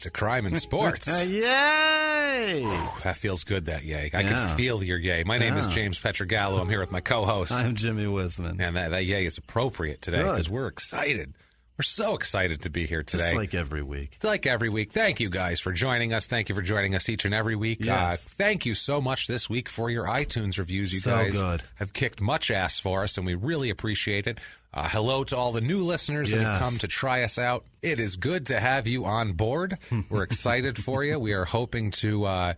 to Crime in Sports. Yay! That feels good, that yay. I can feel your yay. My name is James Petrogallo. I'm here with my co-host. I'm Jimmy Wisman. And that yay is appropriate today because we're excited. We're so excited to be here today. Just like every week. It's like every week. Thank you guys for joining us. Thank you for joining us each and every week. Yes. Thank you so much this week for your iTunes reviews. You guys have kicked much ass for us, and we really appreciate it. Hello to all the new listeners that have come to try us out. It is good to have you on board. We're excited for you. We are hoping to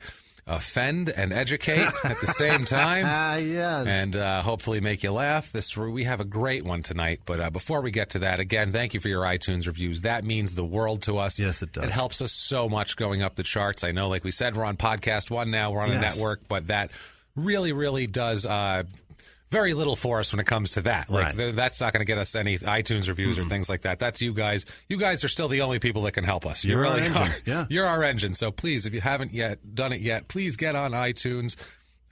offend and educate at the same time. Yes. And hopefully make you laugh. We have a great one tonight. But before we get to that, again, thank you for your iTunes reviews. That means the world to us. Yes, it does. It helps us so much going up the charts. I know, like we said, we're on Podcast One now. We're on a network. But that really, really does very little for us when it comes to that. Like that's not going to get us any iTunes reviews or things like that. That's you guys. You guys are still the only people that can help us. You really are. Yeah. You're our engine. So please, if you haven't yet done it yet, please get on iTunes.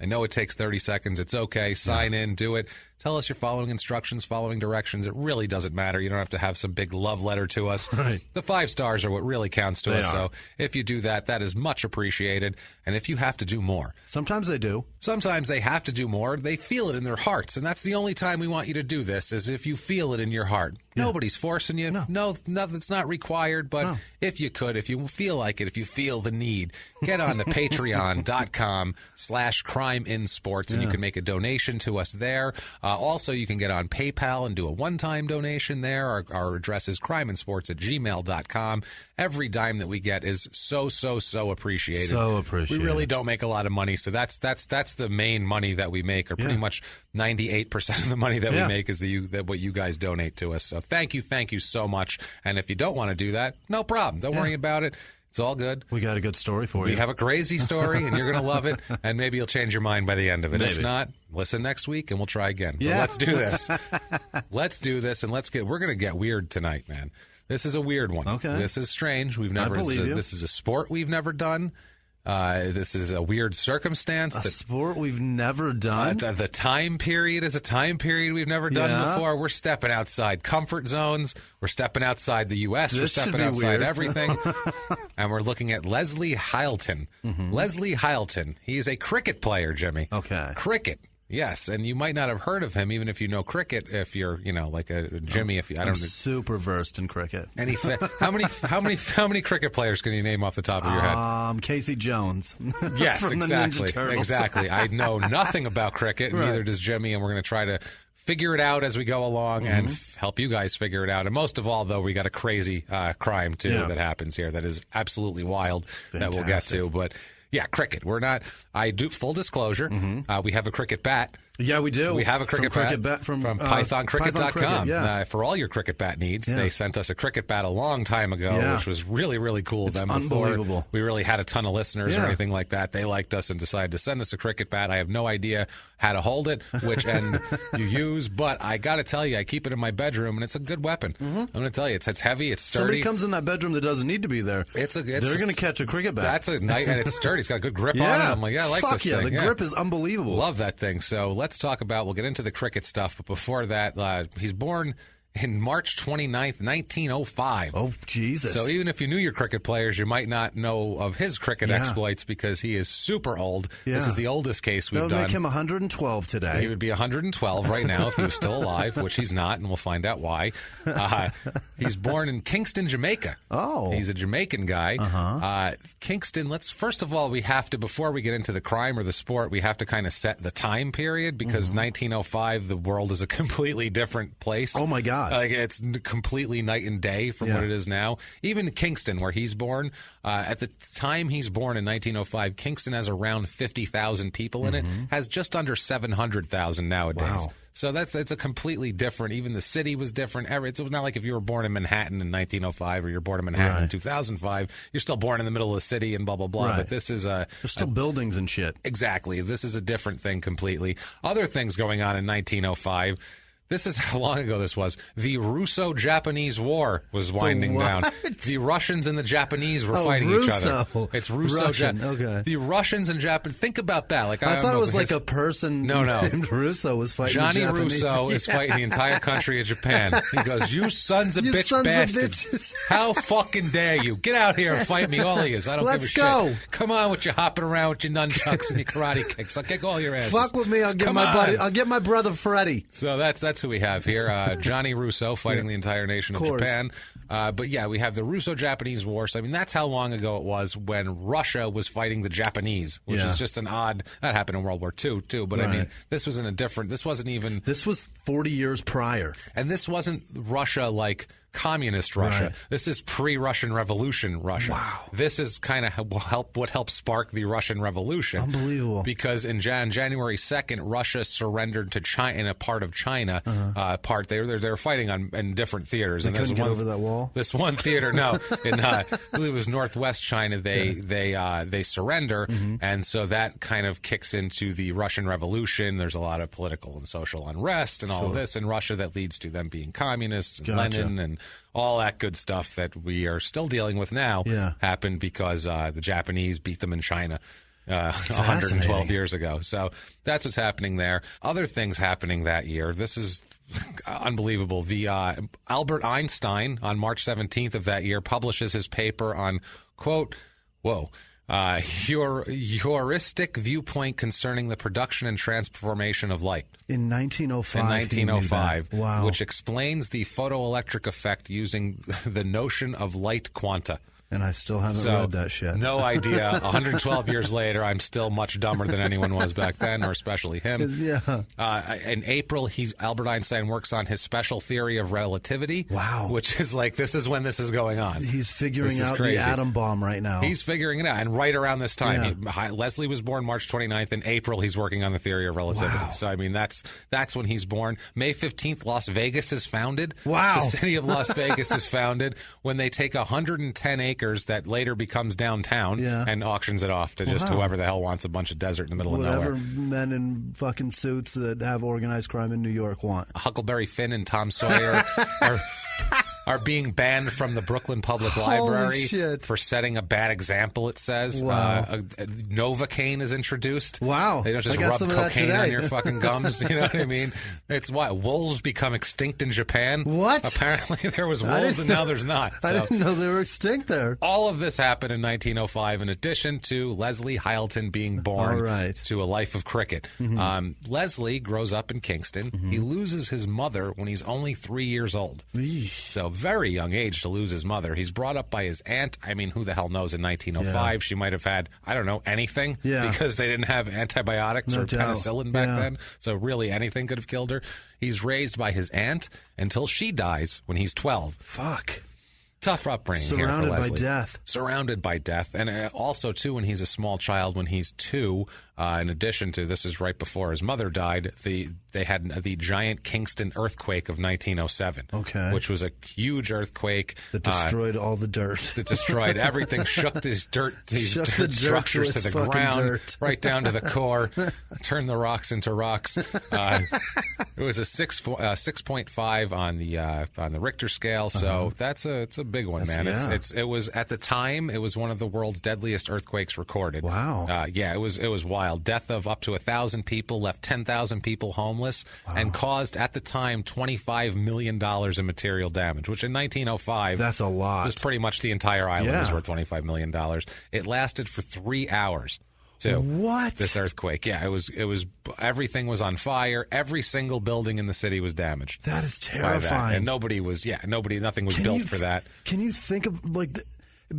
I know it takes 30 seconds. It's okay. Sign in. Do it. Tell us you're following instructions, following directions. It really doesn't matter. You don't have to have some big love letter to us. Right. The 5 stars are what really counts to us. So if you do that, that is much appreciated. And if you have to do more. Sometimes they do. Sometimes they have to do more. They feel it in their hearts. And that's the only time we want you to do this, is if you feel it in your heart. Yeah. Nobody's forcing you. No, it's not required. But if you could, if you feel like it, if you feel the need, get on to patreon.com/crimeinsports and you can make a donation to us there. Also, you can get on PayPal and do a one-time donation there. Our address is crimeinsports@gmail.com. Every dime that we get is so appreciated. So appreciated. We really don't make a lot of money, so that's the main money that we make, or pretty much 98% of the money that we make is what you guys donate to us. So thank you so much. And if you don't want to do that, no problem. Don't worry about it. It's all good. We got a good story for you. We have a crazy story, and you're going to love it, and maybe you'll change your mind by the end of it. Maybe. If not, listen next week, and we'll try again. Yeah. But let's do this. Let's do this, and we're going to get weird tonight, man. This is a weird one. Okay. This is strange. This is a sport we've never done. This is a weird circumstance. A sport we've never done? The time period is a time period we've never done before. We're stepping outside comfort zones. We're stepping outside the U.S. We're stepping outside everything. And we're looking at Leslie Hylton. Leslie Hylton. He is a cricket player, Jimmy. Okay. Cricket. Yes, and you might not have heard of him, even if you know cricket. If you're, like a Jimmy, I'm super versed in cricket. How many cricket players can you name off the top of your head? Casey Jones. Yes, from exactly, the Ninja Turtles. Exactly. I know nothing about cricket, and neither does Jimmy, and we're going to try to figure it out as we go along and help you guys figure it out. And most of all, though, we got a crazy crime too that happens here that is absolutely wild. Fantastic. That we'll get to, but. Yeah, cricket. I do, full disclosure, we have a cricket bat. Yeah, we do. We have a cricket bat from pythoncricket.com. For all your cricket bat needs. They sent us a cricket bat a long time ago, which was really, really cool of them. Unbelievable. Before we really had a ton of listeners or anything like that. They liked us and decided to send us a cricket bat. I have no idea how to hold it, which end you use, but I got to tell you, I keep it in my bedroom, and it's a good weapon. I'm going to tell you, it's heavy, it's sturdy. Somebody comes in that bedroom that doesn't need to be there. They're going to catch a cricket bat. That's a nice, and it's sturdy. It's got a good grip on it. I'm like, I like this thing. The grip is unbelievable. Love that thing. So let's talk about, we'll get into the cricket stuff, but before that, he's born in March 29th, 1905. Oh, Jesus. So even if you knew your cricket players, you might not know of his cricket exploits because he is super old. Yeah. This is the oldest case we've done. That would make him 112 today. He would be 112 right now if he was still alive, which he's not, and we'll find out why. He's born in Kingston, Jamaica. Oh. He's a Jamaican guy. Kingston, first of all, we have to, before we get into the crime or the sport, we have to kind of set the time period because 1905, the world is a completely different place. Oh, my God. Like it's completely night and day from what it is now. Even Kingston, where he's born, at the time he's born in 1905, Kingston has around 50,000 people in it, has just under 700,000 nowadays. Wow. So it's a completely different. Even the city was different. It's not like if you were born in Manhattan in 1905 or you're born in Manhattan in 2005. You're still born in the middle of the city and blah blah blah. But this is there's still buildings and shit. Exactly. This is a different thing completely. Other things going on in 1905. This is how long ago this was. The Russo-Japanese War was winding down. The Russians and the Japanese were fighting each other. It's Russo-Japan. Okay. The Russians and Japan. Think about that. Like I thought it was like a person named Russo was fighting Johnny the Japanese. Russo is fighting the entire country of Japan. He goes, "You sons of bastards! How fucking dare you? Get out here and fight me, all of you! I don't give a shit. Come on with your hopping around with your nunchucks and your karate kicks. I'll kick all your asses. Fuck with me. I'll get my buddy. I'll get my brother Freddie." So that's who we have here. Johnny Russo fighting the entire nation of Japan. But yeah, we have the Russo-Japanese War. So I mean, that's how long ago it was when Russia was fighting the Japanese, which is just an odd. That happened in World War II too. But I mean, this was in a different. This wasn't even. This was 40 years prior, and this wasn't Russia like communist Russia. Right. This is pre-Russian Revolution Russia. Wow. This is kind of what helped spark the Russian Revolution. Unbelievable. Because in January 2nd, Russia surrendered to China in a part of China. They were fighting in different theaters. They couldn't get over that wall. This one theater, no, in I believe it was northwest China. They surrender, and so that kind of kicks into the Russian Revolution. There's a lot of political and social unrest and all of this in Russia that leads to them being communists and Lenin and all that good stuff that we are still dealing with now happened because the Japanese beat them in China 112 years ago. So that's what's happening there. Other things happening that year. This is unbelievable. The Albert Einstein on March 17th of that year publishes his paper on, quote, heuristic viewpoint concerning the production and transformation of light. In 1905. In 1905. Wow. Which explains the photoelectric effect using the notion of light quanta. And I still haven't read that shit. No idea. 112 years later, I'm still much dumber than anyone was back then, or especially him. In April, Albert Einstein works on his special theory of relativity. Wow. Which is like, this is when this is going on. He's figuring out the atom bomb right now. He's figuring it out. And right around this time, Leslie was born March 29th. In April, he's working on the theory of relativity. Wow. So, I mean, that's when he's born. May 15th, Las Vegas is founded. Wow. The city of Las Vegas is founded when they take 110 acres that later becomes downtown and auctions it off to just whoever the hell wants a bunch of desert in the middle of nowhere. Whatever men in fucking suits that have organized crime in New York want. Huckleberry Finn and Tom Sawyer are being banned from the Brooklyn Public Library for setting a bad example, it says. Wow. Novocaine is introduced. Wow. They don't just rub cocaine on your fucking gums. You know what I mean? It's what? Wolves become extinct in Japan? What? Apparently there was wolves and now there's not. I didn't know they were extinct there. All of this happened in 1905 in addition to Leslie Hylton being born to a life of cricket. Leslie grows up in Kingston. He loses his mother when he's only 3 years old. So very young age to lose his mother. He's brought up by his aunt. I mean, who the hell knows in 1905? She might have had, I don't know, anything because they didn't have antibiotics or penicillin back then. So really anything could have killed her. He's raised by his aunt until she dies when he's 12. Fuck. Tough upbringing here for Leslie. Surrounded by death. And also, too, when he's a small child, when he's 2, in addition to, this is right before his mother died, they had the giant Kingston earthquake of 1907. Okay. Which was a huge earthquake. That destroyed all the dirt. That destroyed everything, shook these dirt structures to the ground, right down to the core, turned the rocks into rocks. It was a 6.5 on the Richter scale, so it's a big one, man. It was at the time, it was one of the world's deadliest earthquakes recorded. Wow. It was wild. Death of up to 1,000 people, left 10,000 people homeless, and caused at the time $25 million in material damage, which in 1905 that's a lot. Was pretty much the entire island was worth $25 million. It lasted for 3 hours. Too. What? This earthquake. Yeah, it was everything was on fire. Every single building in the city was damaged. That is terrifying. And nothing was built for that. Can you think of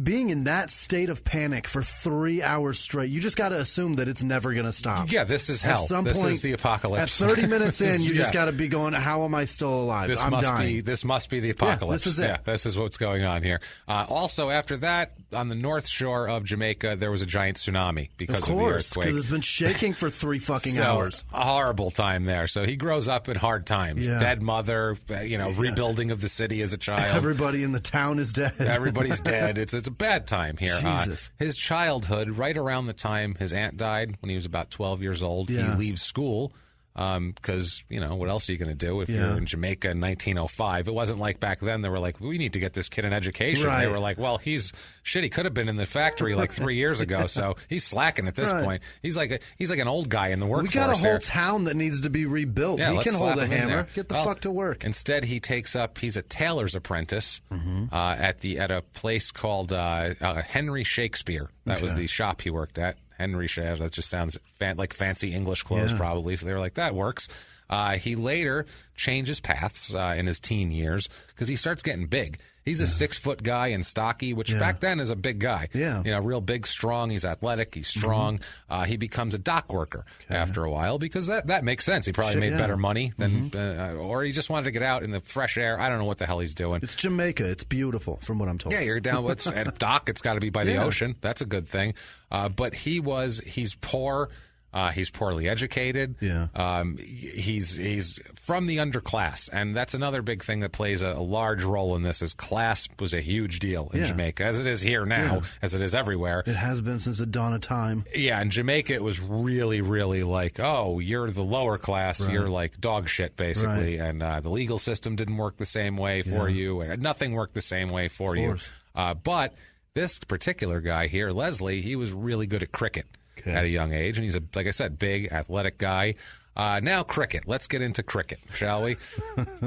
being in that state of panic for 3 hours straight? You just got to assume that it's never going to stop. Yeah, this is hell. At some this point, is the apocalypse. At 30 minutes in, you just got to be going, how am I still alive? This must be the apocalypse. This is it. Yeah, this is what's going on here. Also, after that, on the north shore of Jamaica, there was a giant tsunami because of the earthquake. Because it's been shaking for 3 fucking hours. A horrible time there. So he grows up in hard times. Yeah. Dead mother, rebuilding of the city as a child. Everybody in the town is dead. Everybody's dead. It's a bad time here. Jesus. His childhood, right around the time his aunt died, when he was about 12 years old, he leaves school because, what else are you going to do if you're in Jamaica in 1905? It wasn't like back then they were like, we need to get this kid an education. Right. They were like, well, he could have been in the factory like 3 years ago, so he's slacking at this point. He's like an old guy in the workforce. We got a whole town that needs to be rebuilt. Yeah, he can hold a hammer. Get the well, fuck to work. Instead, he's a tailor's apprentice at a place called Henry Shakespeare. That was the shop he worked at. Henry Shakespeare. That just sounds like fancy English clothes, probably. So they were like, that works. He later changes paths in his teen years because he starts getting big. He's a 6-foot guy and stocky, which back then is a big guy. Yeah. Real big, strong. He's athletic. He's strong. He becomes a dock worker after a while because that makes sense. He probably made better money than, or he just wanted to get out in the fresh air. I don't know what the hell he's doing. It's Jamaica. It's beautiful, from what I'm told. Yeah, you're down at dock. It's got to be by the ocean. That's a good thing. But he's poor. He's poorly educated. Yeah. He's from the underclass, and that's another big thing that plays a large role in this. Is class was a huge deal in Jamaica, as it is here now, as it is everywhere. It has been since the dawn of time. Yeah, in Jamaica, it was really, really like, oh, you're the lower class, you're like dog shit, basically, and the legal system didn't work the same way for you, and nothing worked the same way for you. But this particular guy here, Leslie, he was really good at cricket. At a young age, and he's like I said, big, athletic guy. Now cricket. Let's get into cricket, shall we?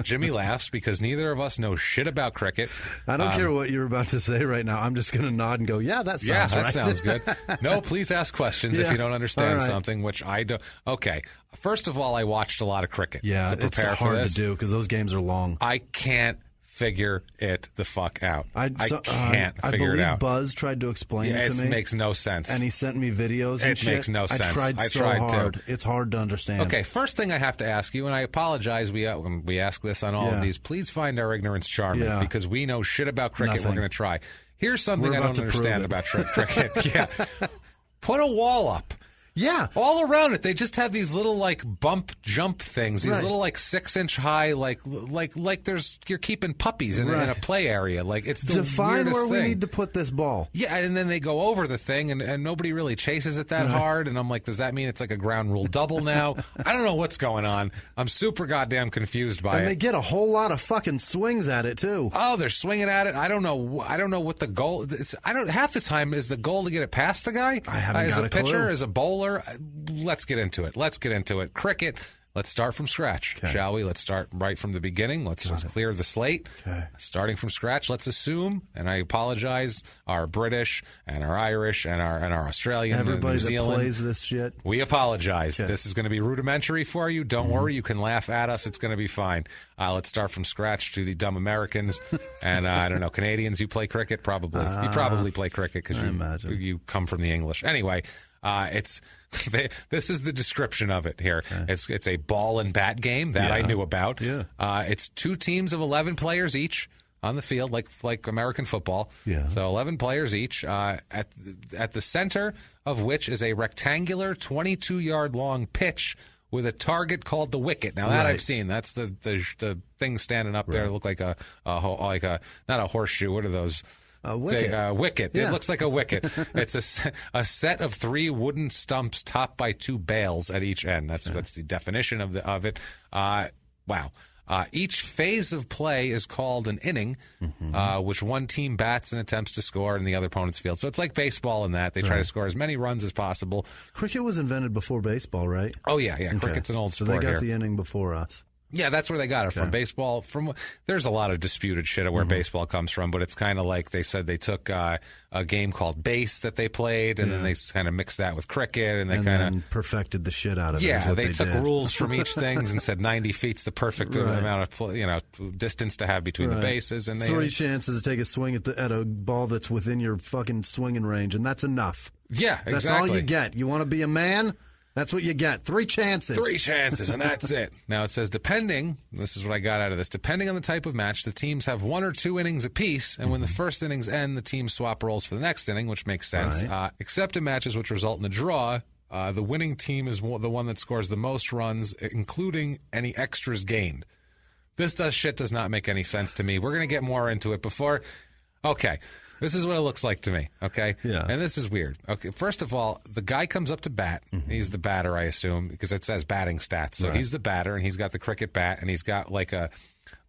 Jimmy laughs because neither of us know shit about cricket. I don't care what you're about to say right now. I'm just going to nod and go, yeah, that sounds right. Yeah, that sounds good. No, please ask questions if you don't understand something, which I don't. Okay, first of all, I watched a lot of cricket to prepare for this. It's hard to do because those games are long. I can't figure it the fuck out. I can't figure it out. I believe Buzz tried to explain it to me. It makes no sense. And he sent me videos and shit. It makes no sense. I tried so hard. Too. It's hard to understand. Okay, first thing I have to ask you, and I apologize, we ask this on all of these, please find our ignorance charming because we know shit about cricket. Nothing. We're going to try. Here's something I don't understand about cricket. Put a wall up. Yeah. All around it, they just have these little like bump jump things. These little like 6-inch high like you're keeping puppies in a play area. Like it's the define weirdest where thing. we need to put this ball. Yeah, and then they go over the thing, and nobody really chases it that hard. And I'm like, does that mean it's like a ground rule double now? I don't know what's going on. I'm super goddamn confused by it. And they get a whole lot of fucking swings at it too. Oh, they're swinging at it. I don't know what the goal. Half the time is the goal to get it past the guy. I haven't got a pitcher, clue. as a bowler. Let's get into it. Cricket. Let's start from scratch, shall we? Let's start right from the beginning. Let's clear the slate. Starting from scratch, let's assume, and I apologize, our British and our Irish and our Australian Everybody and New Zealand. that plays this shit. We apologize. This is going to be rudimentary for you. Don't worry. You can laugh at us. It's going to be fine. Let's start from scratch to the dumb Americans. And I don't know, Canadians, you play cricket? Probably. You probably play cricket because you come from the English. Anyway, this is the description of it here. It's a ball and bat game that I knew about. It's 2 teams of 11 players each on the field, like American football. So 11 players each. At the center of which is a rectangular 22-yard long pitch with a target called the wicket. Now that I've seen. That's the thing standing up there. Look like a not a horseshoe. What are those? A wicket. Wicket. Yeah. It looks like a wicket. It's a set of 3 wooden stumps topped by 2 bales at each end. That's the definition of it. Wow. Each phase of play is called an inning, which one team bats and attempts to score in the other opponent's field. So it's like baseball in that. They try to score as many runs as possible. Cricket was invented before baseball, right? Oh, yeah. Okay. Cricket's an old sport here. So they got the inning before us. Yeah, that's where they got it from. Baseball. There's a lot of disputed shit of where baseball comes from, but it's kind of like they said they took a game called base that they played, and then they kind of mixed that with cricket, and they kind of perfected the shit out of it. Yeah, they took rules from each thing and said 90 feet's the perfect amount of distance to have between the bases, and 3 chances to take a swing at a ball that's within your fucking swinging range, and that's enough. Yeah, exactly. That's all you get. You want to be a man? That's what you get. 3 chances. 3 chances, and that's it. Now, it says this is what I got out of this, depending on the type of match, the teams have 1 or 2 innings apiece, and when the first innings end, the teams swap roles for the next inning, which makes sense. Except in matches which result in a draw, the winning team is the one that scores the most runs, including any extras gained. This does not make any sense to me. We're going to get more into it before... Okay. This is what it looks like to me, okay? Yeah. And this is weird. Okay, first of all, the guy comes up to bat. He's the batter, I assume, because it says batting stats. So he's the batter, and he's got the cricket bat, and he's got like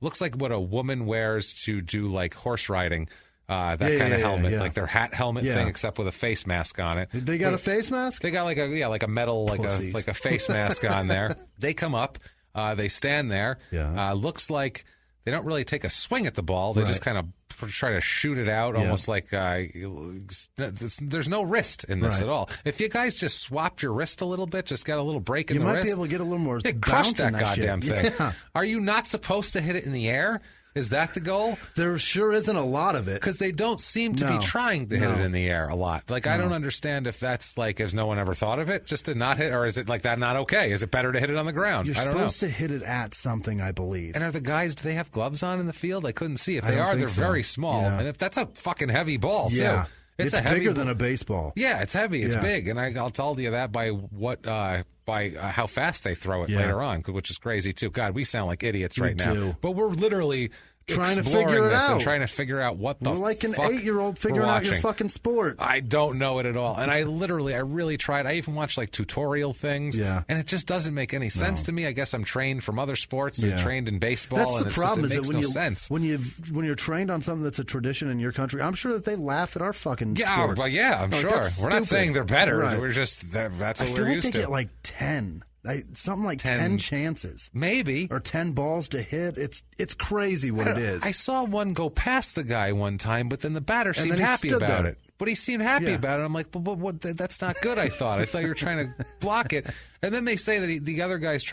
looks like what a woman wears to do like horse riding. That kind of helmet, like their hat helmet thing, except with a face mask on it. They got a face mask? They got like a metal, like a face mask on there. They come up, they stand there. Yeah. Looks like they don't really take a swing at the ball. They just kind of try to shoot it out, almost like there's no wrist in this at all. If you guys just swapped your wrist a little bit, just got a little break in the wrist, you might be able to get a little more. Crush that goddamn thing. Yeah. Are you not supposed to hit it in the air? Is that the goal? There sure isn't a lot of it. Because they don't seem to be trying to hit it in the air a lot. Like, I don't understand if that's like, has no one ever thought of it, just to not hit, or is it like that not okay? Is it better to hit it on the ground? You're supposed to hit it at something, I believe. And are the guys, do they have gloves on in the field? I couldn't see. If they are, they're very small. Yeah. And if that's a fucking heavy ball, too. It's a heavy bigger than a baseball. Yeah, it's heavy. It's big. And I'll tell you that by what... by how fast they throw it later on, which is crazy, too. God, we sound like idiots right now. But we're literally... trying to figure it out. And trying to figure out what the fuck. We're like an 8-year-old figuring out your fucking sport. I don't know it at all. And I really tried. I even watched like tutorial things. Yeah. And it just doesn't make any sense to me. I guess I'm trained from other sports. I'm trained in baseball. That's the and problem. It makes when no sense. When you're trained on something that's a tradition in your country, I'm sure that they laugh at our fucking sport. Well, yeah, I'm sure. We're not saying they're better. Right. We're just that's what we're used to. I feel like they get like 10. Something like 10 chances. Maybe. Or 10 balls to hit. It's crazy what it is. I saw one go past the guy one time, but then the batter seemed happy about it. But he seemed happy about it. I'm like, but what, that's not good, I thought. I thought you were trying to block it. And then they say that the other guy's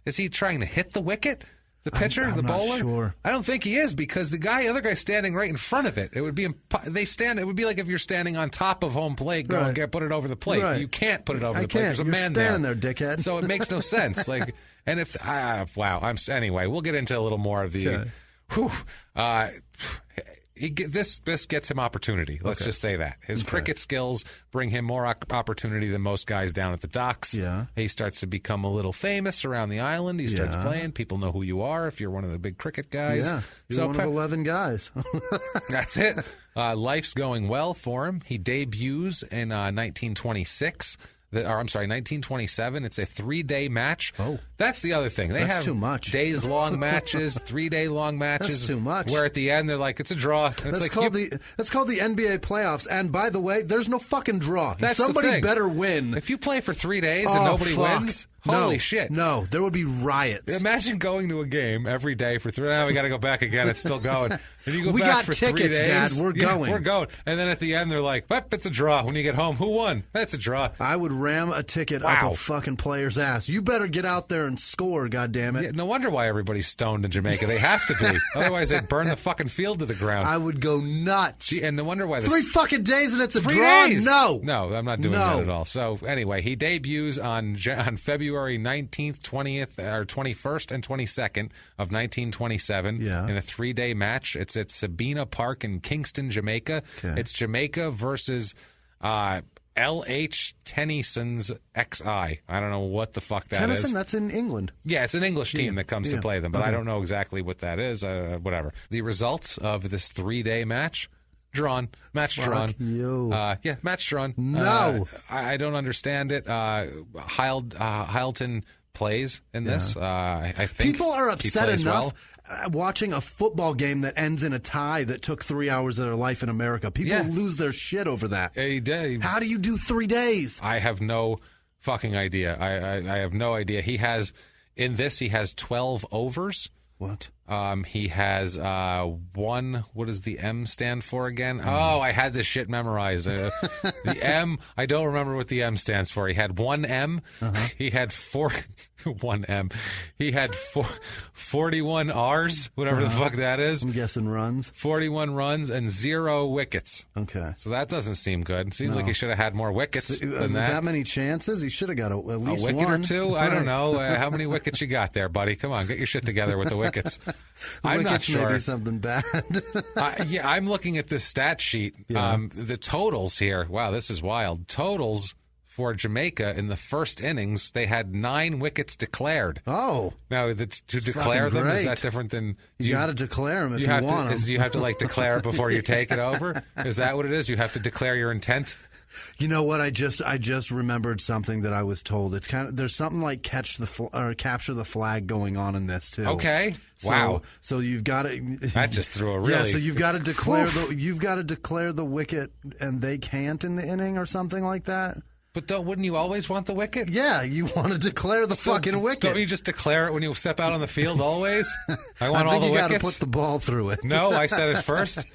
is he trying to hit the wicket? The pitcher, the bowler? Not sure. I don't think he is because the other guy's standing right in front of it. It would be It would be like if you're standing on top of home plate, go and put it over the plate. Right. You can't put it over the plate. There's a man there. You're standing there, dickhead. So it makes no sense. Like, and if anyway, we'll get into a little more of the. This gets him opportunity. Let's just say that. His cricket skills bring him more opportunity than most guys down at the docks. Yeah. He starts to become a little famous around the island. He starts playing. People know who you are if you're one of the big cricket guys. Yeah. You're one of 11 guys. That's it. Life's going well for him. He debuts in 1926. 1927. It's a 3-day match. Oh. That's the other thing. They have too much. Days-long matches, 3-day-long matches. That's too much. Where at the end, they're like, it's a draw. And that's called the NBA playoffs. And by the way, there's no fucking draw. That's somebody better win. If you play for 3 days and nobody wins, holy shit. No, there would be riots. Imagine going to a game every day for 3 days. Now we got to go back again. It's still going. And you go we back got for tickets, 3 days. Dad. We're going. We're going. And then at the end, they're like, it's a draw. When you get home, who won? That's a draw. I would ram a ticket up a fucking player's ass. You better get out there and score, goddammit. Yeah, no wonder why everybody's stoned in Jamaica. They have to be. Otherwise, they'd burn the fucking field to the ground. I would go nuts. And no wonder why 3 fucking days and it's a 3 draw? days. No, I'm not doing that at all. So anyway, he debuts on February 19th, 20th, or 21st and 22nd of 1927 in a 3-day match. It's at Sabina Park in Kingston, Jamaica. Okay. It's Jamaica versus L.H. Tennyson's XI. I don't know what the fuck that is. That's in England. Yeah, it's an English team that comes to play them, but I don't know exactly what that is. Whatever. The results of this 3-day match. Match drawn. Match drawn. No. I don't understand it. Hylton plays in this. I think people are upset enough watching a football game that ends in a tie that took 3 hours of their life in America. People lose their shit over that. How do you do 3 days? I have no fucking idea. I have no idea. He has 12 overs. What? He has one. What does the M stand for again? Oh, I had this shit memorized. The M. I don't remember what the M stands for. He had 1 M. He had 1 M. He had 41 R's. Whatever the fuck that is. I'm guessing runs. 41 runs and 0 wickets. Okay. So that doesn't seem good. Seems like he should have had more wickets than that. That many chances? He should have got at least a wicket one. or two. I don't know. How many wickets you got there, buddy? Come on, get your shit together with the wickets. I'm not sure. Maybe something bad. I'm looking at this stat sheet. The totals here. Wow, this is wild. Totals for Jamaica in the first innings, they had 9 wickets declared. Oh. Now, to declare them, is that different than... You got to declare them if you want them. You have to, like, declare it before you take it over? Is that what it is? You have to declare your intent? You know what? I just remembered something that I was told. It's there's something like capture the flag going on in this too. Okay. Wow. So you've got to. That just threw a really. Yeah. So you've got to declare the wicket, and they can't in the inning or something like that. But wouldn't you always want the wicket? Yeah, you want to declare the fucking wicket. Don't you just declare it when you step out on the field always? I want all the wickets. I think you got to put the ball through it. No, I said it first.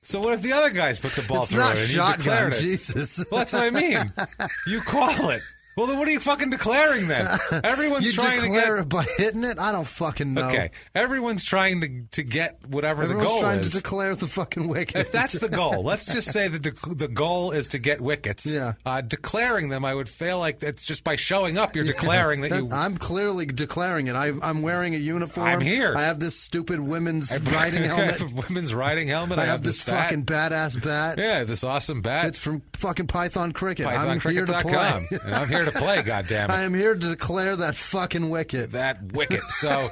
So what if the other guys put the ball through it and you declared it? Jesus. Well, that's what I mean. You call it. Well, then what are you fucking declaring then? Everyone's trying to declare it by hitting it? I don't fucking know. Okay. Everyone's trying to get whatever the goal is. Everyone's trying to declare the fucking wicket. If that's the goal, let's just say that the goal is to get wickets. Yeah. Declaring them, I would feel like it's just by showing up, you're declaring that you... I'm clearly declaring it. I'm wearing a uniform. I'm here. I have this stupid women's riding helmet. I have a women's riding helmet. I have this fucking badass bat. Yeah, this awesome bat. It's from fucking Python Cricket. PythonCricket.com. I'm here to play. And I'm here to play, goddammit. I am here to declare that fucking wicket. That wicket. So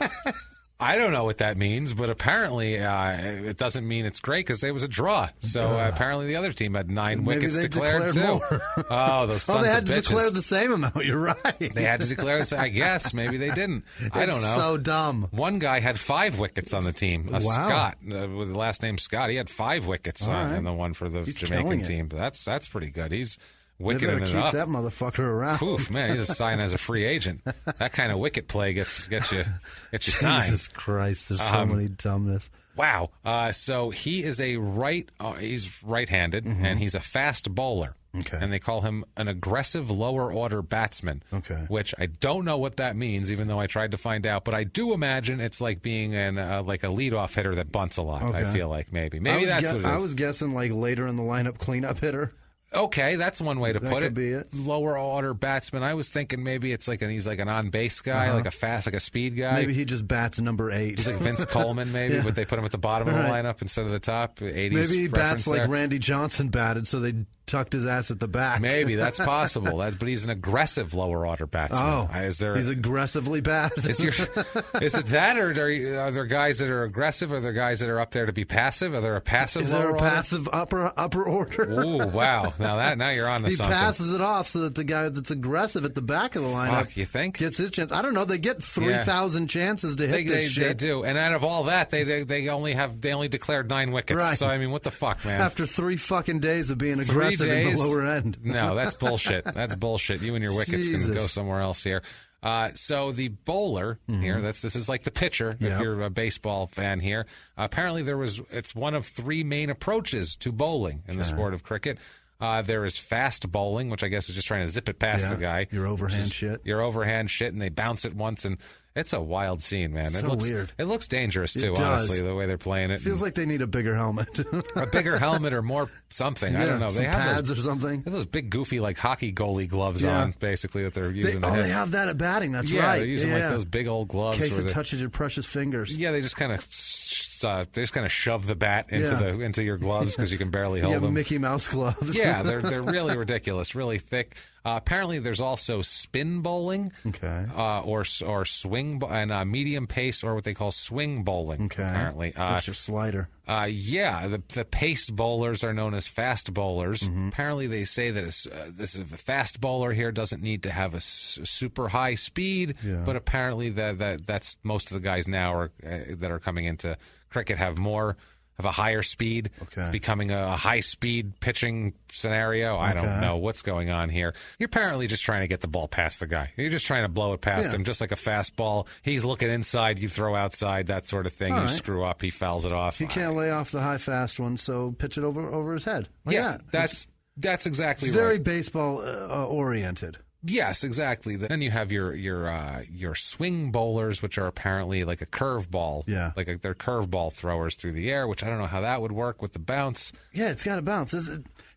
I don't know what that means, but apparently it doesn't mean it's great because there was a draw. So apparently the other team had 9 wickets declared too. More. Oh, those sons of bitches. They had to declare the same amount. You're right. They had to declare the same. I guess maybe they didn't. I don't know. So dumb. One guy had 5 wickets on the team. Scott, with the last name Scott. He had 5 wickets on the one for the Jamaican team. That's pretty good. He's wicketing it up. Keep that motherfucker around. Oof, man, he's a sign as a free agent. That kind of wicket play gets you signed. Jesus Christ, there's so many dumbness. Wow. So he is he's right-handed, and he's a fast bowler. Okay. And they call him an aggressive lower order batsman. Okay. Which I don't know what that means, even though I tried to find out. But I do imagine it's like being like a leadoff hitter that bunts a lot. Okay. I feel like maybe that's what it is. I was guessing like later in the lineup cleanup hitter. Okay, that's one way to put it. That could be it. Lower order batsman. I was thinking maybe it's like he's like an on base guy, like a speed guy. Maybe he just bats number 8. He's like Vince Coleman, maybe, but they put him at the bottom of the lineup instead of the top. 80s. Maybe he bats there. like Randy Johnson batted, so they tucked his ass at the back. Maybe that's possible. But he's an aggressive lower order batsman. Oh, he's aggressively bad. Is it that, or are there guys that are aggressive? Are there guys that are up there to be passive? Are there a passive? Is there a passive upper order? Ooh, wow! Now you're on to something. He passes it off so that the guy that's aggressive at the back of the lineup, you think, gets his chance. I don't know. They get 3,000 chances to hit this shit. They do, and out of all that, they only declared 9 wickets. Right. So I mean, what the fuck, man? After 3 fucking days of being aggressive in the lower end. No, that's bullshit. That's bullshit. You and your wickets can go somewhere else here. So the bowler here, this is like the pitcher, if you're a baseball fan here. Apparently it's one of 3 main approaches to bowling in the sport of cricket. There is fast bowling, which I guess is just trying to zip it past the guy. Your overhand shit, and they bounce it once, and it's a wild scene, man. It looks weird. It looks dangerous, too, honestly, the way they're playing it. Feels like they need a bigger helmet. A bigger helmet or more something. I don't know. They have pads or something. They have those big, goofy, like hockey goalie gloves on, basically, that they're using. They have that at batting. That's right. Yeah, they're using like those big old gloves. In case it touches your precious fingers. Yeah, they just kind of shove the bat into your gloves because you can barely hold them. You have Mickey Mouse gloves. Yeah, they're really ridiculous, really thick. Apparently, there's also spin bowling, or swing and medium pace, or what they call swing bowling. Okay, apparently, that's your slider. The pace bowlers are known as fast bowlers. Apparently, they say that this a fast bowler here doesn't need to have a super high speed, but apparently that's most of the guys now that are coming into cricket have a higher speed. Okay. It's becoming a high-speed pitching scenario. I don't know what's going on here. You're apparently just trying to get the ball past the guy. You're just trying to blow it past him, just like a fastball. He's looking inside, you throw outside, that sort of thing. Screw up, he fouls it off. He can't lay off the high fast one, so pitch it over his head. That's exactly right. It's very baseball oriented. Yes, exactly. Then you have your swing bowlers, which are apparently like a curveball. Yeah. They're curveball throwers through the air, which I don't know how that would work with the bounce. Yeah, it's got to bounce.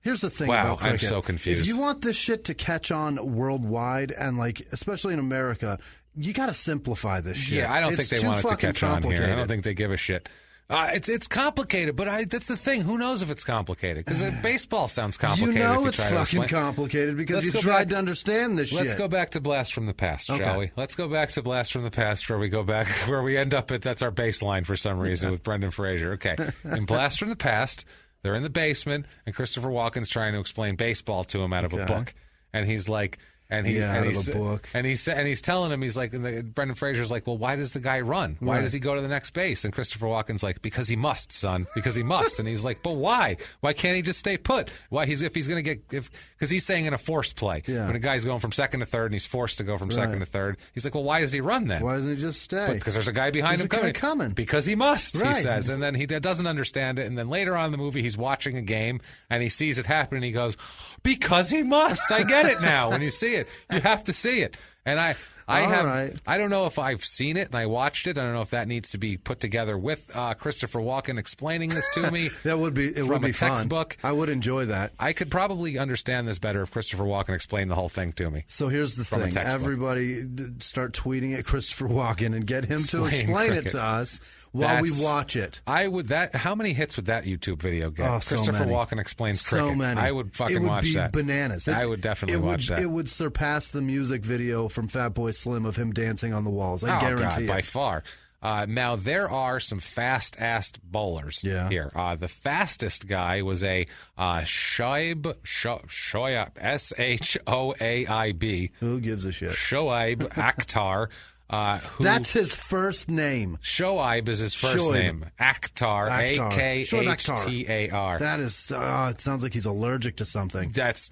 Here's the thing about cricket. I'm so confused. If you want this shit to catch on worldwide, and especially in America, you got to simplify this shit. Yeah, I don't think they want it to catch on here. I don't think they give a shit. It's complicated, but that's the thing. Who knows if it's complicated? Because baseball sounds complicated. It's fucking complicated because you tried to understand this shit. Let's go back to Blast from the Past, shall we? Let's go back to Blast from the Past where we end up at, that's our baseline for some reason with Brendan Fraser. Okay. In Blast from the Past, they're in the basement, and Christopher Walken's trying to explain baseball to him out of a book. And he's like... he's telling him, he's like, and Brendan Fraser's like, well, why does the guy run? Why does he go to the next base? And Christopher Walken's like, because he must, son, because he must. And he's like, but why? Why can't he just stay put? Because he's saying in a forced play, when a guy's going from second to third and he's forced to go from second to third, he's like, well, why does he run then? Why doesn't he just stay? Because there's a guy behind him coming. Because he must, he says. And then he doesn't understand it. And then later on in the movie, he's watching a game and he sees it happen and he goes, because he must. I get it now. When you see it, you have to see it. And I don't know if I've seen it and I watched it. I don't know if that needs to be put together with Christopher Walken explaining this to me. It would be textbook. Fun. I would enjoy that. I could probably understand this better if Christopher Walken explained the whole thing to me. So here's the thing. Everybody start tweeting at Christopher Walken and get him to explain it to us while we watch it. How many hits would that YouTube video get? Christopher Walken explains cricket. So many. I would fucking watch that. It would be bananas. I would definitely watch that. It would surpass the music video from Fatboy Slim of him dancing on the walls. I guarantee it. By far. Now, there are some fast-assed bowlers here. The fastest guy was a Shoaib, S-H-O-A-I-B. Who gives a shit? Shoaib Akhtar. That's his first name. Shoaib is his first name. Akhtar, A-K-H-T-A-R. That is, it sounds like he's allergic to something. He's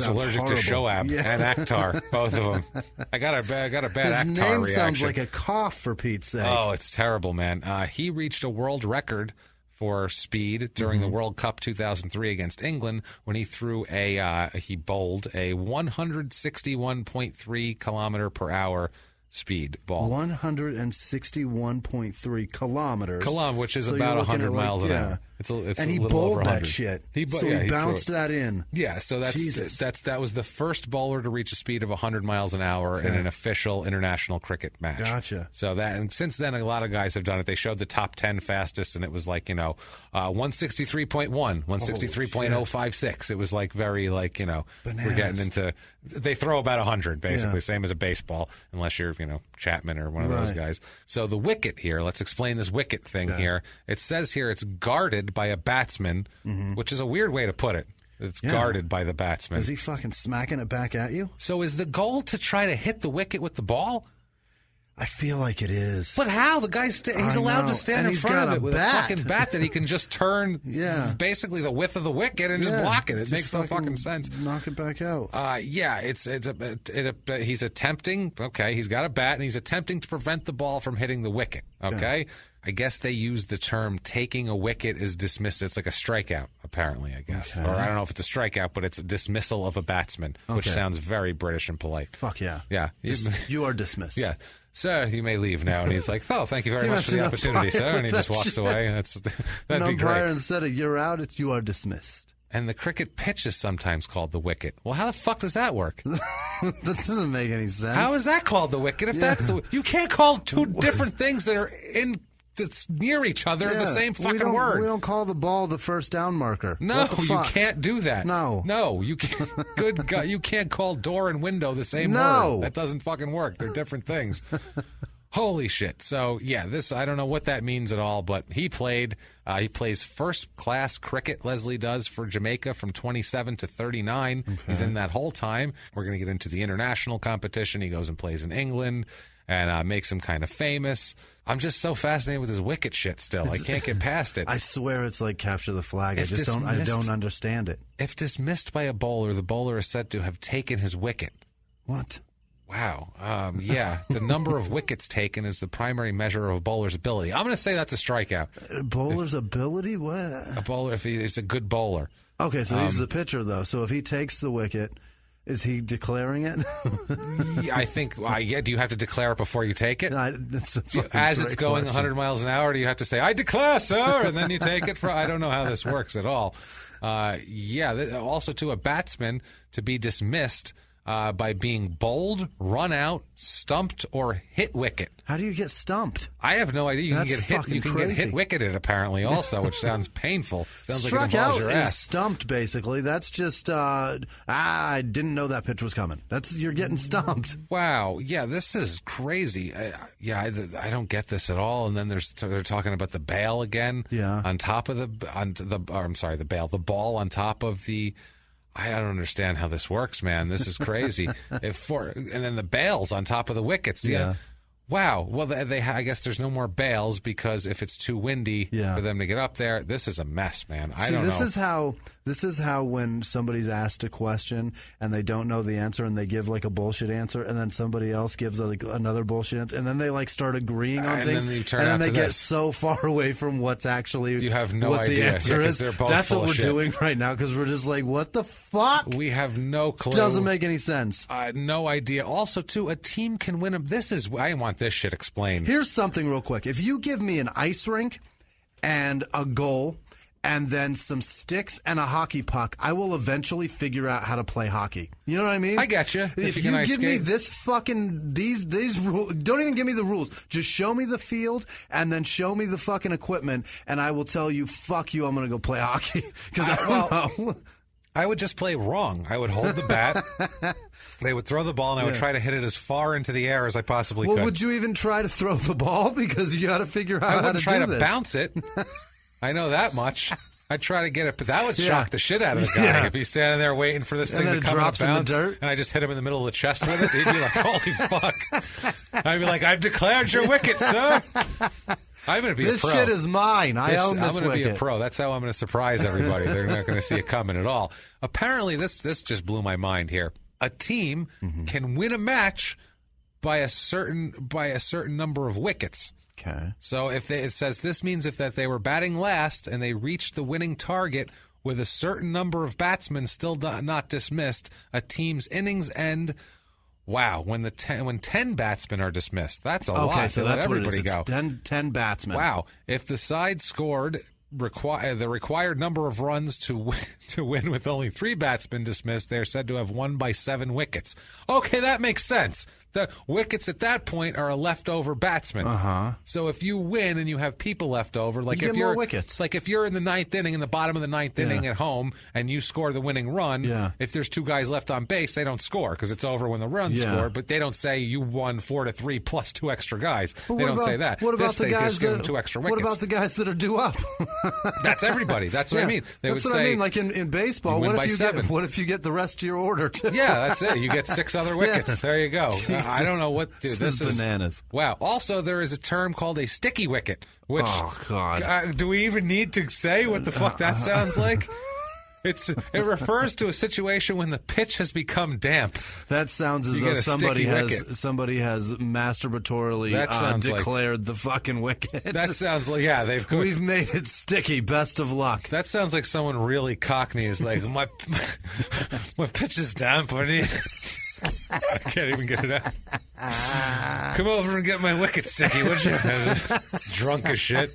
allergic to Shoaib and Akhtar, both of them. I got a bad Akhtar His name reaction. sounds like a cough, for Pete's sake. Oh, it's terrible, man. He reached a world record for speed during the World Cup 2003 against England when he he bowled a 161.3 kilometer per hour speed ball. 161.3 kilometers. Which is about 100 miles an hour. It's and he bowled that shit. He bounced that in. Yeah, so that was the first bowler to reach a speed of 100 miles an hour in an official international cricket match. Gotcha. So and since then, a lot of guys have done it. They showed the top 10 fastest, and it was like 163.1, 163.056. It was like very bananas. We're getting into. They throw about 100 basically, same as a baseball, unless you're Chapman or one of those guys. So the wicket here. Let's explain this wicket thing here. It says here it's guarded by a batsman, which is a weird way to put it. It's guarded by the batsman. Is he fucking smacking it back at you? So is the goal to try to hit the wicket with the ball? I feel like it is. But how? The guy's he's allowed to stand in front of it with a fucking bat that he can just turn basically the width of the wicket and just block it. It makes no fucking sense. Knock it back out. He's attempting. Okay, he's got a bat and he's attempting to prevent the ball from hitting the wicket. Okay. Yeah. I guess they use the term taking a wicket is dismissed. It's like a strikeout, apparently, I guess. Okay. Or I don't know if it's a strikeout, but it's a dismissal of a batsman, which sounds very British and polite. Fuck yeah. Yeah. You are dismissed. Yeah. Sir, you may leave now. And he's like, oh, thank you very much for the opportunity, sir. And he just walks away. That'd be great. Instead of you're out, you are dismissed. And the cricket pitch is sometimes called the wicket. Well, how the fuck does that work? That doesn't make any sense. How is that called the wicket? If that's you can't call two different things that are that's near each other the same fucking word. We don't call the ball the first down marker. No, you can't do that. No, you can't. Good God, you can't call door and window the same word. That doesn't fucking work. They're different things. Holy shit. So, this, I don't know what that means at all, but he played. He plays first-class cricket, Leslie does, for Jamaica from 27 to 39. Okay. He's in that whole time. We're going to get into the international competition. He goes and plays in England and makes him kind of famous. I'm just so fascinated with his wicket shit still. I can't get past it. I swear it's like capture the flag. I don't understand it. If dismissed by a bowler, the bowler is said to have taken his wicket. What? Wow. The number of wickets taken is the primary measure of a bowler's ability. I'm going to say that's a strikeout. A bowler's ability? What? A bowler, if he's a good bowler. Okay, so he's the pitcher, though. So if he takes the wicket, is he declaring it? I think, do you have to declare it before you take it? As it's going 100 miles an hour, do you have to say, I declare, sir, and then you take it? I don't know how this works at all. Also, to a batsman, to be dismissed, by being bowled, run out, stumped, or hit wicket. How do you get stumped? I have no idea. That's get hit. You can crazy. Get hit wicketed apparently also, which sounds painful. Sounds Struck like it involves out your is ass. stumped basically. That's just I didn't know that pitch was coming. You're getting stumped. Wow. Yeah, this is crazy. I don't get this at all. And then they're talking about the bail again. Yeah. On top of the bail, the ball on top of the. I don't understand how this works, man. This is crazy. And then the bails on top of the wickets. Yeah. Wow. Well, I guess there's no more bails because if it's too windy for them to get up there, this is a mess, man. I don't know. This is how when somebody's asked a question and they don't know the answer and they give like a bullshit answer and then somebody else gives another bullshit answer and then they like start agreeing on things and then they get so far away from what's actually you have no what idea. the answer is. They're both That's full what we're of shit. doing right now because we're just like, what the fuck? We have no clue. Doesn't make any sense. No idea. Also, too, a team can win them. I want this shit explained. Here's something real quick. If you give me an ice rink and a goal and then some sticks and a hockey puck, I will eventually figure out how to play hockey. You know what I mean? I got you. If you give me this fucking these rules, don't even give me the rules. Just show me the field and then show me the fucking equipment, and I will tell you, fuck you, I'm going to go play hockey because I don't know. I would just play wrong. I would hold the bat. They would throw the ball, and I would try to hit it as far into the air as I possibly could. Well, would you even try to throw the ball? Because you got to figure out how to do this. I wouldn't try to bounce it. I know that much. I'd try to get it, but that would shock the shit out of the guy if he's standing there waiting for this thing to come and bounce, in the dirt. And I just hit him in the middle of the chest with it. He'd be like, "Holy fuck!" I'd be like, "I've declared your wicket, sir." I'm going to be a pro. This shit is mine. I own this wicket. I'm going to be a pro. That's how I'm going to surprise everybody. They're not going to see it coming at all. Apparently, this just blew my mind here. A team can win a match by a certain number of wickets. Okay. So it says this means if that they were batting last and they reached the winning target with a certain number of batsmen still not dismissed, a team's innings end. Wow, when 10 batsmen are dismissed, that's a lot. Okay, so that's everybody what it is. go. 10 batsmen. Wow, if the side scored the required number of runs to win with only 3 batsmen dismissed, they're said to have won by 7 wickets. Okay, that makes sense. The wickets at that point are a leftover batsman. So if you win and you have people left over, like if you're more wickets. Like if you're in the 9th inning, in the bottom of the 9th inning at home, and you score the winning run, if there's 2 guys left on base, they don't score because it's over when the run scored. But they don't say you won 4-3 plus 2 extra guys. They don't say that. What about the guys that 2 extra wickets? What about the guys that are due up? That's everybody. That's what I mean. That's what I mean. Like in baseball, what if you get the rest of your order too? Yeah, that's it. You get 6 other wickets. There you go. I don't know what. Dude, this is bananas. Wow. Also, there is a term called a sticky wicket. Which, oh God, do we even need to say what the fuck that sounds like? It refers to a situation when the pitch has become damp. That sounds as though somebody has masturbatorily declared the fucking wicket. That sounds like we've made it sticky. Best of luck. That sounds like someone really cockney is like my pitch is damp. I can't even get it out. Come over and get my wicket sticky, would you? Drunk as shit.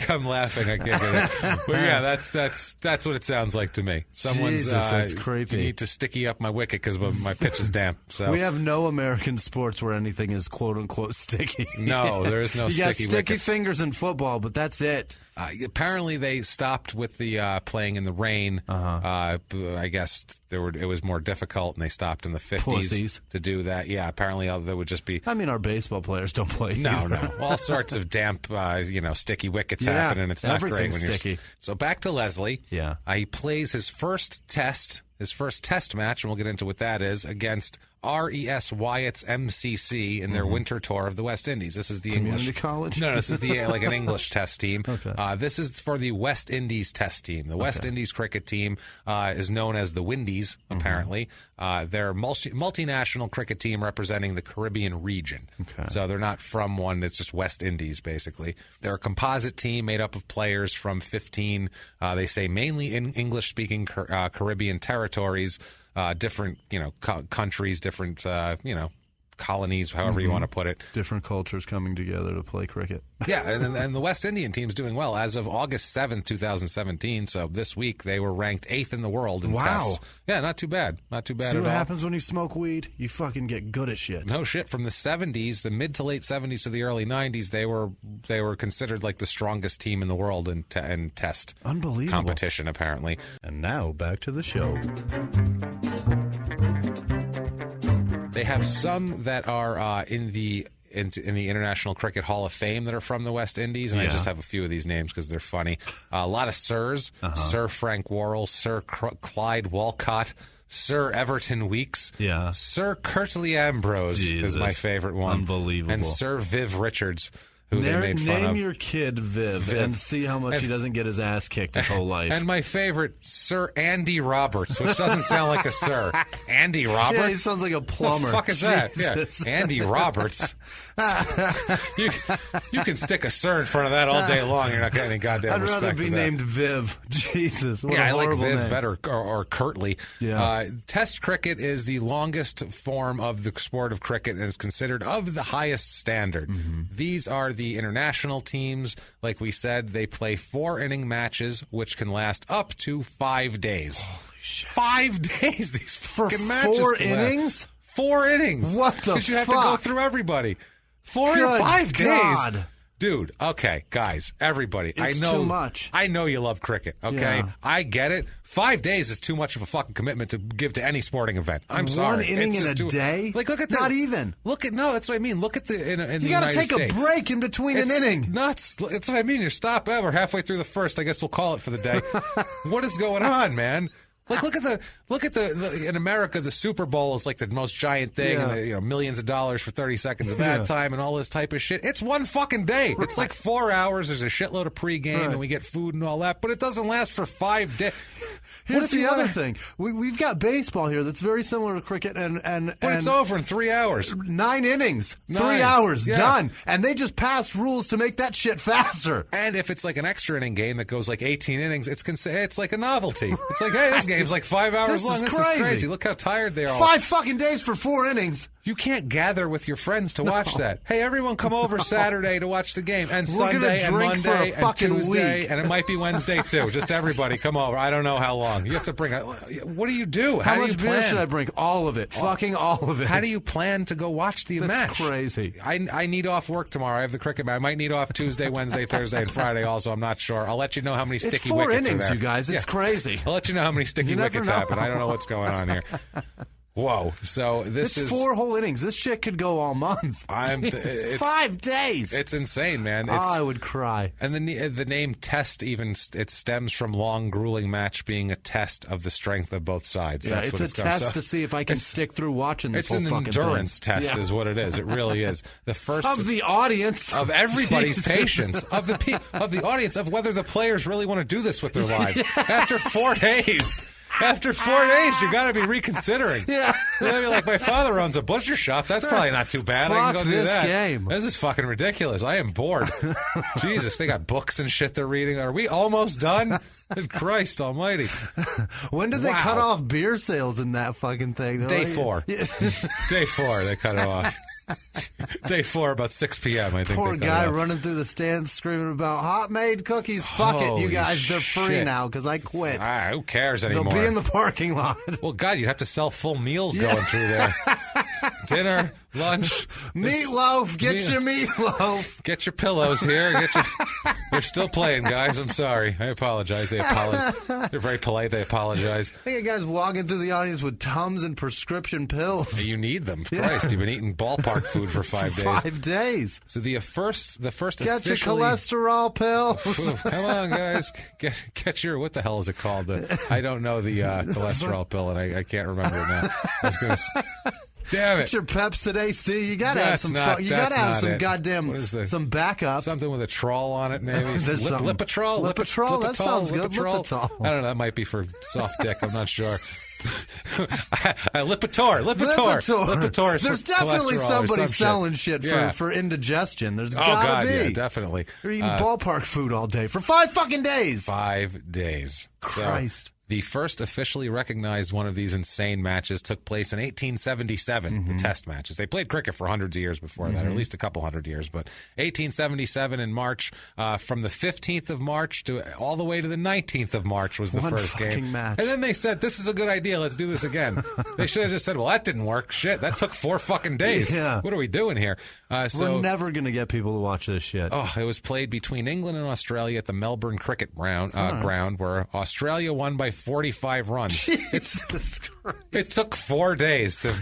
I'm laughing. I can't get it. But yeah, that's what it sounds like to me. Someone's that's creepy. You need to sticky up my wicket because my pitch is damp. So we have no American sports where anything is quote unquote sticky. No, there is no sticky wickets. You got sticky fingers in football, but that's it. Apparently, they stopped with the playing in the rain. I guess it was more difficult, and they stopped in the 50s to do that. Yeah, apparently there would just be. I mean, our baseball players don't play. No, all sorts of damp, sticky wickets happen, and it's not great when sticky. So back to Leslie. Yeah, he plays his first test match, and we'll get into what that is, against R.E.S. Wyatt's MCC in their winter tour of the West Indies. This is the community English college. No, this is the like an English test team. Okay. This is for the West Indies test team. The West Indies cricket team is known as the Windies. Apparently, they're a multinational cricket team representing the Caribbean region. Okay. So they're not from one. It's just West Indies basically. They're a composite team made up of players from 15. They say mainly in English-speaking Caribbean territories. Different, countries, different, colonies, however you want to put it. Different cultures coming together to play cricket. Yeah, and the West Indian team's doing well. As of August 7th, 2017, so this week, they were ranked 8th in the world in tests. Yeah, not too bad. Not too bad See at what all. happens when you smoke weed? You fucking get good at shit. No shit. From the 70s, the mid to late 70s to the early 90s, they were considered like the strongest team in the world in test Unbelievable competition, apparently. And now, back to the show. They have some that are in the International Cricket Hall of Fame that are from the West Indies, and I just have a few of these names because they're funny. A lot of Sirs, Sir Frank Worrell, Sir Clyde Walcott, Sir Everton Weeks, Sir Curtly Ambrose is my favorite one. Unbelievable. And Sir Viv Richards, who they made fun of. Name your kid Viv and see how much he doesn't get his ass kicked his whole life. And my favorite, Sir Andy Roberts, which doesn't sound like a sir. Andy Roberts? Yeah, he sounds like a plumber. What the fuck is that? Yeah, Andy Roberts. You can stick a sir in front of that all day long. You're not getting any goddamn respect. I'd rather be named Viv. Jesus. What a I like horrible Viv name. better, or Curtly. Yeah. Test cricket is the longest form of the sport of cricket and is considered of the highest standard. These are the international teams. Like we said, they play 4-inning matches, which can last up to 5 days. Holy shit. 5 days, these fucking matches. 4 can last. innings? 4 innings. What the fuck? Because you have to go through everybody. 4 Good in 5 God. days. Dude, okay, guys, everybody. It's I know too much. I know you love cricket, okay? Yeah. I get it. 5 days is too much of a fucking commitment to give to any sporting event. I'm sorry. One inning It's in a just day? Like, look at Not that. even. No, that's what I mean. Look at the in the You got to United take States. a break in between an inning. Nuts. That's what I mean. You stop ever halfway through the first. I guess we'll call it for the day. What is going on, man? Like, look at the in America, the Super Bowl is like the most giant thing, Yeah. and millions of dollars for 30 seconds of ad time and all this type of shit. It's one fucking day. It's like 4 hours. There's a shitload of pregame, and we get food and all that, but it doesn't last for 5 days. Here's the other thing. We've got baseball here that's very similar to cricket, and it's over in 3 hours. 9 innings, 3 9. hours, Yeah. done. And they just passed rules to make that shit faster. And if it's like an extra inning game that goes like 18 innings, it's like a novelty. It's like, hey, this game's like 5 hours long. This is crazy. Look how tired they are. 5 fucking days for 4 innings. You can't gather with your friends to watch that. Hey, everyone come over Saturday to watch the game. And We're Sunday gonna and drink for Monday a and fucking Tuesday. week. And it might be Wednesday, too. Just everybody come over. I don't know how long. You have to bring what do you do? How do much you beer plan? should I bring? All of it. Fucking all of it. How do you plan to go watch the match? That's crazy. I need off work tomorrow. I have the cricket match. I might need off Tuesday, Wednesday, Thursday, and Friday also. I'm not sure. I'll let you know how many sticky It's 4 wickets innings, are there. you guys. It's crazy. I'll let you know how many sticky You never wickets know. happen. I don't know what's going on here. Whoa. So this It's is 4 whole innings. This shit could go all month. it's 5 days. It's insane, man. I would cry. And the name test it stems from long, grueling match being a test of the strength of both sides. Yeah, That's it's what a it's test to see if I can stick through watching this It's whole an fucking endurance thing. test, is what it is. It really is. The first Of the audience. of everybody's Jesus. patience, of the audience, of whether the players really want to do this with their lives. After 4 days. After 4 days, you got to be reconsidering. Yeah. You're gonna be like, my father owns a butcher shop. That's probably not too bad. I can Fuck go do this that. game. This is fucking ridiculous. I am bored. Jesus, they got books and shit they're reading. Are we almost done? Good Christ Almighty! When did they Wow. cut off beer sales in that fucking thing? They're Day like- 4. Day 4, they cut it off. Day 4, about 6 p.m. I think. Poor they cut guy it off. running through the stands screaming about hot made cookies. Fuck it, Holy you guys. They're free shit. now because I quit. Who cares They'll anymore? be in the parking lot. Well, God, you'd have to sell full meals going through there. Dinner, lunch, Meatloaf, get Meat- your meatloaf. Get your pillows here. They're still playing, guys. I'm sorry. I apologize. They're very polite. They apologize. I got guys walking through the audience with Tums and prescription pills. You need them. Christ, you've been eating ballpark food for 5 days. 5 days. So the first Get your officially. cholesterol pills. Ooh, come on, guys. Get your, what the hell is it called? I don't know the cholesterol pill, and I can't remember it now. I was going to. Damn it. Get your Pepsid AC. You gotta have That's some. not- You gotta that's have not some it. goddamn What is this? some backup. Something with a troll on it, maybe. There's something. Lipitrol? Lipitrol? That sounds good. Lipitrol. I don't know. That might be for soft dick. I'm not sure. Lipitor. is There's for definitely cholesterol or somebody some selling shit Yeah. for indigestion. There's Oh, gotta God, be. yeah, definitely. They're eating ballpark food all day for 5 fucking days. 5 days. Christ. So The first officially recognized one of these insane matches took place in 1877, the test matches. They played cricket for hundreds of years before that, or at least a couple hundred years. But 1877 in March, from the 15th of March to all the way to the 19th of March was the first game. Match. And then they said, this is a good idea. Let's do this again. They should have just said, well, that didn't work. Shit, that took 4 fucking days. Yeah. What are we doing here? We're never going to get people to watch this shit. Oh, it was played between England and Australia at the Melbourne Cricket ground, where Australia won by 45 runs. Jesus Christ. It took 4 days to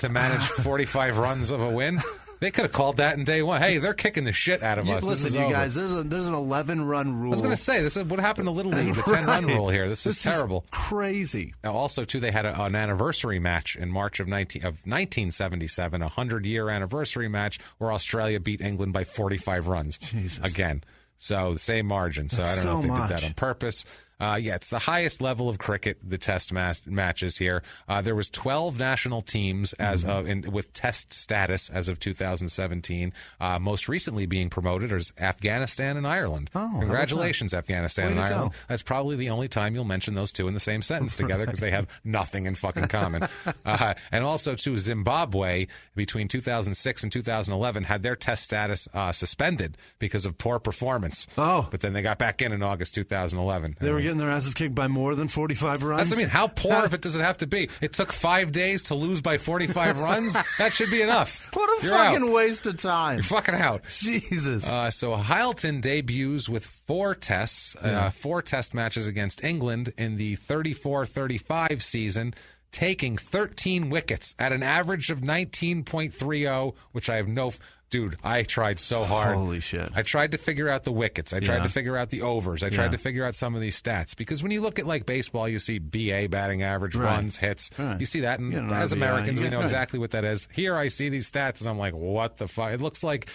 manage 45 runs of a win. They could have called that in day one. Hey, they're kicking the shit out of us. Listen, you guys, there's an 11-run rule. I was going to say, this is what happened to Little League, the 10-run rule here. This is terrible. Crazy. Now, also, too, they had an anniversary match in March of 1977, a 100-year anniversary match where Australia beat England by 45 runs. Jesus. Again. So the same margin. So That's I don't know if they much. did that on purpose. It's the highest level of cricket, the test matches here. There was 12 national teams as with test status as of 2017. Most recently being promoted is Afghanistan and Ireland. Oh, congratulations, Afghanistan and Ireland. Go. That's probably the only time you'll mention those two in the same sentence together because they have nothing in fucking common. And also, too, Zimbabwe between 2006 and 2011 had their test status suspended because of poor performance. Oh, but then they got back in August 2011. They were getting their asses kicked by more than 45 runs. That's, how poor of it does it have to be? It took 5 days to lose by 45 runs? That should be enough. What a fucking waste of time. You're fucking out. Jesus. So Hylton debuts with 4 tests, 4 test matches against England in the 34-35 season, taking 13 wickets at an average of 19.30, which I have no... Dude, I tried so hard. Holy shit. I tried to figure out the wickets. I tried to figure out the overs. I tried to figure out some of these stats. Because when you look at, like, baseball, you see BA, batting average, runs, hits. Right. You see that. And as Americans, we know exactly what that is. Here, I see these stats, and I'm like, what the fuck? It looks like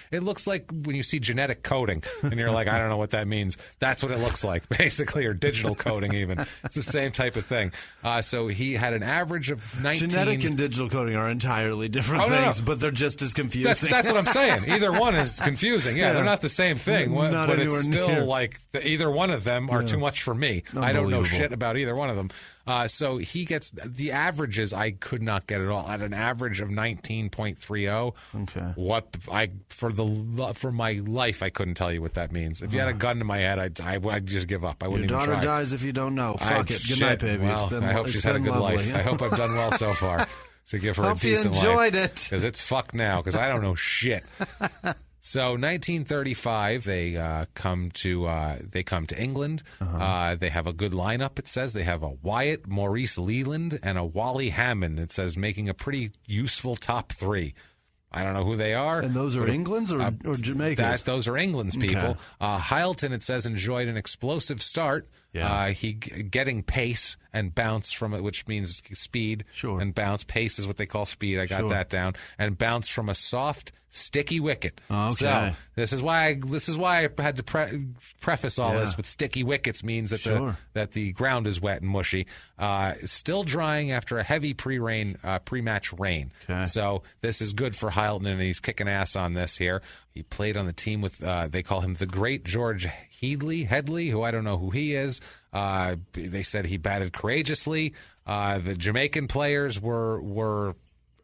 when you see genetic coding, and you're like, I don't know what that means. That's what it looks like, basically, or digital coding even. It's the same type of thing. So he had an average of 19... Genetic and digital coding are entirely different things, but they're just as confusing. That's what I'm saying. Either one is confusing. Yeah, they're not the same thing. But it's still near. Like either one of them are too much for me. I don't know shit about either one of them. So he gets the averages. I could not get at all at an average of 19.30. Okay. For my life, I couldn't tell you what that means. If you had a gun to my head, I'd just give up. I wouldn't even try. Your daughter dies if you don't know. Fuck it. Good night, baby. Well, I hope she's had a good life. I hope I've done well so far. To give her a decent life. Hope you enjoyed it. Because it's fucked now, because I don't know shit. So 1935, they come to England. They have a good lineup, it says. They have a Wyatt, Maurice Leland, and a Wally Hammond, it says, making a pretty useful top 3. I don't know who they are. And those are England's or Jamaica's? Those are England's people. Okay. Hylton, it says, enjoyed an explosive start. Yeah. He getting pace and bounce from it, which means speed. Sure. And bounce. Pace is what they call speed. I got that down. And bounce from a soft, sticky wicket. Okay. So this is why I had to preface all this with sticky wickets means that that the ground is wet and mushy. Still drying after a heavy pre-match rain. Okay. So this is good for Hylton, and he's kicking ass on this here. He played on the team with they call him the Great George Headley, who I don't know who he is. They said he batted courageously. The Jamaican players were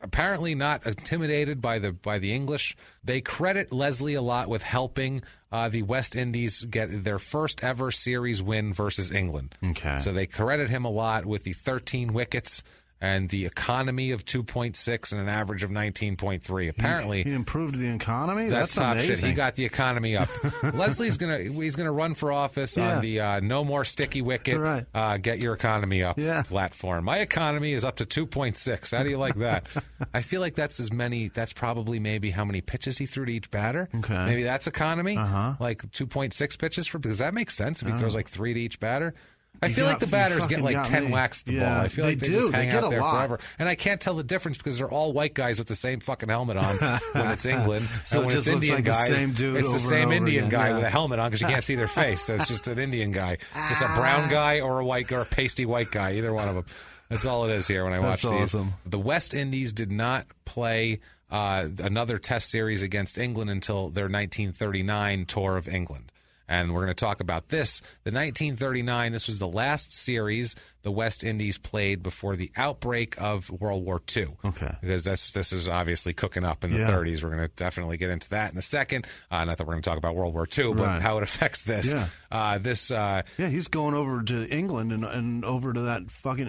apparently not intimidated by the English. They credit Leslie a lot with helping the West Indies get their first ever series win versus England. Okay. So they credit him a lot with the 13 wickets and the economy of 2.6 and an average of 19.3. Apparently, he improved the economy. That's top amazing. shit. He got the economy up. Leslie's gonna run for office on the no more sticky wicket, get your economy up platform. My economy is up to 2.6. How do you like that? I feel like that's as many. That's probably maybe how many pitches he threw to each batter. Okay, maybe that's economy. Like 2.6 pitches because that makes sense if he throws like 3 to each batter. I feel like the batters get like 10 whacks at the ball. I feel like they just hang out there forever. And I can't tell the difference because they're all white guys with the same fucking helmet on when it's England. So and when it it's just Indian looks like guys, the same dude it's the same Indian again. guy with a helmet on because you can't see their face. So it's just an Indian guy. Just a brown guy or a white guy or a pasty white guy, either one of them. That's all it is here when I watch these. Awesome. The West Indies did not play another test series against England until their 1939 tour of England. And we're going to talk about this. The 1939, this was the last series the West Indies played before the outbreak of World War II. Okay. Because this is obviously cooking up in the 30s. We're going to definitely get into that in a second. Not that we're going to talk about World War II, but how it affects this. Yeah. He's going over to England and over to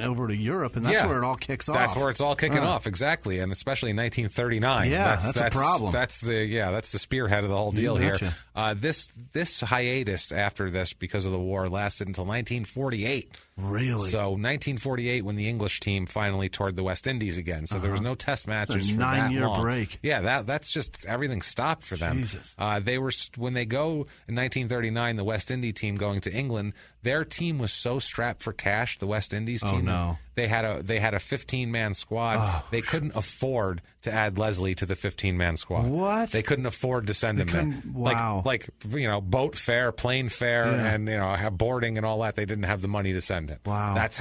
over to Europe, and that's where it all kicks off. That's where it's all kicking off, exactly, and especially in 1939. Yeah, that's a problem. That's the spearhead of the whole deal here. This hiatus after this, because of the war, lasted until 1948. Really? So 1948, when the English team finally toured the West Indies again. So there was no test matches for that 9-year break. Yeah, that's just everything stopped for them. Jesus. They were when they go in 1939, the West Indies team going to England. Their team was so strapped for cash. The West Indies team. Oh, no. They had a 15-man squad. Oh, they couldn't afford to add Leslie to the 15-man squad. What? They couldn't afford to send him there. Wow. Like boat fare, plane fare, and have boarding and all that. They didn't have the money to send him. Wow. That's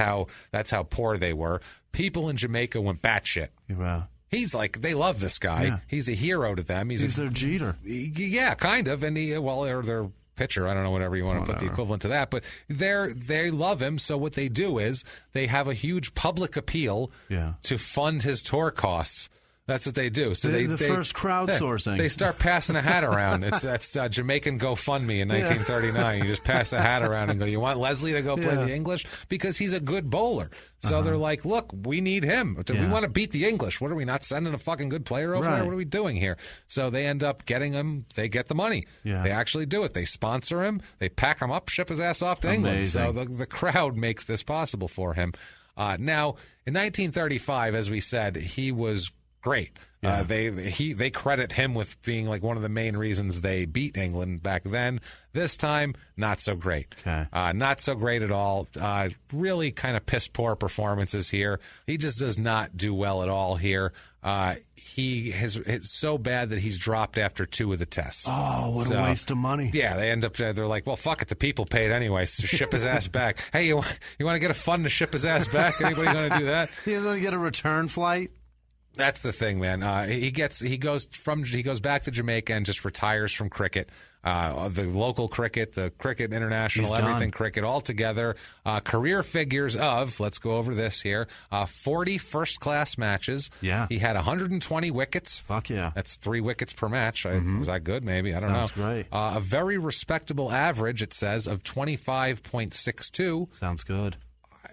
how poor they were. People in Jamaica went batshit. Wow. He's like, they love this guy. Yeah. He's a hero to them. He's their Jeter. Yeah, kind of. And or their pitcher. I don't know, whatever you want to put the equivalent to that. But they love him. So what they do is they have a huge public appeal to fund his tour costs. That's what they do. So the first crowdsourcing. They start passing a hat around. That's Jamaican GoFundMe in 1939. You just pass a hat around and go, you want Leslie to go play the English? Because he's a good bowler. So they're like, look, we need him. We want to beat the English. What are we not sending a fucking good player over there? What are we doing here? So they end up getting him. They get the money. Yeah. They actually do it. They sponsor him. They pack him up, ship his ass off to England. So the crowd makes this possible for him. Now, in 1935, as we said, he was great. Yeah. They credit him with being like one of the main reasons they beat England back then. This time, not so great. Okay. Not so great at all. Really kind of piss poor performances here. He just does not do well at all here. It's so bad that he's dropped after 2 of the tests. Oh, what a waste of money. Yeah, they end up, they're like, well, fuck it, the people paid anyway, so ship his ass back. Hey, you want to get a fund to ship his ass back? Anybody going to do that? He's going to get a return flight? That's the thing, man. He goes back to Jamaica and just retires from cricket. The local cricket, the cricket international, everything cricket all together. Career figures of, let's go over this here, 40 first-class matches. Yeah. He had 120 wickets. Fuck yeah. That's 3 wickets per match. Was that good? Maybe. I don't know. Sounds great. A very respectable average, it says, of 25.62. Sounds good.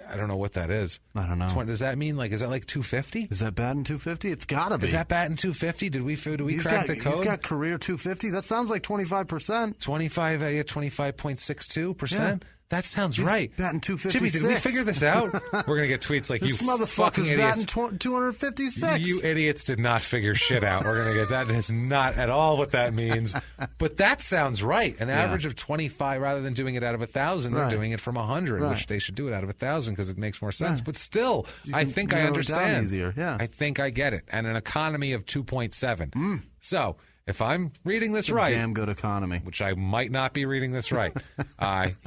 I don't know what that is. I don't know. Does that mean is that like 250? Is that batting 250? It's got to be. Is that batting 250? Did we crack the code? He's got career 250. That sounds like 25%. 25.62%? Yeah. That sounds right. Batting 256. Jimmy, did we figure this out? We're going to get tweets like, this you motherfucker's idiots. batting 256. You idiots did not figure shit out. We're going to get that. Is not at all what that means. But that sounds right. An average of 25, rather than doing it out of 1,000, they're doing it from 100, which they should do it out of 1,000 because it makes more sense. But still, I think I understand. Yeah. I think I get it. And an economy of 2.7. So if I'm reading this right, damn good economy, which I might not be reading this right,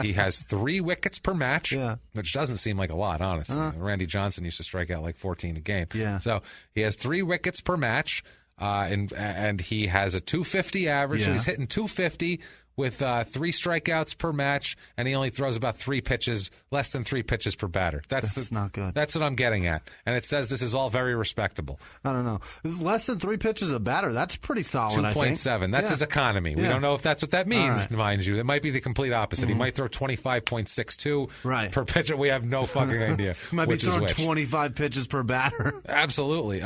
he has 3 wickets per match, which doesn't seem like a lot, honestly. Randy Johnson used to strike out like 14 a game. Yeah. So he has 3 wickets per match, and he has a 250 average. So he's hitting 250 with 3 strikeouts per match, and he only throws about 3 pitches, less than 3 pitches per batter. That's not good. That's what I'm getting at. And it says this is all very respectable. I don't know. Less than 3 pitches a batter, that's pretty solid, 2.7. That's his economy. We don't know if that's what that means, mind you. It might be the complete opposite. He might throw 25.62 per pitcher. We have no fucking idea. He might be throwing 25 pitches per batter. Absolutely.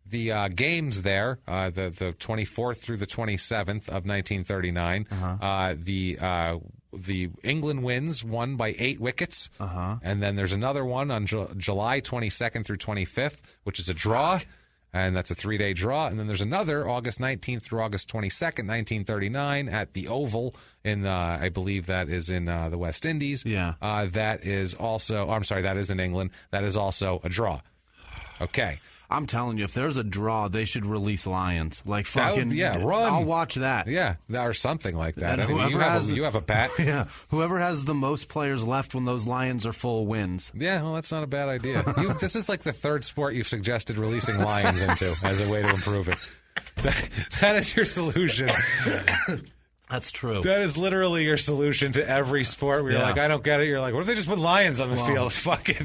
The games there, the 24th through the 27th of 1939, the England won by 8 wickets, and then there's another one on July 22nd through 25th, which is a draw, and that's a 3-day draw, and then there's another August 19th through August 22nd, 1939, at the Oval in I believe that is in the West Indies. Yeah, that is also. that is in England. That is also a draw. Okay. I'm telling you, if there's a draw, they should release lions. Like fucking, run. I'll watch that. Yeah, or something like that. And you have a bat. Yeah, whoever has the most players left when those lions are full wins. Yeah, well, that's not a bad idea. This is like the 3rd sport you've suggested releasing lions into as a way to improve it. That is your solution That's true. That is literally your solution to every sport where you're like, I don't get it. You're like, what if they just put lions on the field? Fuck it.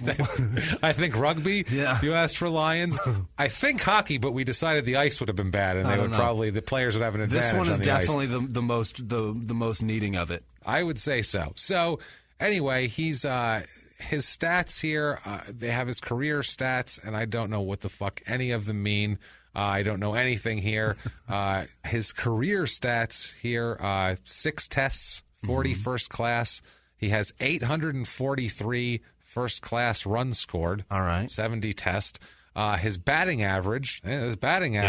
I think rugby, you asked for lions. I think hockey, but we decided the ice would have been bad, and the players would have an advantage. This one is on the definitely ice. the most needing of it. I would say so. So anyway, he's his stats here. They have his career stats, and I don't know what the fuck any of them mean. I don't know anything here. His career stats here, 6 tests, 40 first class. He has 843 first class runs scored. All right. 70 tests. His batting average, there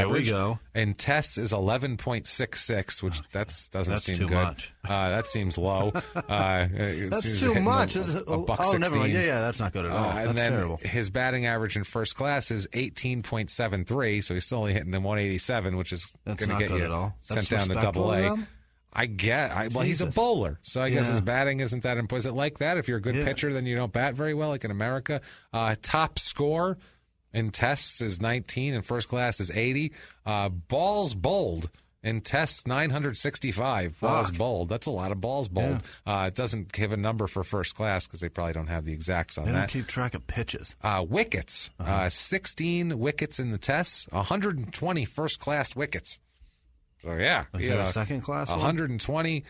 we go. in tests is 11.66, which doesn't seem too good. Much. That seems low. That's too much. $1.16. Never mind. Yeah, that's not good at all. And that's then terrible. his batting average in first class is 18.73, so he's still only hitting them 187, which is going to get you at all. sent down to Double-A. I get. Well, he's a bowler, so I guess his batting isn't that important. Is it like that? If you're a good pitcher, then you don't bat very well, like in America. Top score in tests is 19, in first class is 80. Balls bowled in tests, 965 balls bowled. That's a lot of balls bowled. It doesn't give a number for first class because they probably don't have the exacts on they that. Don't keep track of pitches. Wickets, 16 wickets in the tests, 120 first class wickets. So yeah, is that a second class? 120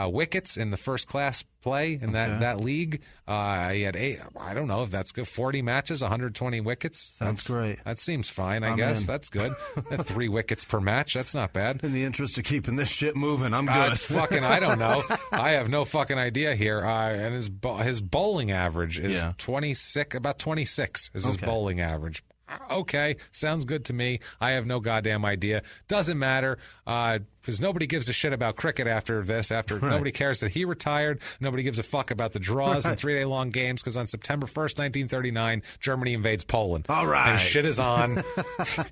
wickets in the first class play in that league. He had 8. I don't know if that's good. 40 matches, 120 wickets. Sounds great. That seems fine. I guess that's good. 3 wickets per match. That's not bad. In the interest of keeping this shit moving, I'm good. It's fucking. I don't know. I have no fucking idea here. And his bowling average is 26. About 26 is his bowling average. Okay, sounds good to me. I have no goddamn idea. Doesn't matter because nobody gives a shit about cricket after this. Nobody cares that he retired. Nobody gives a fuck about the draws and 3-day-long games because on September 1st, 1939, Germany invades Poland. All right. And shit is on.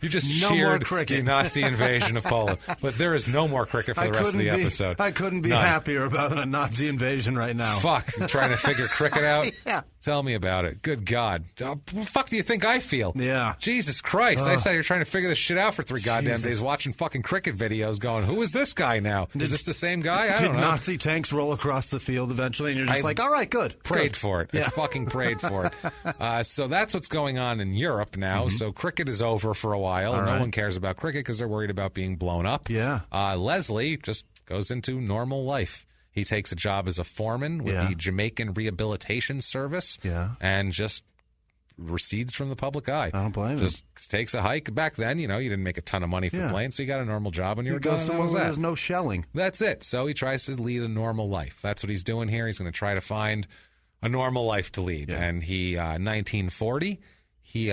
You just cheered the Nazi invasion of Poland. But there is no more cricket for the rest of the episode. I couldn't be happier about a Nazi invasion right now. Fuck. You're trying to figure cricket out? Yeah. Tell me about it. Good God. Fuck do you think I feel? Yeah. Jesus Christ. I sat here trying to figure this shit out for 3 goddamn days watching fucking cricket videos going, who is this guy now? Is this the same guy? I don't know. Did Nazi tanks roll across the field eventually and you're just like, all right, good. Prayed for it. Yeah. I fucking prayed for it. So that's what's going on in Europe now. So cricket is over for a while. No one cares about cricket because they're worried about being blown up. Yeah. Leslie just goes into normal life. He takes a job as a foreman with the Jamaican Rehabilitation Service and just recedes from the public eye. I don't blame him. Just takes a hike. Back then, you didn't make a ton of money for playing, so you got a normal job when you were done. Somewhere where there's no shelling. That's it. So he tries to lead a normal life. That's what he's doing here. He's going to try to find a normal life to lead. Yeah. And he, 1940, he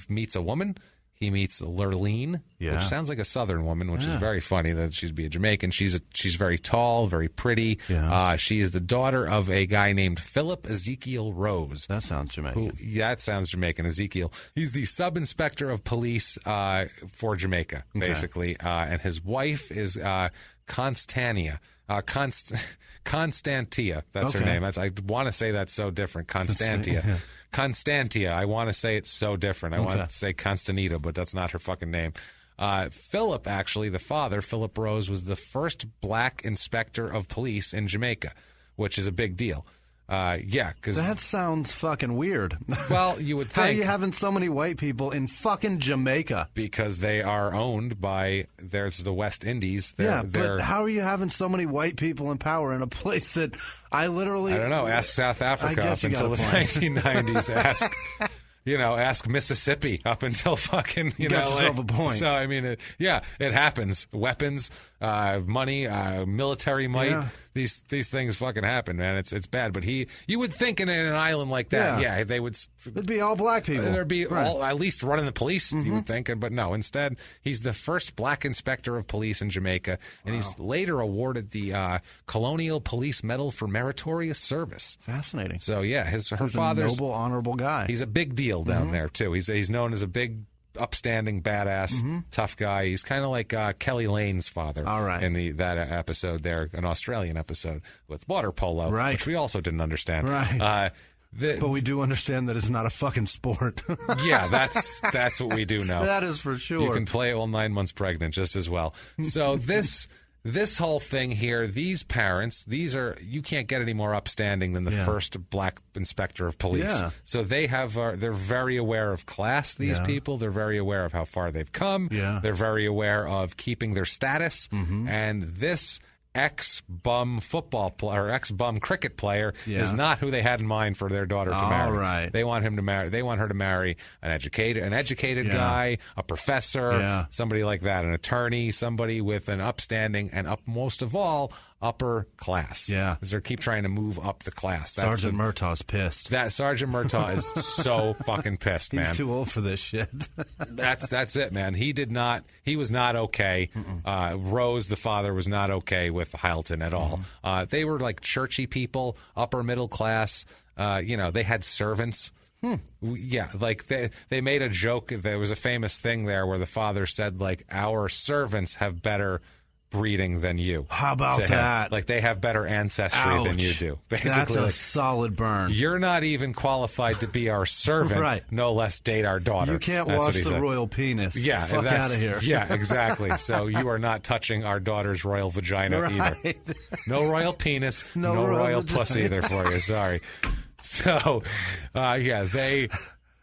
meets a woman. He meets Lurleen, which sounds like a Southern woman, which is very funny that she'd be a Jamaican. She's very tall, very pretty. Yeah. She is the daughter of a guy named Philip Ezekiel Rose. That sounds Jamaican. That sounds Jamaican, Ezekiel. He's the sub-inspector of police for Jamaica, basically. And his wife is Constantia. Constantia, that's her name. I want to say that's so different. Constantia. Constantia. I want to say it's so different. I want to say Constanita, but that's not her fucking name. Philip, actually, the father, Philip Rose, was the first black inspector of police in Jamaica, which is a big deal. Because that sounds fucking weird. Well, you would think. How are you having so many white people in fucking Jamaica? Because they are owned by there's the West Indies. But how are you having so many white people in power in a place that I don't know. Ask South Africa up until the 1990s. Ask Mississippi up until fucking, got yourself a point. So, I mean, it happens. Weapons, money, military might. Yeah. These things fucking happen, man. It's bad. But you would think in an island like that, they would. It'd be all black people. There'd be all, at least running the police, you would think. But no, instead, he's the first black inspector of police in Jamaica. And he's later awarded the Colonial Police Medal for Meritorious Service. Fascinating. So, yeah, her father's a noble, honorable guy. He's a big deal down there, too. He's known as a big, upstanding, badass, tough guy. He's kind of like Kelly Lane's father in that episode there, an Australian episode with water polo, which we also didn't understand. Right. But we do understand that it's not a fucking sport. Yeah, that's what we do know. That is for sure. You can play it while 9 months pregnant just as well. So this this whole thing here, these parents, you can't get any more upstanding than the first black inspector of police. Yeah. So they're very aware of class, these people. They're very aware of how far they've come. Yeah. They're very aware of keeping their status. And this ex-bum football player, or ex-bum cricket player is not who they had in mind for their daughter to marry. Right. They want him to marry. They want her to marry an educated guy, a professor, somebody like that, an attorney, somebody with an upstanding and most of all, upper class. Yeah. Because they keep trying to move up the class. Sergeant Murtaugh's pissed. That Sergeant Murtaugh is so fucking pissed, man. He's too old for this shit. That's it, man. He was not okay. Rose, the father, was not okay with Hylton at all. They were like churchy people, upper middle class. They had servants. Yeah, like they made a joke. There was a famous thing there where the father said, like, our servants have better breeding than you. How about that? Like, they have better ancestry than you do. Basically, that's a solid burn. You're not even qualified to be our servant, right. No less date our daughter. You can't watch the royal penis. Yeah, fuck out of here. Yeah, exactly. So you are not touching our daughter's royal vagina either. No royal penis, no royal pussy either for you. Sorry. So, they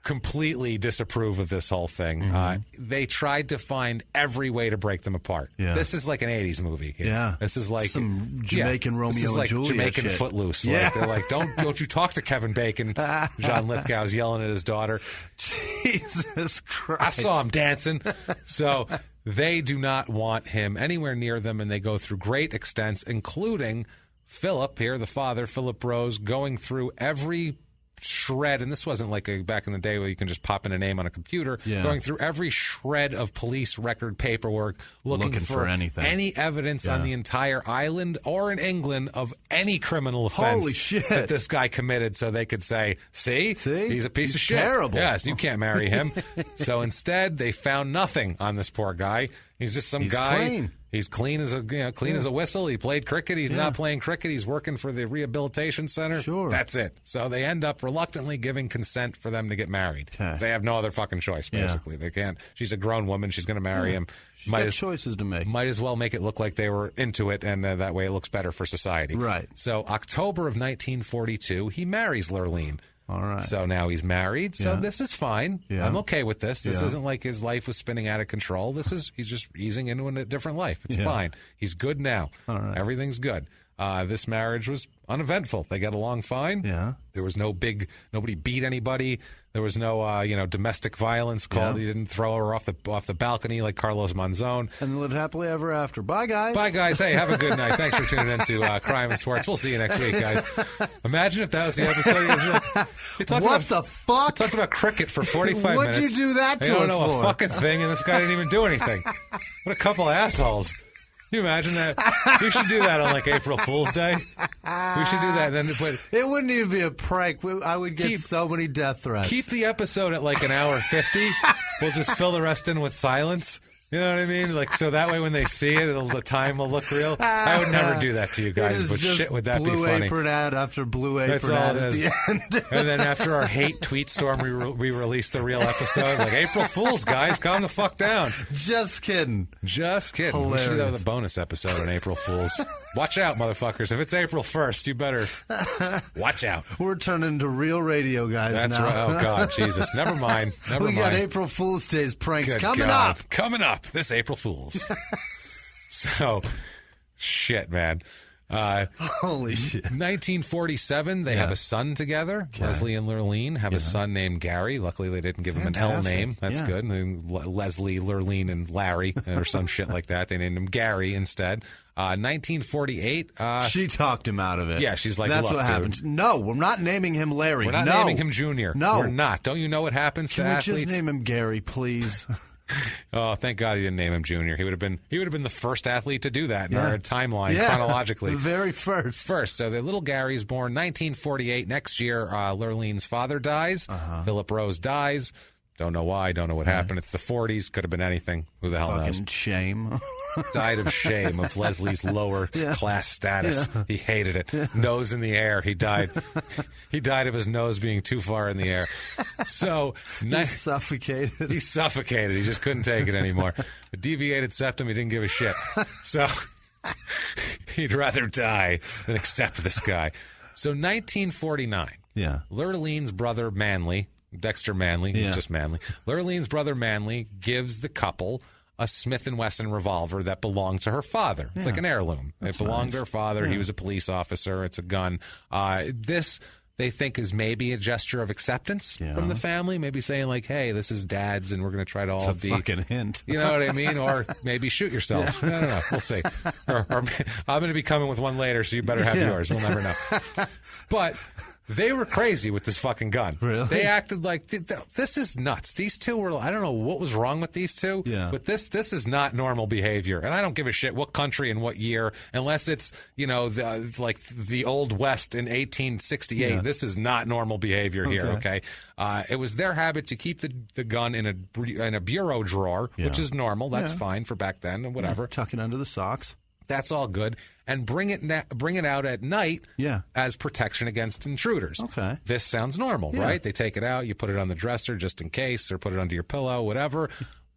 completely disapprove of this whole thing. They tried to find every way to break them apart. Yeah. This is like an 80s movie. Yeah. This is like some Jamaican Romeo this is like and Juliet Jamaican shit. Footloose. Yeah. Like, they're like, don't you talk to Kevin Bacon. John Lithgow's yelling at his daughter. Jesus Christ. I saw him dancing. So they do not want him anywhere near them, and they go through great extents, including Philip here, the father, Philip Rose, going through every shred, and this wasn't like back in the day where you can just pop in a name on a computer, going through every shred of police record paperwork, looking for anything, any evidence on the entire island or in England of any criminal offense that this guy committed, so they could say, see? He's a piece of shit. Terrible. Yes, you can't marry him. So instead, they found nothing on this poor guy. He's just some guy. Clean. He's clean as a whistle. He played cricket. He's not playing cricket. He's working for the rehabilitation center. Sure. That's it. So they end up reluctantly giving consent for them to get married. They have no other fucking choice, basically. They can't. She's a grown woman. She's going to marry him. She's got choices to make. Might as well make it look like they were into it, and that way it looks better for society. Right. So October of 1942, he marries Lurleen. All right. So now he's married. So this is fine. Yeah. I'm okay with this. This isn't like his life was spinning out of control. He's just easing into a different life. It's fine. He's good now. All right. Everything's good. This marriage was uneventful. They got along fine. Yeah. There was nobody beat anybody. There was no, domestic violence called. He didn't throw her off the balcony like Carlos Monzon. And they lived happily ever after. Bye, guys. Bye, guys. Hey, have a good night. Thanks for tuning in to Crime and Sports. We'll see you next week, guys. Imagine if that was the episode. What the fuck? Talked about cricket for 45 minutes. What'd you do that to us for? They don't know a fucking thing, and this guy didn't even do anything. What a couple of assholes. Can you imagine that? We should do that on like April Fool's Day. We should do that. And then it wouldn't even be a prank. I would get so many death threats. Keep the episode at like an hour 50. We'll just fill the rest in with silence. You know what I mean? Like, so that way when they see it, the time will look real. I would never do that to you guys, but shit, would that be funny? Blue apron ad after blue apron That's all ad it at is. the end. And then after our hate tweet storm, we release the real episode. Like, April Fools, guys, calm the fuck down. Just kidding. Just kidding. Hilarious. We should do that with a bonus episode on April Fools. Watch out, motherfuckers. If it's April 1st, you better watch out. We're turning into real radio guys now. That's right. Oh, God, Jesus. Never mind. We got April Fool's Day's pranks coming up. Coming up this April Fool's. So, shit, man. Holy shit. 1947, they have a son together. Okay. Leslie and Lurleen have a son named Gary. Luckily, they didn't give him an L name. That's good. And Leslie, Lurleen, and Larry, or some shit like that. They named him Gary instead. 1948. She talked him out of it. Yeah, she's like, that's what happened. No, we're not naming him Larry. We're not naming him Junior. No. We're not. Don't you know what happens to athletes? Can we just name him Gary, please? Oh, thank God he didn't name him Junior. He would have been the first athlete to do that in our timeline chronologically. The very first. So the little Gary's born 1948. Next year, Lurleen's father dies. Philip Rose dies. Don't know why. Don't know what happened. It's the 40s. Could have been anything. Who the hell knows? Fucking shame. Died of shame of Leslie's lower class status. He hated it. Nose in the air. He died. He died of his nose being too far in the air. So he suffocated. He suffocated. He just couldn't take it anymore. A deviated septum. He didn't give a shit. So He'd rather die than accept this guy. So 1949. Yeah. Lurlene's brother Manley, Dexter Manley, just Manley. Lurlene's brother Manley gives the couple a Smith & Wesson revolver that belonged to her father. It's like an heirloom. It belonged to her father. He was a police officer. It's a gun. This, they think, is maybe a gesture of acceptance from the family. Maybe saying, like, hey, this is Dad's, and we're going to try to all be... It's a fucking hint. You know what I mean? Or maybe shoot yourself. I don't know. We'll see. Or I'm going to be coming with one later, so you better have yours. We'll never know. But... they were crazy with this fucking gun. Really? They acted like, this is nuts. These two were, I don't know what was wrong with these two, but this is not normal behavior. And I don't give a shit what country and what year, unless it's, like the Old West in 1868. Yeah. This is not normal behavior here, okay? It was their habit to keep the gun in a bureau drawer, which is normal. That's fine for back then and whatever. Tuck it under the socks. That's all good. And bring it out at night as protection against intruders. Okay. This sounds normal, right? They take it out, you put it on the dresser just in case, or put it under your pillow, whatever.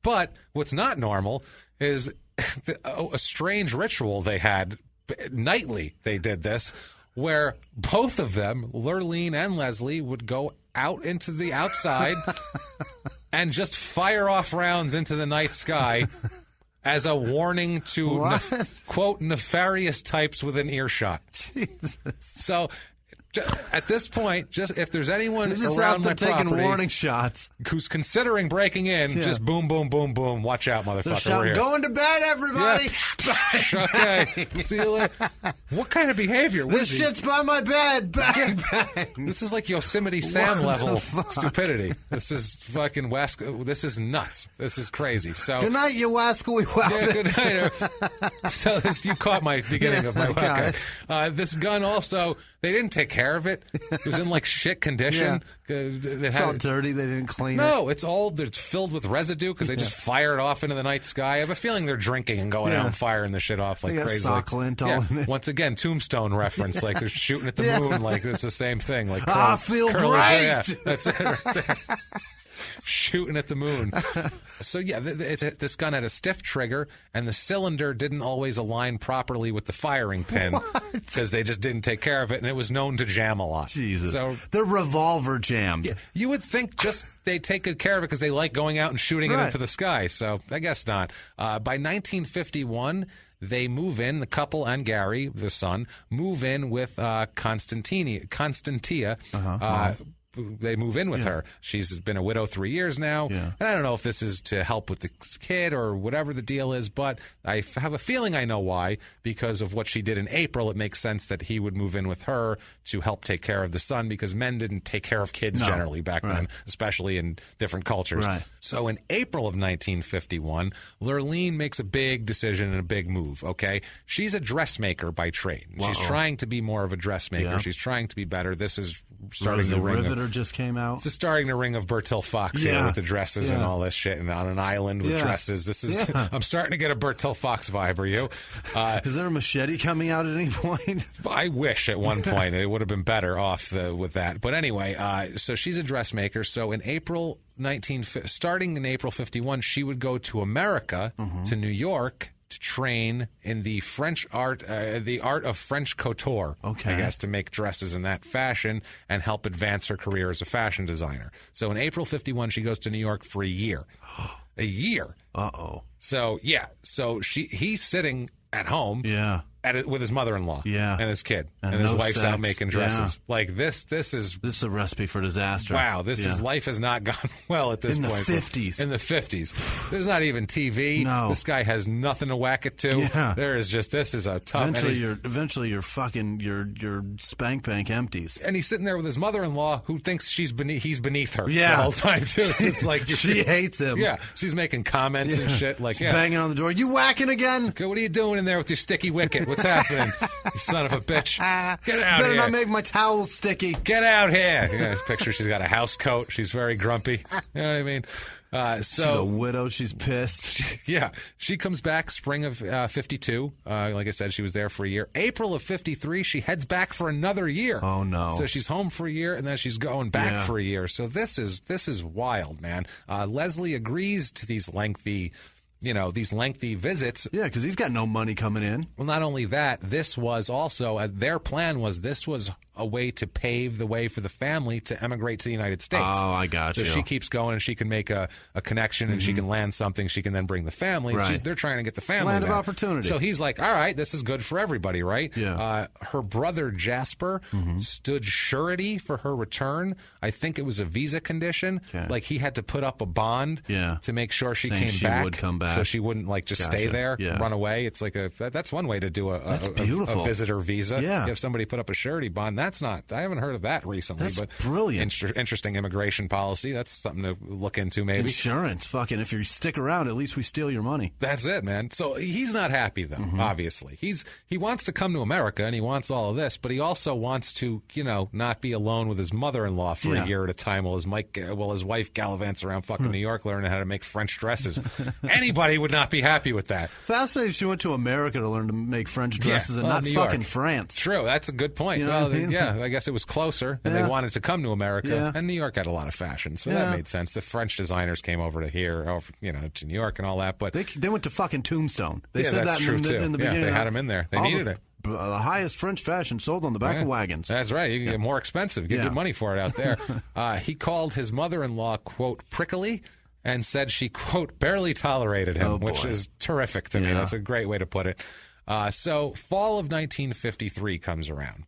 But what's not normal is a strange ritual they had nightly. They did this, where both of them, Lurleen and Leslie, would go out into the outside and just fire off rounds into the night sky as a warning to, quote, nefarious types within earshot. Jesus. So, at this point, just if there's anyone around my property taking warning shots who's considering breaking in, just boom, boom, boom, boom. Watch out, motherfucker. We're here. Going to bed, everybody. Yeah. Okay. See you later. What kind of behavior? This shit's by my bed. Bang, bang. This is like Yosemite Sam level stupidity. This is fucking This is nuts. This is crazy. So good night, you wascally wabbit. Yeah, good night. So you caught my beginning of my okay. This gun also, they didn't take care of it. It was in like shit condition. It's all dirty. They didn't clean it. No, it's filled with residue because they just fire it off into the night sky. I have a feeling they're drinking and going out and firing the shit off like crazy. Sock lint all in it. Once again, Tombstone reference. Like they're shooting at the moon. Like it's the same thing. Like I feel great. Yeah, that's it right there. Shooting at the moon. So this gun had a stiff trigger, and the cylinder didn't always align properly with the firing pin because they just didn't take care of it, and it was known to jam a lot. Jesus. So the revolver jammed. Yeah, you would think just they take good care of it because they like going out and shooting it into the sky. So I guess not. By 1951. They move in, the couple and Gary, the son, move in with Constantia. They move in with her. She's been a widow 3 years now. Yeah. And I don't know if this is to help with the kid or whatever the deal is, but I have a feeling I know why. Because of what she did in April, it makes sense that he would move in with her to help take care of the son, because men didn't take care of kids generally back then, especially in different cultures. Right. So in April of 1951, Lurleen makes a big decision and a big move, okay? She's a dressmaker by trade. She's trying to be more of a dressmaker. Yeah. She's trying to be better. This is starting to ring. Riveter just came out. This is starting to ring of Bertil Fox here with the dresses and all this shit, and on an island with dresses. This is. I'm starting to get a Bertil Fox vibe. Are you? Is there a machete coming out at any point? I wish at one point it would have been better off with that. But anyway, so she's a dressmaker. So in April starting in April 51, she would go to America, to New York, to train in the French art, the art of French couture, I guess, to make dresses in that fashion and help advance her career as a fashion designer. So in April 51, she goes to New York for a year. A year. Uh-oh. So, so he's sitting at home. Yeah. With his mother-in-law and his kid. And his wife's out making dresses. Yeah. Like, this is a recipe for disaster. Wow, life has not gone well at this point. In the 50s. In the 50s. There's not even TV. No. This guy has nothing to whack it to. Yeah. This is a tough... Eventually your spank bank empties. And he's sitting there with his mother-in-law who thinks he's beneath her the whole time, too. So it's like... she hates him. Yeah. She's making comments and shit. Like, banging on the door. You whacking again? Okay, what are you doing in there with your sticky wicket? What's happening? You son of a bitch. Get out Better here. not make my towels sticky. Get out here. This picture, she's got a house coat. She's very grumpy. You know what I mean? She's a widow. She's pissed. She comes back spring of 52. Like I said, she was there for a year. April of 53, she heads back for another year. Oh, no. So she's home for a year, and then she's going back for a year. So this is wild, man. Leslie agrees to these lengthy these lengthy visits. Yeah, because he's got no money coming in. Well, not only that, this was also their plan was this was a way to pave the way for the family to emigrate to the United States. Oh, I got you. So she keeps going, and she can make a connection, and she can land something. She can then bring the family. Right. They're trying to get the family Land there. of opportunity. So he's like, all right, this is good for everybody, right? Yeah. Her brother, Jasper, stood surety for her return. I think it was a visa condition. Okay. Like, he had to put up a bond to make sure she Saying came she back. would come back. So she wouldn't, just stay there, run away. It's like that's one way to do a visitor visa. Yeah. If somebody put up a surety bond, I haven't heard of that recently. That's but brilliant. Interesting immigration policy. That's something to look into, maybe. Insurance. Fucking, if you stick around, at least we steal your money. That's it, man. So he's not happy, though, obviously. He wants to come to America, and he wants all of this, but he also wants to, not be alone with his mother-in-law for a year at a time while his wife gallivants around fucking New York learning how to make French dresses. Anybody would not be happy with that. Fascinating she went to America to learn to make French dresses and not New fucking York. France. True, that's a good point. You know what I mean? I guess it was closer, and they wanted to come to America, and New York had a lot of fashion, so that made sense. The French designers came over to here, to New York and all that, but they went to fucking Tombstone. They said that's that true, in too. the beginning. They had them in there. They needed it. The highest French fashion sold on the back of wagons. That's right. You can get more expensive. Get good money for it out there. He called his mother-in-law, quote, prickly, and said she, quote, barely tolerated him, which is terrific to me. That's a great way to put it. So fall of 1953 comes around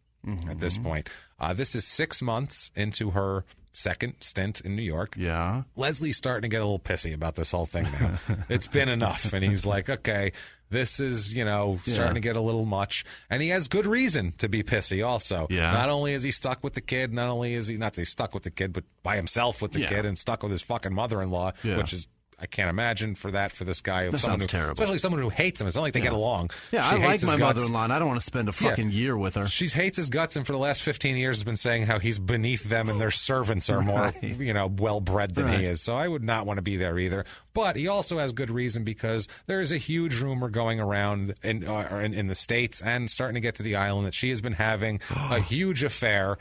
at this point. This is 6 months into her second stint in New York. Yeah. Leslie's starting to get a little pissy about this whole thing now. It's been enough. And he's like, okay, this is, starting to get a little much. And he has good reason to be pissy also. Yeah. Not only is he stuck with the kid, not that he's stuck with the kid, but by himself with the kid and stuck with his fucking mother-in-law, which is, I can't imagine for this guy. That sounds terrible. Especially someone who hates him. It's not like they get along. Yeah, I like my mother-in-law, and I don't want to spend a fucking year with her. She hates his guts, and for the last 15 years has been saying how he's beneath them and their servants are more, well-bred than he is. So I would not want to be there either. But he also has good reason because there is a huge rumor going around in the States and starting to get to the island that she has been having a huge affair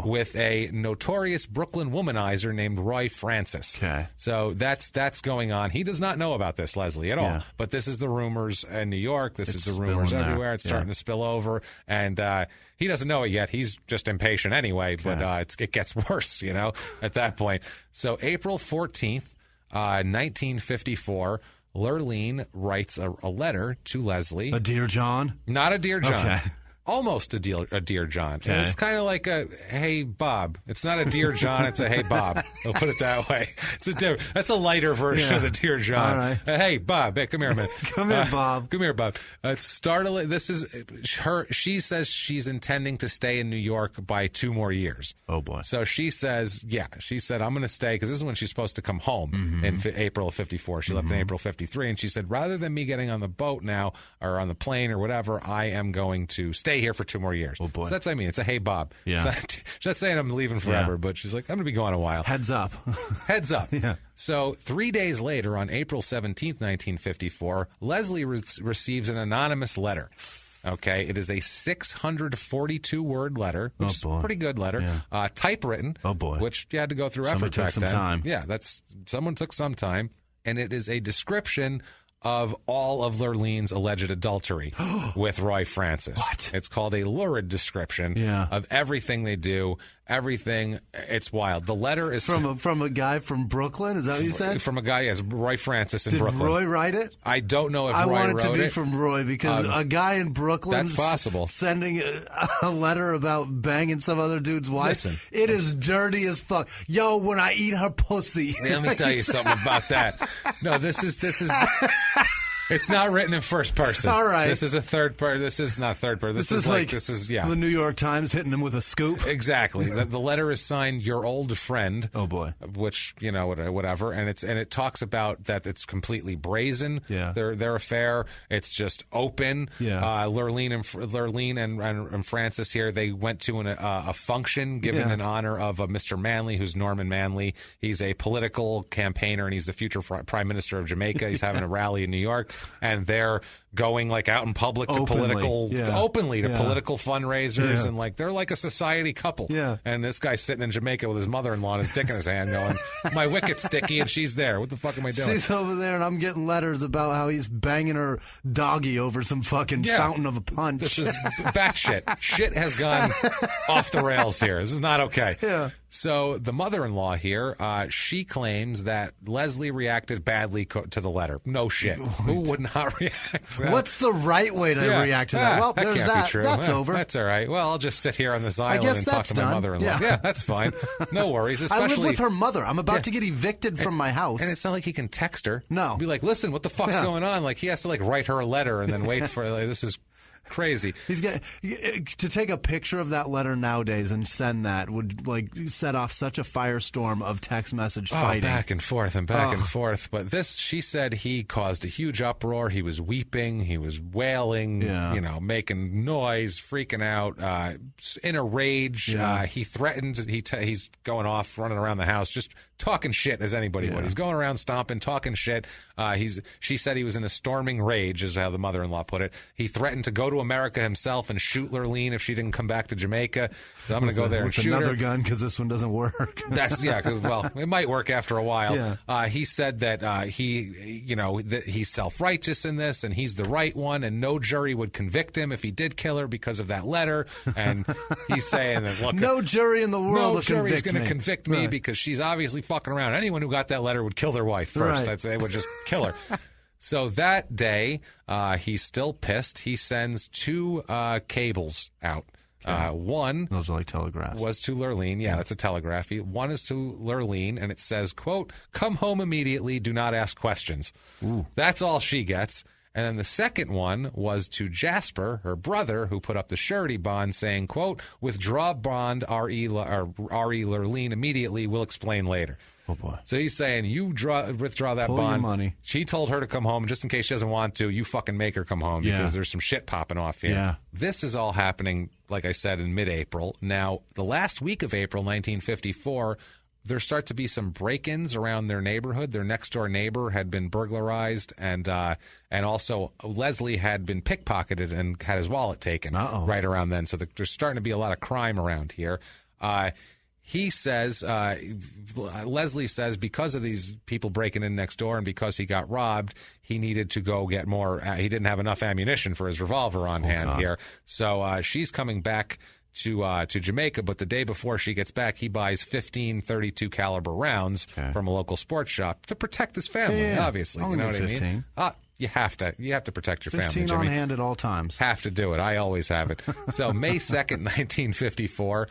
with a notorious Brooklyn womanizer named Roy Francis. Okay. So that's going on. He does not know about this, Leslie, at all. But this is the rumors in New York. This is the rumors everywhere. It's starting to spill over. And he doesn't know it yet. He's just impatient anyway. But it gets worse, at that point. So April 14th, 1954, Lurleen writes a letter to Leslie. A Dear John? Not a Dear John. Okay. Almost a Dear John. Okay. And it's kind of like a Hey Bob. It's not a Dear John. It's a Hey Bob. I'll put it that way. That's a lighter version of the Dear John. All right. Hey Bob, come here a minute. Come here, Bob. Come here, Bob. It's startling. This is her. She says she's intending to stay in New York by 2 more years. Oh boy. So she says, she said, I'm going to stay because this is when she's supposed to come home in April of 54. She left in April 53, and she said, rather than me getting on the boat now or on the plane or whatever, I am going to stay here for 2 more years. Oh boy. So that's it's a Hey Bob. Yeah. She's not saying I'm leaving forever, but she's like, I'm going to be gone a while. Heads up. Heads up. Yeah. So 3 days later, on April 17th, 1954, Leslie receives an anonymous letter. Okay, it is a 642-word letter, which is a pretty good letter. Yeah. Typewritten. Oh boy. Which you had to go through effort back then. Someone took some time. Yeah, someone took some time, and it is a description of all of Lurleen's alleged adultery with Roy Francis. What? It's called a lurid description of everything they do, everything. It's wild. The letter is from a guy from Brooklyn. Is that what you said? From a guy, yes, Roy Francis in Brooklyn. Did Roy write it? I don't know if I Roy want it wrote to be it. from Roy because a guy in Brooklyn That's possible. Sending a letter about banging some other dude's wife. Listen, it is dirty as fuck. Yo, when I eat her pussy. Let me tell you something about that. No, this is. It's not written in first person. All right. This is a third person. This is not third person. This is the New York Times hitting him with a scoop. Exactly. The letter is signed "Your Old Friend." Oh boy. Which whatever, and it talks about that it's completely brazen. Yeah. Their affair. It's just open. Yeah. Lurleen and Francis here. They went to a function given in honor of Mr. Manley, who's Norman Manley. He's a political campaigner and he's the future prime minister of Jamaica. He's having a rally in New York. and they're going like out in public to political fundraisers, and like they're like a society couple. Yeah. And this guy's sitting in Jamaica with his mother-in-law and his dick in his hand, going, "My wicket's sticky," and she's there. What the fuck am I doing? She's over there, and I'm getting letters about how he's banging her doggy over some fucking fountain of a punch. This is batshit. Shit has gone off the rails here. This is not okay. Yeah. So the mother-in-law here, she claims that Leslie reacted badly to the letter. No shit. Who would not react to that? What's the right way to react to that? Well, that there's can't that. Be true. That's over. That's all right. Well, I'll just sit here on this island and talk to my mother-in-law. Yeah, that's fine. No worries. Especially, I live with her mother. I'm about to get evicted from my house. And it's not like he can text her. No. Be like, listen, what the fuck's going on? Like, he has to like write her a letter and then wait for this is crazy. He's got to take a picture of that letter nowadays and send that would like set off such a firestorm of text message fighting. Back and forth and back and forth. But this, she said, he caused a huge uproar. He was weeping, he was wailing, making noise, freaking out, in a rage. He threatened. He's going off, running around the house, just talking shit as anybody would. He's going around stomping, talking shit. She said he was in a storming rage, is how the mother-in-law put it. He threatened to go to America himself and shoot Lurleen if she didn't come back to Jamaica. So I'm going to go there and shoot her. Another gun, because this one doesn't work. That's well, it might work after a while. He said that he's self-righteous in this, and he's the right one, and no jury would convict him if he did kill her because of that letter. And he's saying that, look, no jury in the world will jury's going to convict me because she's obviously fucking around. Anyone who got that letter would kill their wife first. They would just kill her. So that day, he's still pissed. He sends 2 cables out. One, those are like telegraphs, was to Lurleen. Yeah, that's a telegraph. One is to Lurleen, and it says, quote, "Come home immediately. Do not ask questions." Ooh. That's all she gets. And then the second one was to Jasper, her brother, who put up the surety bond, saying, quote, "Withdraw bond R.E. Lurleen immediately. We'll explain later." Oh, boy. So he's saying, you withdraw that Pull bond. Your money. She told her to come home. Just in case she doesn't want to, you fucking make her come home because there's some shit popping off here. Yeah. This is all happening, like I said, in mid-April. Now, the last week of April 1954, there start to be some break-ins around their neighborhood. Their next-door neighbor had been burglarized, and also Leslie had been pickpocketed and had his wallet taken right around then. So there's starting to be a lot of crime around here. He says, Leslie says, because of these people breaking in next door and because he got robbed, he needed to go get more. He didn't have enough ammunition for his revolver on hand here. So she's coming back to Jamaica, but the day before she gets back, he buys 15 .32 caliber rounds from a local sports shop to protect his family. Obviously, only you know what 15. I mean. You have to protect your family. 15 Jimmy. on hand at all times. Have to do it. I always have it. So May 2nd, 1954,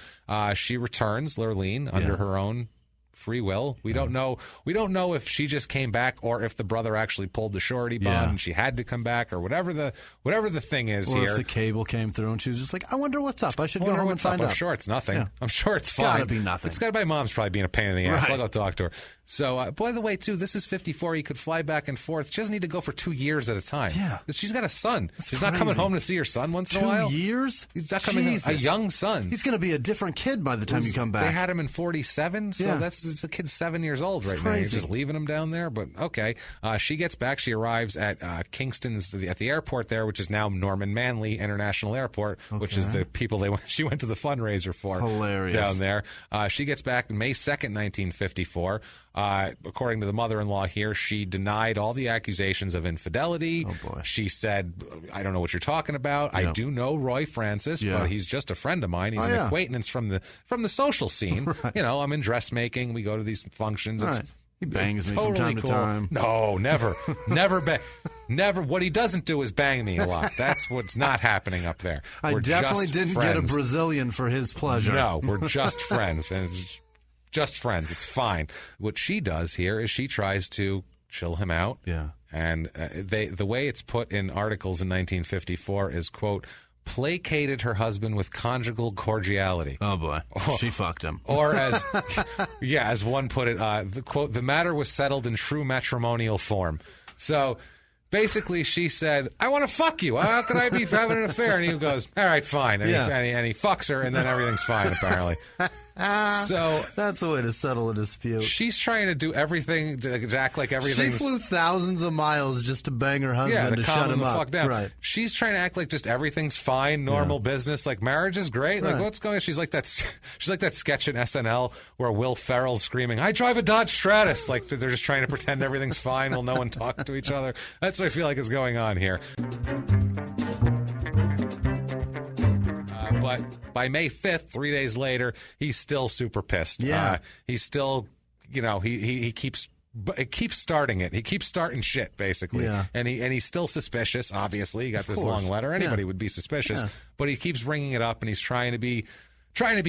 she returns, Lurleen, under her own free will. We don't know. We don't know if she just came back or if the brother actually pulled the surety bond and she had to come back, or whatever the thing is or here. If the cable came through and she was just like, I wonder what's up. I should go home and find out. I'm sure it's nothing. Yeah. I'm sure it's fine. It's got to be nothing. It's got to be. Mom's probably being a pain in the ass. I'll go talk to her. So, by the way, too, this is 54. He could fly back and forth. She doesn't need to go for 2 years at a time. Yeah. She's got a son. She's not crazy. Coming home to see her son once in a while. 2 years? He's not coming home. A young son. He's going to be a different kid by the time you come back. They had him in 47, so that's the kid's 7 years old right now. You're just leaving him down there, but okay. She gets back. She arrives at Kingston's at the airport there, which is now Norman Manley International Airport, which is the people she went to the fundraiser for. Hilarious. Down there. She gets back May 2nd, 1954. According to the mother-in-law here, she denied all the accusations of infidelity. Oh, boy. She said, I don't know what you're talking about. Yeah. I do know Roy Francis, but he's just a friend of mine. He's an acquaintance from the social scene. You know, I'm in dressmaking. We go to these functions. He bangs me totally from time to time. No, never. Never. What he doesn't do is bang me a lot. That's what's not happening up there. I definitely didn't get a Brazilian for his pleasure. No, we're just friends. And it's just friends. It's fine. What she does here is she tries to chill him out. Yeah. And the way it's put in articles in 1954 is, quote, placated her husband with conjugal cordiality. Oh, boy. She fucked him. Or as one put it, the quote, the matter was settled in true matrimonial form. So Basically, she said, I want to fuck you. How could I be having an affair? And he goes, all right, fine. And, he fucks her, and then everything's fine, apparently. So that's a way to settle a dispute. She's trying to do everything to act like everything. She flew thousands of miles just to bang her husband to shut him up. Fuck down. Right. She's trying to act like just everything's fine, normal business, like marriage is great. Like what's going on? She's like that sketch in SNL where Will Ferrell's screaming, "I drive a Dodge Stratus." Like they're just trying to pretend everything's fine while no one talks to each other. That's what I feel like is going on here. But by May 5th, 3 days later, he's still super pissed. Yeah. He's still, he keeps starting it. He keeps starting shit, basically. Yeah. And he's still suspicious, obviously. He got this long letter. Anybody would be suspicious. Yeah. But he keeps bringing it up, and he's trying to be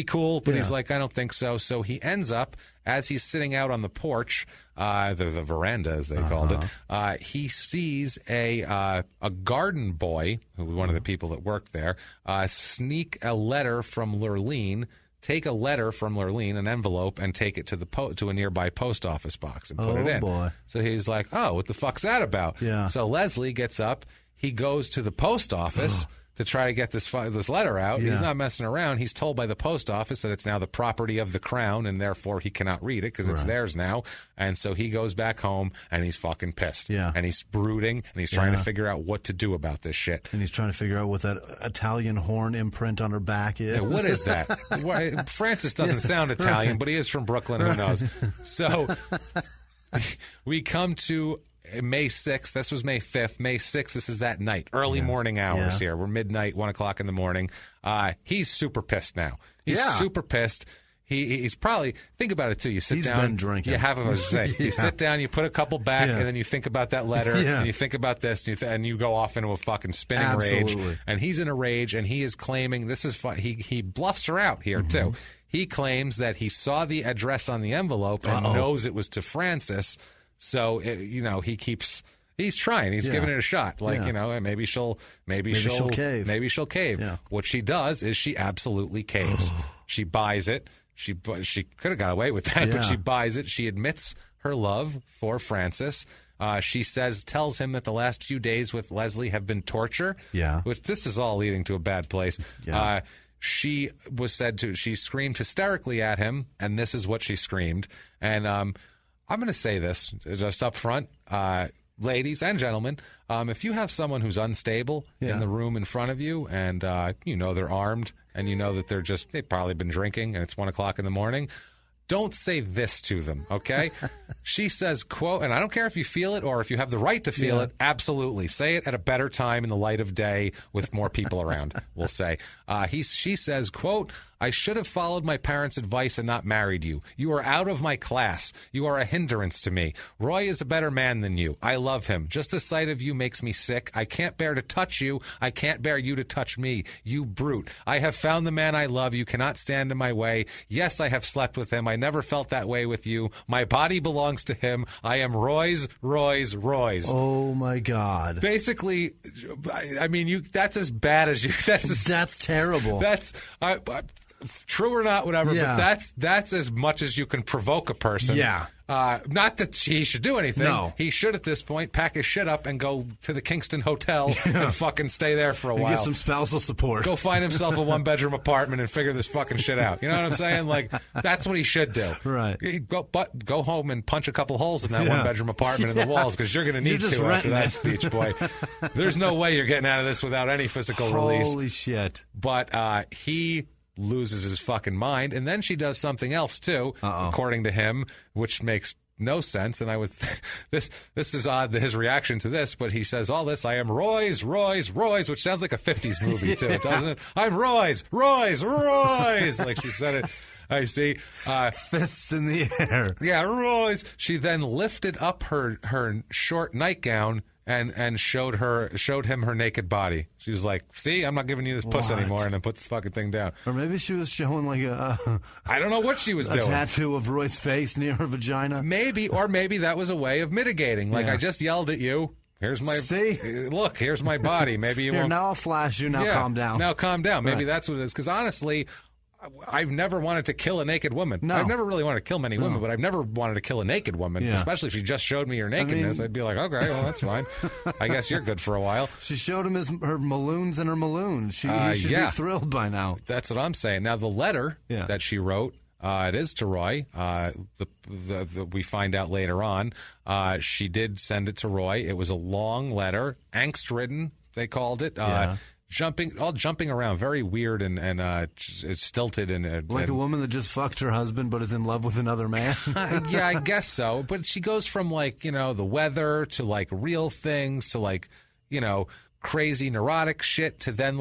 cool, but he's like, I don't think so. So he ends up, as he's sitting out on the porch, the veranda, as they called it, he sees a garden boy, who was one of the people that worked there, sneak a letter from Lurleen, take a letter from Lurleen, an envelope, and take it to a nearby post office box and put it in. Boy. So he's like, oh, what the fuck's that about? Yeah. So Leslie gets up. He goes to the post office to try to get this letter out. Yeah. He's not messing around. He's told by the post office that it's now the property of the crown, and therefore he cannot read it because it's theirs now. And so he goes back home, and he's fucking pissed. Yeah. And he's brooding, and he's trying to figure out what to do about this shit. And he's trying to figure out what that Italian horn imprint on her back is. Yeah, what is that? Francis doesn't sound Italian, but he is from Brooklyn. Who knows? So we come to May 6th. This was May 5th. May 6th, this is that night. Early morning hours here. We're midnight, 1 o'clock in the morning. He's super pissed now. He's super pissed. He's probably, think about it too. You sit down. He's been drinking. You have a say. You sit down, you put a couple back, and then you think about that letter, and you think about this, and you go off into a fucking spinning rage. And he's in a rage, and he is claiming, this is fun. He bluffs her out here too. He claims that he saw the address on the envelope and knows it was to Francis. So he's trying. He's giving it a shot. Like maybe she'll cave. Maybe she'll cave. Yeah. What she does is she absolutely caves. She buys it. She could have got away with that, but she buys it. She admits her love for Francis. She tells him that the last few days with Leslie have been torture. Yeah. Which this is all leading to a bad place. Yeah. She screamed hysterically at him, and this is what she screamed. And I'm going to say this just up front, ladies and gentlemen. If you have someone who's unstable in the room in front of you, and they're armed, and that they've probably been drinking, and it's 1 o'clock in the morning, don't say this to them, okay? She says, quote, and I don't care if you feel it or if you have the right to feel it, absolutely. Say it at a better time in the light of day with more people around, we'll say. She says, quote, I should have followed my parents' advice and not married you. You are out of my class. You are a hindrance to me. Roy is a better man than you. I love him. Just the sight of you makes me sick. I can't bear to touch you. I can't bear you to touch me. You brute. I have found the man I love. You cannot stand in my way. Yes, I have slept with him. I never felt that way with you. My body belongs to him. I am Roy's. Oh, my God. Basically, I mean, that's as bad as you. That's terrible. That's... true or not, whatever, but that's as much as you can provoke a person. Yeah. Not that he should do anything. No. He should, at this point, pack his shit up and go to the Kingston Hotel and fucking stay there for a while. Get some spousal support. Go find himself a one-bedroom apartment and figure this fucking shit out. You know what I'm saying? Like, that's what he should do. Right. Go home and punch a couple holes in that one-bedroom apartment in the walls, because you're going to need to after that speech, boy. There's no way you're getting out of this without any physical release. Holy shit. But he loses his fucking mind, and then she does something else too, according to him, which makes no sense. And I would this is odd, his reaction to this, but he says all this, I am Roy's, which sounds like a 50s movie too, doesn't it? I'm Roy's, like she said it. I see. Fists in the air. Yeah, Roy's. She then lifted up her short nightgown and showed him her naked body. She was like, see, I'm not giving you this puss anymore, and then put the fucking thing down. Or maybe she was showing like I don't know what she was doing. A tattoo of Roy's face near her vagina. Maybe that was a way of mitigating. Like, I just yelled at you. Here's my look. Here's my body. Maybe you won't. Now I'll flash you. Now calm down. Now calm down. Maybe that's what it is. Because honestly, I've never wanted to kill a naked woman. No. I've never really wanted to kill many women, but I've never wanted to kill a naked woman, especially if she just showed me her nakedness. I'd be like, okay, well, that's fine. I guess you're good for a while. She showed him her balloons and her malloons. He should be thrilled by now. That's what I'm saying. Now, the letter that she wrote, it is to Roy. We find out later on. She did send it to Roy. It was a long letter, angst-ridden, they called it. Jumping around, very weird and stilted and like a woman that just fucked her husband but is in love with another man. Yeah, I guess so. But she goes from the weather to real things to crazy neurotic shit to then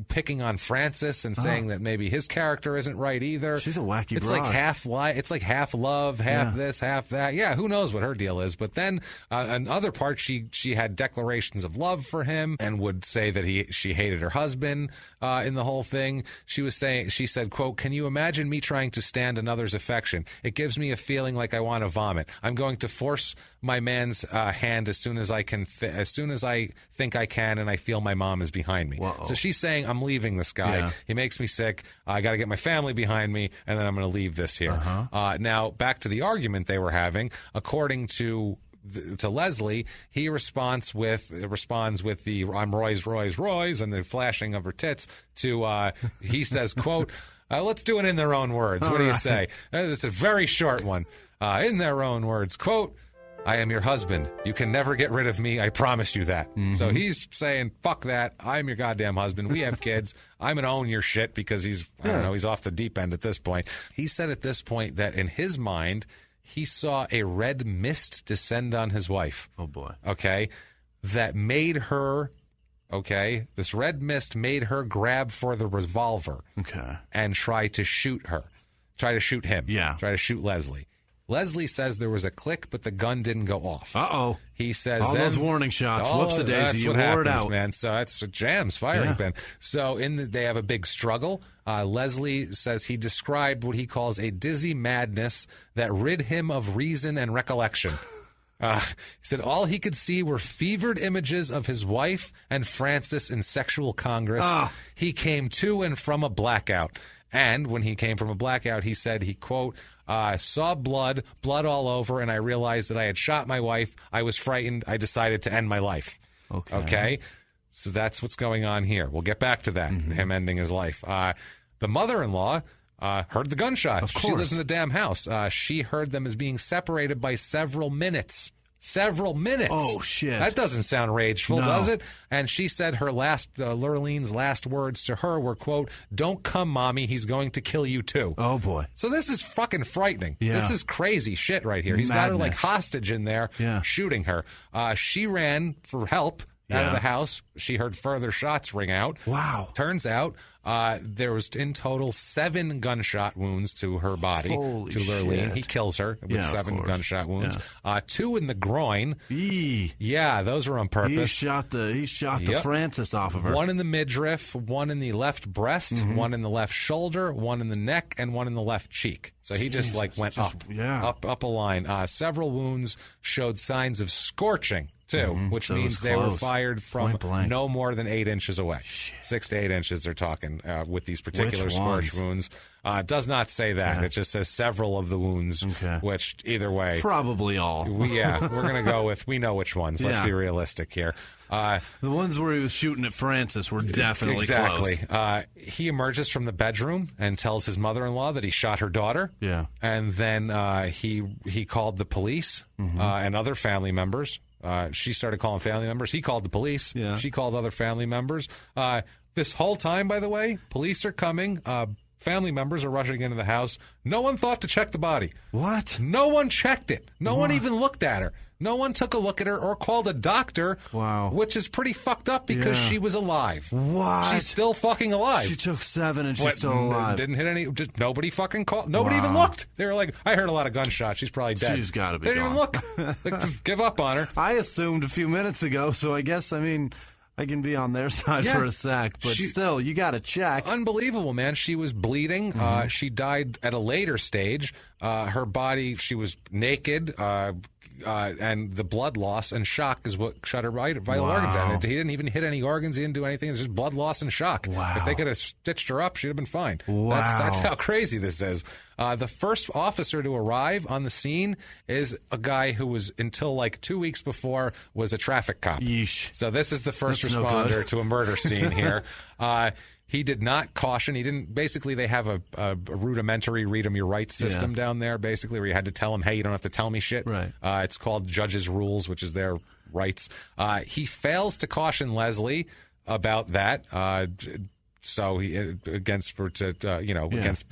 picking on Francis and saying that maybe his character isn't right either. She's a wacky It's broad. like half lie. It's like half love, half this, half that. Yeah, who knows what her deal is. But then in other parts, she had declarations of love for him and would say that she hated her husband in the whole thing. She said, quote, "Can you imagine me trying to stand another's affection? It gives me a feeling like I want to vomit. I'm going to force my man's hand as soon as I can, as soon as I think I can, and I feel my mom is behind me." Whoa. So she's saying, I'm leaving this guy. Yeah. He makes me sick. I got to get my family behind me, and then I'm going to leave this here. Now, back to the argument they were having. According to Leslie, he responds with the "I'm Roy's," and the flashing of her tits to, he says, quote, let's do it in their own words. What do you say? It's a very short one. In their own words, quote, "I am your husband. You can never get rid of me. I promise you that." So he's saying, fuck that. I'm your goddamn husband. We have kids. I'm going to own your shit because he's off the deep end at this point. He said at this point that in his mind, he saw a red mist descend on his wife. Oh, boy. Okay. That made her, this red mist made her grab for the revolver. Okay. And try to shoot him. Yeah. Try to shoot Leslie. Leslie says there was a click, but the gun didn't go off. Uh-oh. He says all those warning shots. Whoops-a-daisy. That's You what wore happens, it out. man. So that's what jams, firing pin. So they have a big struggle. Leslie says he described what he calls a dizzy madness that rid him of reason and recollection. He said all he could see were fevered images of his wife and Francis in sexual congress. He came to and from a blackout. And when he came from a blackout, he said he, quote, saw blood all over, and I realized that I had shot my wife. I was frightened. I decided to end my life. Okay? So that's what's going on here. We'll get back to that, him ending his life. The mother-in-law heard the gunshot. Of course. She lives in the damn house. She heard them as being separated by several minutes. Several minutes. Oh, shit. That doesn't sound rageful, No. does it? And she said her Lurleen's last words to her were, quote, "Don't come, Mommy. He's going to kill you, too." Oh, boy. So this is fucking frightening. Yeah. This is crazy shit right here. He's got her Madness. hostage in there, shooting her. She ran for help out of the house. She heard further shots ring out. Wow. Turns out there was in total 7 gunshot wounds to her body. Holy to Lurleen. shit. He kills her with of 7 course. gunshot wounds. 2 in the groin. Eee. Yeah, those were on purpose. He shot the Francis off of her. 1 in the midriff, 1 in the left breast, 1 in the left shoulder, 1 in the neck, and 1 in the left cheek. So he just went up a line. Several wounds showed signs of scorching too, which So it means was they were close. fired from Point blank. no more than 8 inches away. 6 to 8 inches they're talking with these particular Which scorch ones? wounds. It does not say that. It just says several of the wounds, which either way. Probably all. We're going to go with, we know which ones. Let's be realistic here. The ones where he was shooting at Francis were definitely exactly. close. He emerges from the bedroom and tells his mother-in-law that he shot her daughter. Yeah. And then he called the police and other family members. She started calling family members. He called the police. Yeah. She called other family members. This whole time, by the way, police are coming. Family members are rushing into the house. No one thought to check the body. What? No one checked it. No one even looked at her. No one took a look at her or called a doctor. Wow. Which is pretty fucked up because she was alive. What? She's still fucking alive. She took 7 and she's still alive. Didn't hit any. Just nobody fucking called. Nobody even looked. They were like, I heard a lot of gunshots. She's probably dead. She's got to be They didn't gone. even look. Like, give up on her. I assumed a few minutes ago, so I guess, I can be on their side for a sec, but still, you got to check. Unbelievable, man. She was bleeding. She died at a later stage. Her body, she was naked, and the blood loss and shock is what shut her vital organs out. He didn't even hit any organs. He didn't do anything. It's just blood loss and shock. Wow. If they could have stitched her up, she'd have been fine. Wow. That's how crazy this is. The first officer to arrive on the scene is a guy who was, until like 2 weeks before, was a traffic cop. Yeesh. So this is the first That's responder to a murder scene here. He did not caution. He didn't. Basically, they have a rudimentary read 'em your rights system down there, basically, where you had to tell him, hey, you don't have to tell me shit. Right. It's called judge's rules, which is their rights. He fails to caution Leslie about that. So against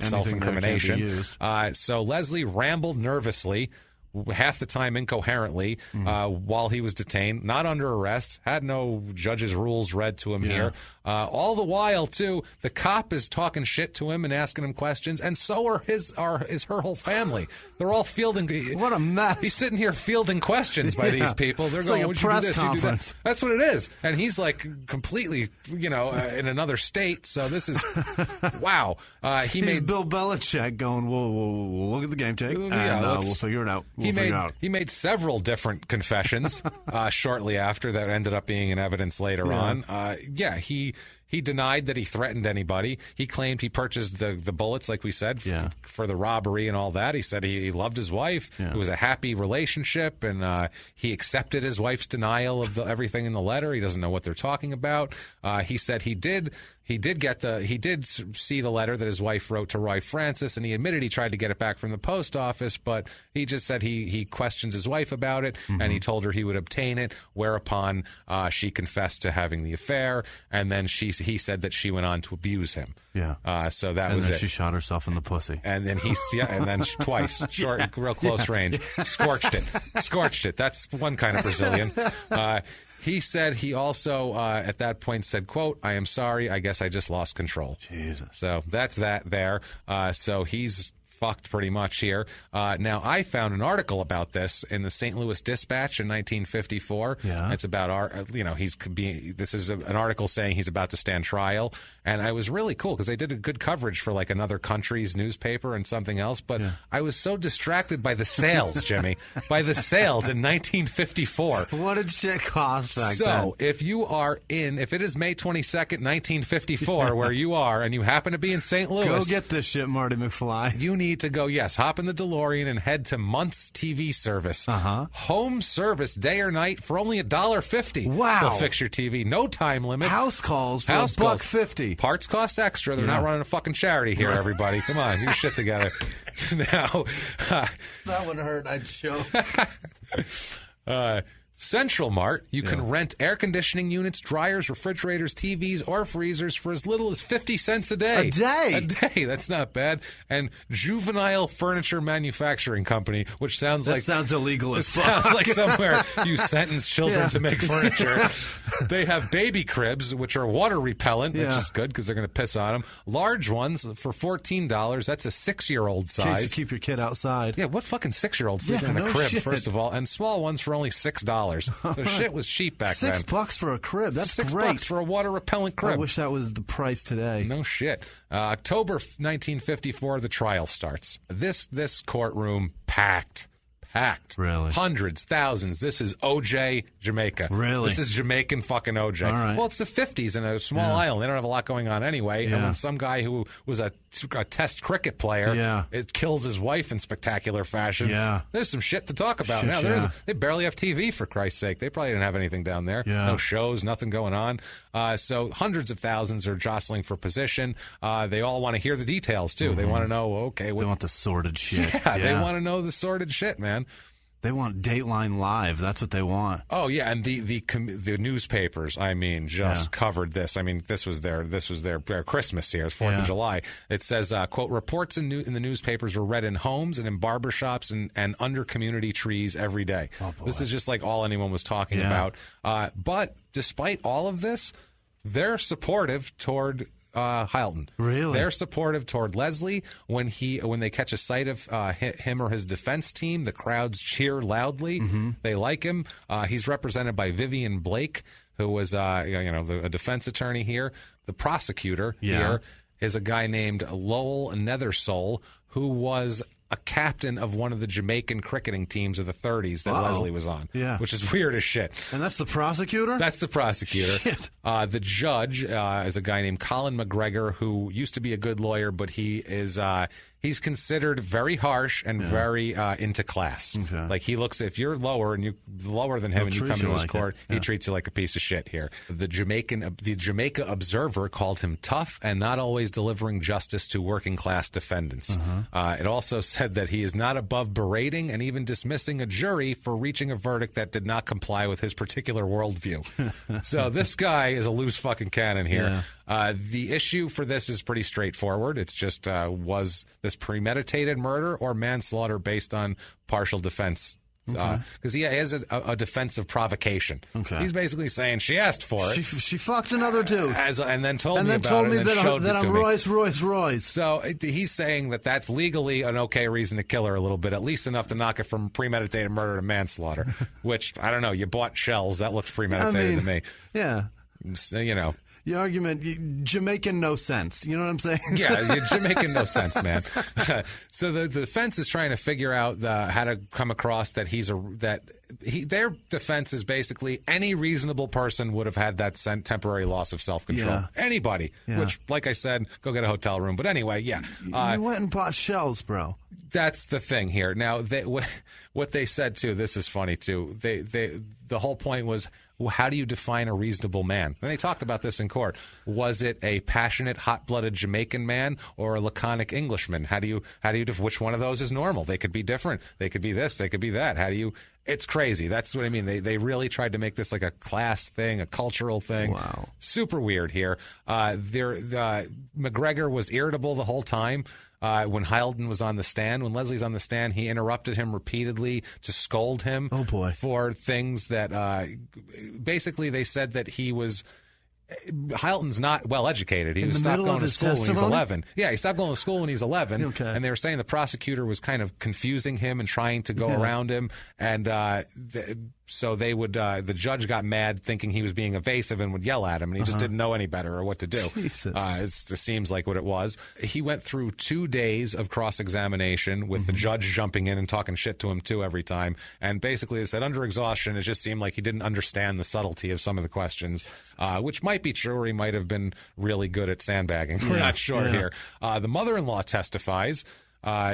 self-incrimination. So Leslie rambled nervously, half the time incoherently, while he was detained, not under arrest, had no judge's rules read to him here. All the while, too, the cop is talking shit to him and asking him questions, and so is her whole family. They're all fielding. What a mess! He's sitting here fielding questions by these people. They're going, like "Would a you do press this? conference." You do that. That's what it is, and he's like completely, in another state. So this is wow. He's Bill Belichick going, we'll look at the game tape, and we'll figure it out. He made several different confessions shortly after that ended up being in evidence later on. He denied that he threatened anybody. He claimed he purchased the bullets, like we said, for the robbery and all that. He said he loved his wife. It was a happy relationship, and he accepted his wife's denial of everything in the letter. He doesn't know what they're talking about. He said he did see the letter that his wife wrote to Roy Francis, and he admitted he tried to get it back from the post office, but he just said he questioned his wife about it, and he told her he would obtain it, whereupon she confessed to having the affair, and then he said that she went on to abuse him. So that was it. And then she shot herself in the pussy. And then and then twice, real close range, scorched it. That's one kind of Brazilian. He said he also, at that point, said, quote, "I am sorry. I guess I just lost control." Jesus. So that's that there. So he's fucked pretty much here. Now, I found an article about this in the St. Louis Dispatch in 1954. It's about this is an article saying he's about to stand trial, and I was really cool because they did a good coverage for like another country's newspaper and something else. But I was so distracted by the sales, Jimmy, by the sales in 1954. What did shit cost back then? So if it is May 22nd, 1954, where you are, and you happen to be in St. Louis, go get this shit, Marty McFly. You need to go, hop in the DeLorean and head to Munt's TV service. Home service, day or night, for only $1.50. Wow. They'll fix your TV. No time limit. House calls for $1.50. Parts cost extra. They're not running a fucking charity here, everybody. Come on, get your shit together. Now, that would hurt. I'd choke. Central Mart, you can rent air conditioning units, dryers, refrigerators, TVs, or freezers for as little as 50 cents a day. A day? A day. That's not bad. And Juvenile Furniture Manufacturing Company, which sounds sounds illegal as fuck. Sounds like somewhere you sentence children to make furniture. They have baby cribs, which are water repellent, which is good because they're going to piss on them. Large ones for $14. That's a 6-year-old size. In case you keep your kid outside. Yeah, what fucking 6-year-old sleeping in a crib, first of all? And small ones for only $6. The shit was cheap back then. $6 for a crib. That's great. $6 for a water repellent crib. I wish that was the price today. No shit. October 1954, the trial starts. This courtroom packed. Really? Hundreds, thousands. This is OJ, Jamaica. Really? This is Jamaican fucking OJ. All right. Well, it's the 50s in a small island. They don't have a lot going on anyway. And when some guy who was a test cricket player it kills his wife in spectacular fashion, there's some shit to talk about. They barely have TV, for Christ's sake. They probably didn't have anything down there. No shows, nothing going on. So hundreds of thousands are jostling for position. They all want to hear the details, too. They want to know, they want the sordid shit. They want to know the sordid shit, man. They want Dateline Live. That's what they want. Oh yeah, and the newspapers, covered this. I mean, this was their Christmas here, 4th of July. It says, quote, "Reports in the newspapers were read in homes and in barbershops and under community trees every day." Oh, this is just like all anyone was talking about. But despite all of this, they're supportive toward Hylton. Really? They're supportive toward Leslie. When they catch a sight of him or his defense team, the crowds cheer loudly. They like him. He's represented by Vivian Blake, who was a defense attorney here. The prosecutor here is a guy named Lowell Nethersole, who was a captain of one of the Jamaican cricketing teams of the 30s that Leslie was on, which is weird as shit. And that's the prosecutor? That's the prosecutor. Shit. The judge is a guy named Colin McGregor, who used to be a good lawyer, but he is he's considered very harsh and very into class. Okay. Like, he looks, if you're lower than him and you come into his court, he treats you like a piece of shit here. The Jamaica Observer called him tough and not always delivering justice to working class defendants. It also said that he is not above berating and even dismissing a jury for reaching a verdict that did not comply with his particular worldview. So this guy is a loose fucking cannon here. The issue for this is pretty straightforward. It's just, was this premeditated murder or manslaughter based on partial defense? Because he has a defense of provocation. He's basically saying she asked for it. She fucked another dude. And then told me that I'm Royce. So he's saying that that's legally an okay reason to kill her a little bit, at least enough to knock it from premeditated murder to manslaughter, which, I don't know, you bought shells. That looks premeditated to me. Yeah. You know. Your argument, Jamaican no sense. You know what I'm saying? Yeah, Jamaican no sense, man. So the defense is trying to figure out how to come across that their defense is basically any reasonable person would have had that temporary loss of self-control. Yeah. Anybody. Yeah. Which, like I said, go get a hotel room. But anyway, yeah. You went and bought shells, bro. That's the thing here. Now, what they said, too, this is funny, too. The whole point was, how do you define a reasonable man? And they talked about this in court. Was it a passionate, hot-blooded Jamaican man or a laconic Englishman? How do you which one of those is normal? They could be different. They could be this. They could be that. It's crazy. That's what I mean. They really tried to make this like a class thing, a cultural thing. Wow. Super weird here. McGregor was irritable the whole time. When Hylton was on the stand, when Leslie's on the stand, he interrupted him repeatedly to scold him for things that basically they said that he was. Hylton's not well educated. He stopped going to school when he's 11. Yeah, he stopped going to school when he's 11. And they were saying the prosecutor was kind of confusing him and trying to go around him. And so they would. The judge got mad, thinking he was being evasive, and would yell at him. And he just didn't know any better or what to do. It seems like what it was. He went through 2 days of cross-examination with the judge jumping in and talking shit to him too every time. And basically, they said under exhaustion, it just seemed like he didn't understand the subtlety of some of the questions, which might be true, or he might have been really good at sandbagging. We're not sure here. The mother-in-law testifies.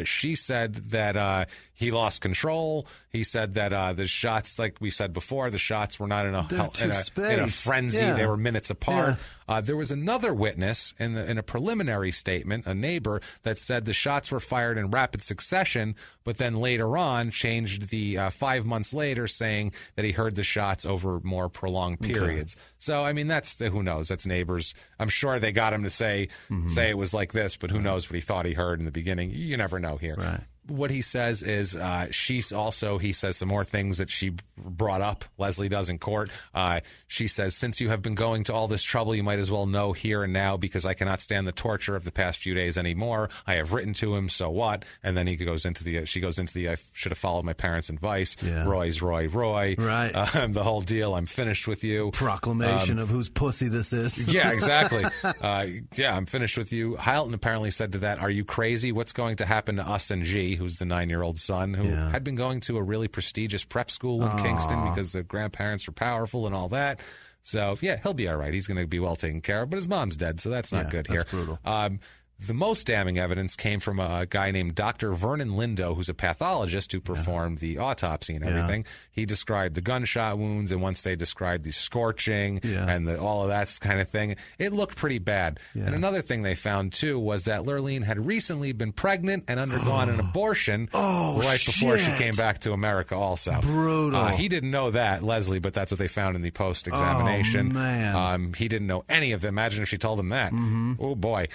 She said that he lost control. He said that the shots, like we said before, the shots were not in a frenzy. They were minutes apart. There was another witness in a preliminary statement, a neighbor, that said the shots were fired in rapid succession, but then later on changed the 5 months later, saying that he heard the shots over more prolonged periods. So, I mean, that's who knows? That's neighbors. I'm sure they got him to say it was like this, but who knows what he thought he heard in the beginning? You never know here. Right. What he says is he says some more things that she brought up, Leslie does in court. She says, since you have been going to all this trouble, you might as well know here and now, because I cannot stand the torture of the past few days anymore. I have written to him, so what? And then she goes into the I should have followed my parents' advice. Roy's Roy. Right. The whole deal. I'm finished with you. Proclamation of whose pussy this is. Yeah, exactly. I'm finished with you. Hylton apparently said to that, are you crazy? What's going to happen to us and G, who's the 9-year-old son, who had been going to a really prestigious prep school in Kingston because the grandparents were powerful and all that. So, yeah, he'll be all right. He's going to be well taken care of. But his mom's dead, so that's not good here. That's brutal. The most damning evidence came from a guy named Dr. Vernon Lindo, who's a pathologist who performed the autopsy and everything. He described the gunshot wounds, and once they described the scorching and all of that kind of thing, it looked pretty bad. And another thing they found, too, was that Lurleen had recently been pregnant and undergone an abortion right before she came back to America also. Brutal. He didn't know that, Leslie, but that's what they found in the post-examination. Oh, man. He didn't know any of it. Imagine if she told him that. Oh, boy.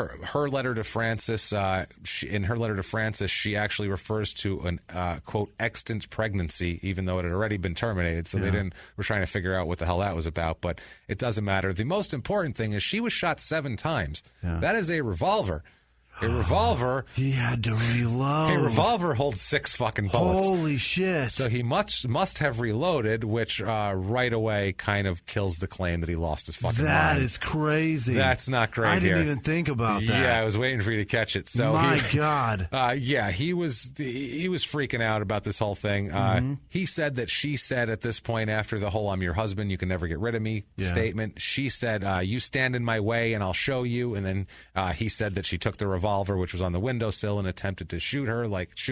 Her letter to Francis, in her letter to Francis, she actually refers to an, quote, extant pregnancy, even though it had already been terminated. So we're trying to figure out what the hell that was about, but it doesn't matter. The most important thing is she was shot 7 times. That is a revolver. A revolver. He had to reload. A revolver holds 6 fucking bullets. Holy shit. So he must have reloaded, which right away kind of kills the claim that he lost his fucking mind. That is crazy. That's not great. I didn't here. even think about that. Yeah, I was waiting for you to catch it. So My God. Yeah, he was freaking out about this whole thing. He said that she said at this point, after the whole "I'm your husband, you can never get rid of me" statement, she said, "You stand in my way and I'll show you." And then he said that she took the revolver, which was on the windowsill, and attempted to shoot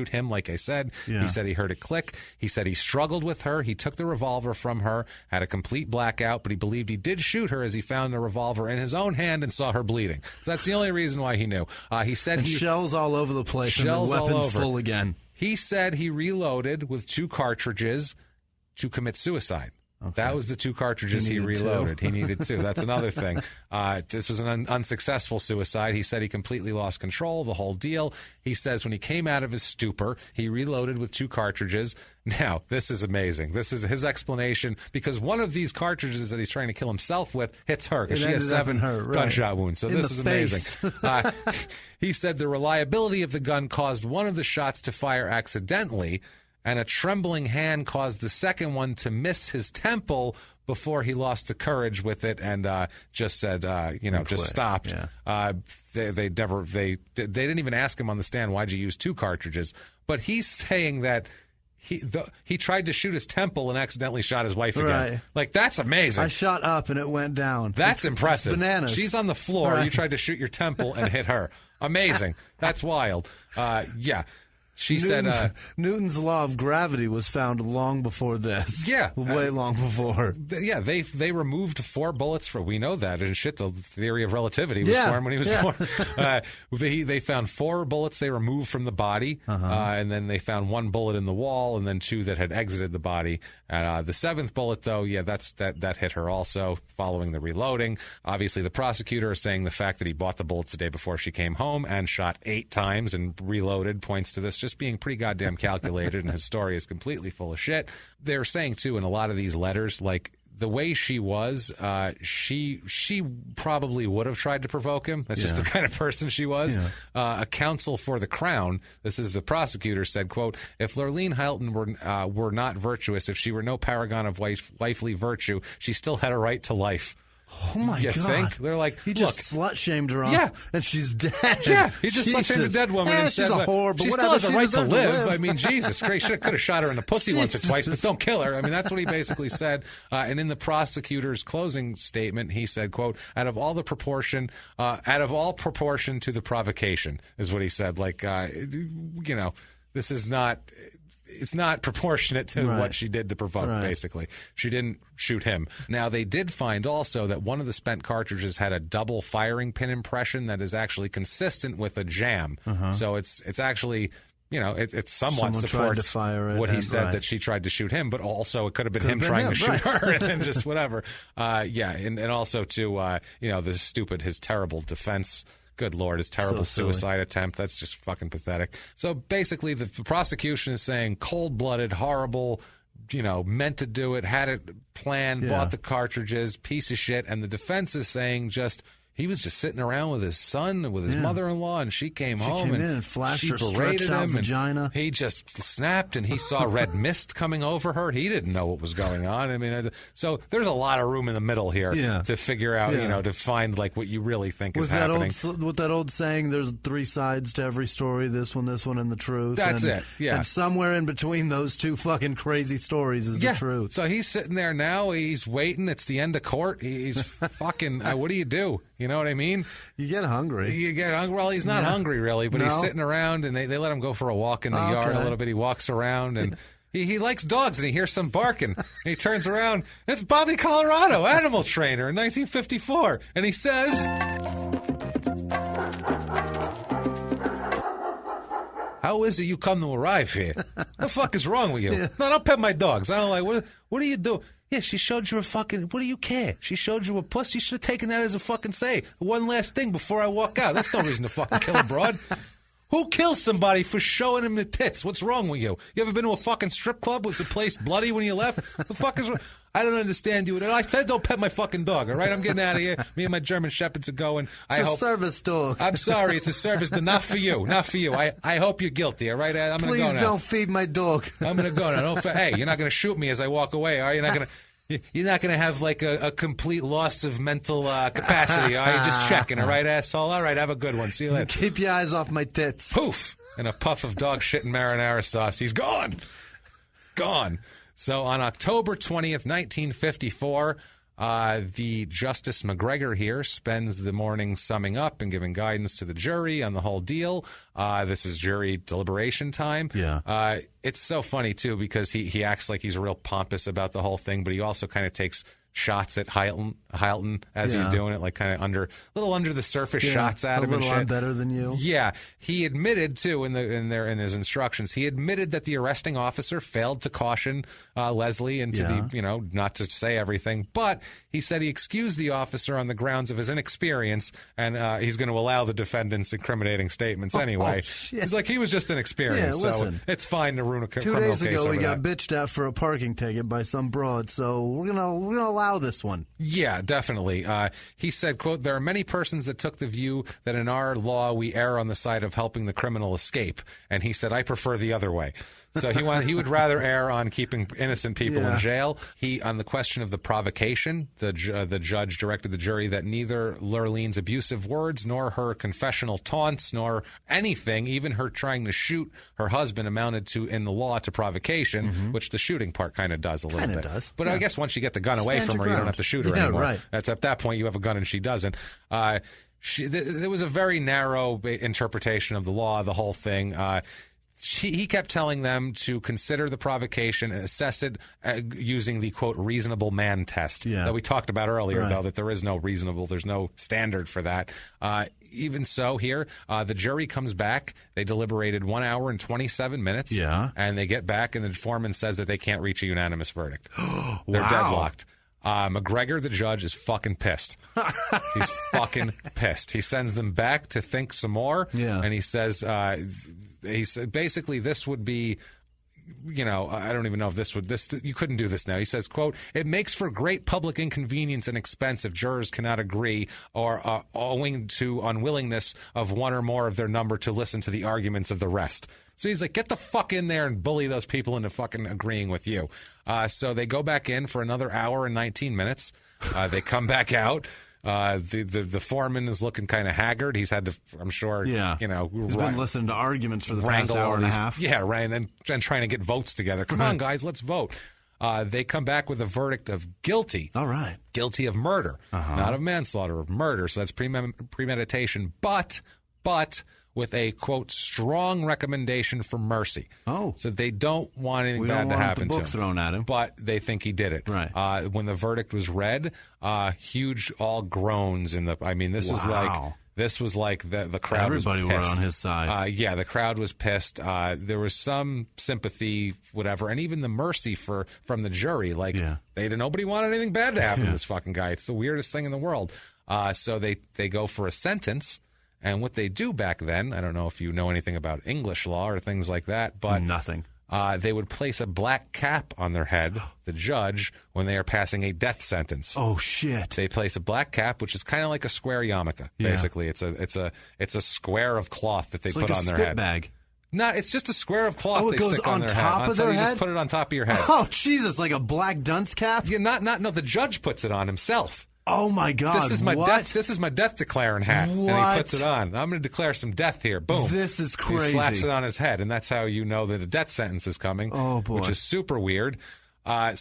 him, like I said. Yeah. He said he heard it click. He said he struggled with her. He took the revolver from her, had a complete blackout, but he believed he did shoot her as he found the revolver in his own hand and saw her bleeding. So that's the only reason why he knew. He said shells all over the place and the weapons full again. He said he reloaded with 2 cartridges to commit suicide. Okay. That was the 2 cartridges he reloaded. He needed 2. That's another thing. This was an unsuccessful suicide. He said he completely lost control, the whole deal. He says when he came out of his stupor, he reloaded with 2 cartridges. Now, this is amazing. This is his explanation, because one of these cartridges that he's trying to kill himself with hits her, because she has 7 gunshot wounds. So this is amazing. He said the reliability of the gun caused one of the shots to fire accidentally, and a trembling hand caused the second one to miss his temple before he lost the courage with it and just said, just stopped. Yeah. They didn't even ask him on the stand, why'd you use 2 cartridges? But he's saying that he tried to shoot his temple and accidentally shot his wife again. Right. Like, that's amazing. I shot up and it went down. That's impressive. It's bananas. She's on the floor. Right. You tried to shoot your temple and hit her. Amazing. That's wild. Yeah. She said Newton's law of gravity was found long before this. Yeah. Way long before. Yeah, they removed 4 bullets for, we know that, and shit, the theory of relativity was formed when he was born. They found 4 bullets they removed from the body, and then they found 1 bullet in the wall, and then 2 that had exited the body. And the 7th bullet, though, that hit her also, following the reloading. Obviously, the prosecutor is saying the fact that he bought the bullets the day before she came home and shot 8 times and reloaded points to this just being pretty goddamn calculated, and his story is completely full of shit. They're saying, too, in a lot of these letters, like, the way she was, she probably would have tried to provoke him. That's just the kind of person she was. Yeah. A counsel for the Crown, this is the prosecutor, said, quote, "If Lurleen Hylton were not virtuous, if she were no paragon of wifely virtue, she still had a right to life." Oh, my God. Think? They're like, he just slut-shamed her and she's dead. Yeah, he just slut-shamed a dead woman and she's said, a whore, but she still has a right to live. I mean, Jesus Christ, could have shot her in the pussy once or twice, but don't kill her. I mean, that's what he basically said. And in the prosecutor's closing statement, he said, quote, out of all proportion to the provocation, is what he said. Like, this is not... It's not proportionate to what she did to provoke, basically. She didn't shoot him. Now, they did find also that one of the spent cartridges had a double firing pin impression that is actually consistent with a jam. So it's actually... it somewhat supports what he said, that she tried to shoot him, but also it could have been him trying to shoot her, and then just whatever. And also to, his terrible defense. Good Lord, his terrible suicide attempt. That's just fucking pathetic. So basically, the prosecution is saying cold-blooded, horrible, meant to do it, had it planned, bought the cartridges, piece of shit. And the defense is saying he was just sitting around with his son, with his mother-in-law, and she came home and flashed she her stretched out vagina. He just snapped, and he saw red mist coming over her. He didn't know what was going on. I mean, so there's a lot of room in the middle here to figure out, to find like what you really think is happening. With that old saying, there's 3 sides to every story, this one, and the truth. That's it, yeah. And somewhere in between those 2 fucking crazy stories is the truth. So he's sitting there now, he's waiting, it's the end of court, he's fucking, what do you do? You know what I mean? You get hungry. Well, he's not hungry, really, but he's sitting around, and they let him go for a walk in the yard a little bit. He walks around, and he likes dogs, and he hears some barking. And he turns around, and it's Bobby Colorado, animal trainer in 1954. And he says... How is it you come to arrive here? The fuck is wrong with you? No, don't pet my dogs. I don't like... What do you do? Yeah, she showed you a fucking... What do you care? She showed you a puss. You should have taken that as a fucking say. One last thing before I walk out. That's no reason to fucking kill a broad. Who kills somebody for showing him the tits? What's wrong with you? You ever been to a fucking strip club? Was the place bloody when you left? The fuck is wrong? I don't understand you. I said don't pet my fucking dog, all right? I'm getting out of here. Me and my German Shepherds are going. It's a service dog. I'm sorry, it's a service, but not for you. Not for you. I hope you're guilty, all right? I'm going to go now. Please don't feed my dog. I'm going to go now. Hey, you're not going to shoot me as I walk away, are you? You're not going to have like a complete loss of mental capacity, are you? Just checking, all right, asshole? All right, have a good one. See you later. Keep your eyes off my tits. Poof! And a puff of dog shit and marinara sauce. He's gone. Gone. So on October 20th, 1954, the Justice McGregor here spends the morning summing up and giving guidance to the jury on the whole deal. This is jury deliberation time. Yeah. It's so funny, too, because he acts like he's real pompous about the whole thing, but he also kind of takes shots at Hylton as he's doing it, like kind of a little under the surface shots at him and shit. I'm better than you. Yeah, he admitted too in his instructions. He admitted that the arresting officer failed to caution Leslie into the not to say everything, but he said he excused the officer on the grounds of his inexperience, and he's going to allow the defendant's incriminating statements anyway. Oh, shit. He's like, he was just inexperienced, so it's fine to ruin a criminal case. 2 days ago, we got that. bitched at for a parking ticket by some broad, so we're gonna allow this one. Yeah, definitely. He said, quote, there are many persons that took the view that in our law we err on the side of helping the criminal escape. And he said, I prefer the other way. So he would rather err on keeping innocent people in jail. On the question of the provocation, the judge directed the jury that neither Lurlene's abusive words nor her confessional taunts nor anything, even her trying to shoot her husband, amounted to, in the law, to provocation, which the shooting part kind of does a little bit. Does. But I guess once you get the gun away from her, you don't have to shoot her anymore. Right. That's at that point you have a gun and she doesn't. There was a very narrow interpretation of the law, the whole thing. He kept telling them to consider the provocation, assess it using the, quote, reasonable man test that we talked about earlier, though, that there's no standard for that. Even so, here, the jury comes back. They deliberated 1 hour and 27 minutes. Yeah. And they get back, and the foreman says that they can't reach a unanimous verdict. They're deadlocked. McGregor, the judge, is fucking pissed. He's fucking pissed. He sends them back to think some more. Yeah. And he says, basically this would be, I don't even know if you couldn't do this now. He says, quote, it makes for great public inconvenience and expense if jurors cannot agree or owing to unwillingness of one or more of their number to listen to the arguments of the rest. So he's like, get the fuck in there and bully those people into fucking agreeing with you. So they go back in for another hour and 19 minutes. They come back out. The foreman is looking kind of haggard. He's had to, I'm sure, he's been listening to arguments for the past hour and a half. Yeah, right, and trying to get votes together. Come on, guys, let's vote. They come back with a verdict of guilty. All right. Guilty of murder, not of manslaughter, of murder. So that's premeditation, but with a, quote, strong recommendation for mercy. Oh. So they don't want anything bad to happen to him. The book thrown at him. But they think he did it. Right. When the verdict was read, huge all groans in the, this was like the crowd Everybody was pissed. were on his side. Yeah, the crowd was pissed. There was some sympathy, whatever, and even the mercy from the jury. Like, nobody wanted anything bad to happen to this fucking guy. It's the weirdest thing in the world. So they go for a sentence. And what they do back then, I don't know if you know anything about English law or things like that, but nothing. They would place a black cap on their head, the judge, when they are passing a death sentence. Oh shit! They place a black cap, which is kind of like a square yarmulke. Basically, it's a square of cloth that they put on their head. Bag. No, it's just a square of cloth they stick on their head. You just put it on top of your head. Oh Jesus! Like a black dunce cap? Yeah, no. The judge puts it on himself. Oh my God! This is my death declaring hat, and he puts it on. I'm going to declare some death here. Boom! This is crazy. He slaps it on his head, and that's how you know that a death sentence is coming. Oh boy! Which is super weird. They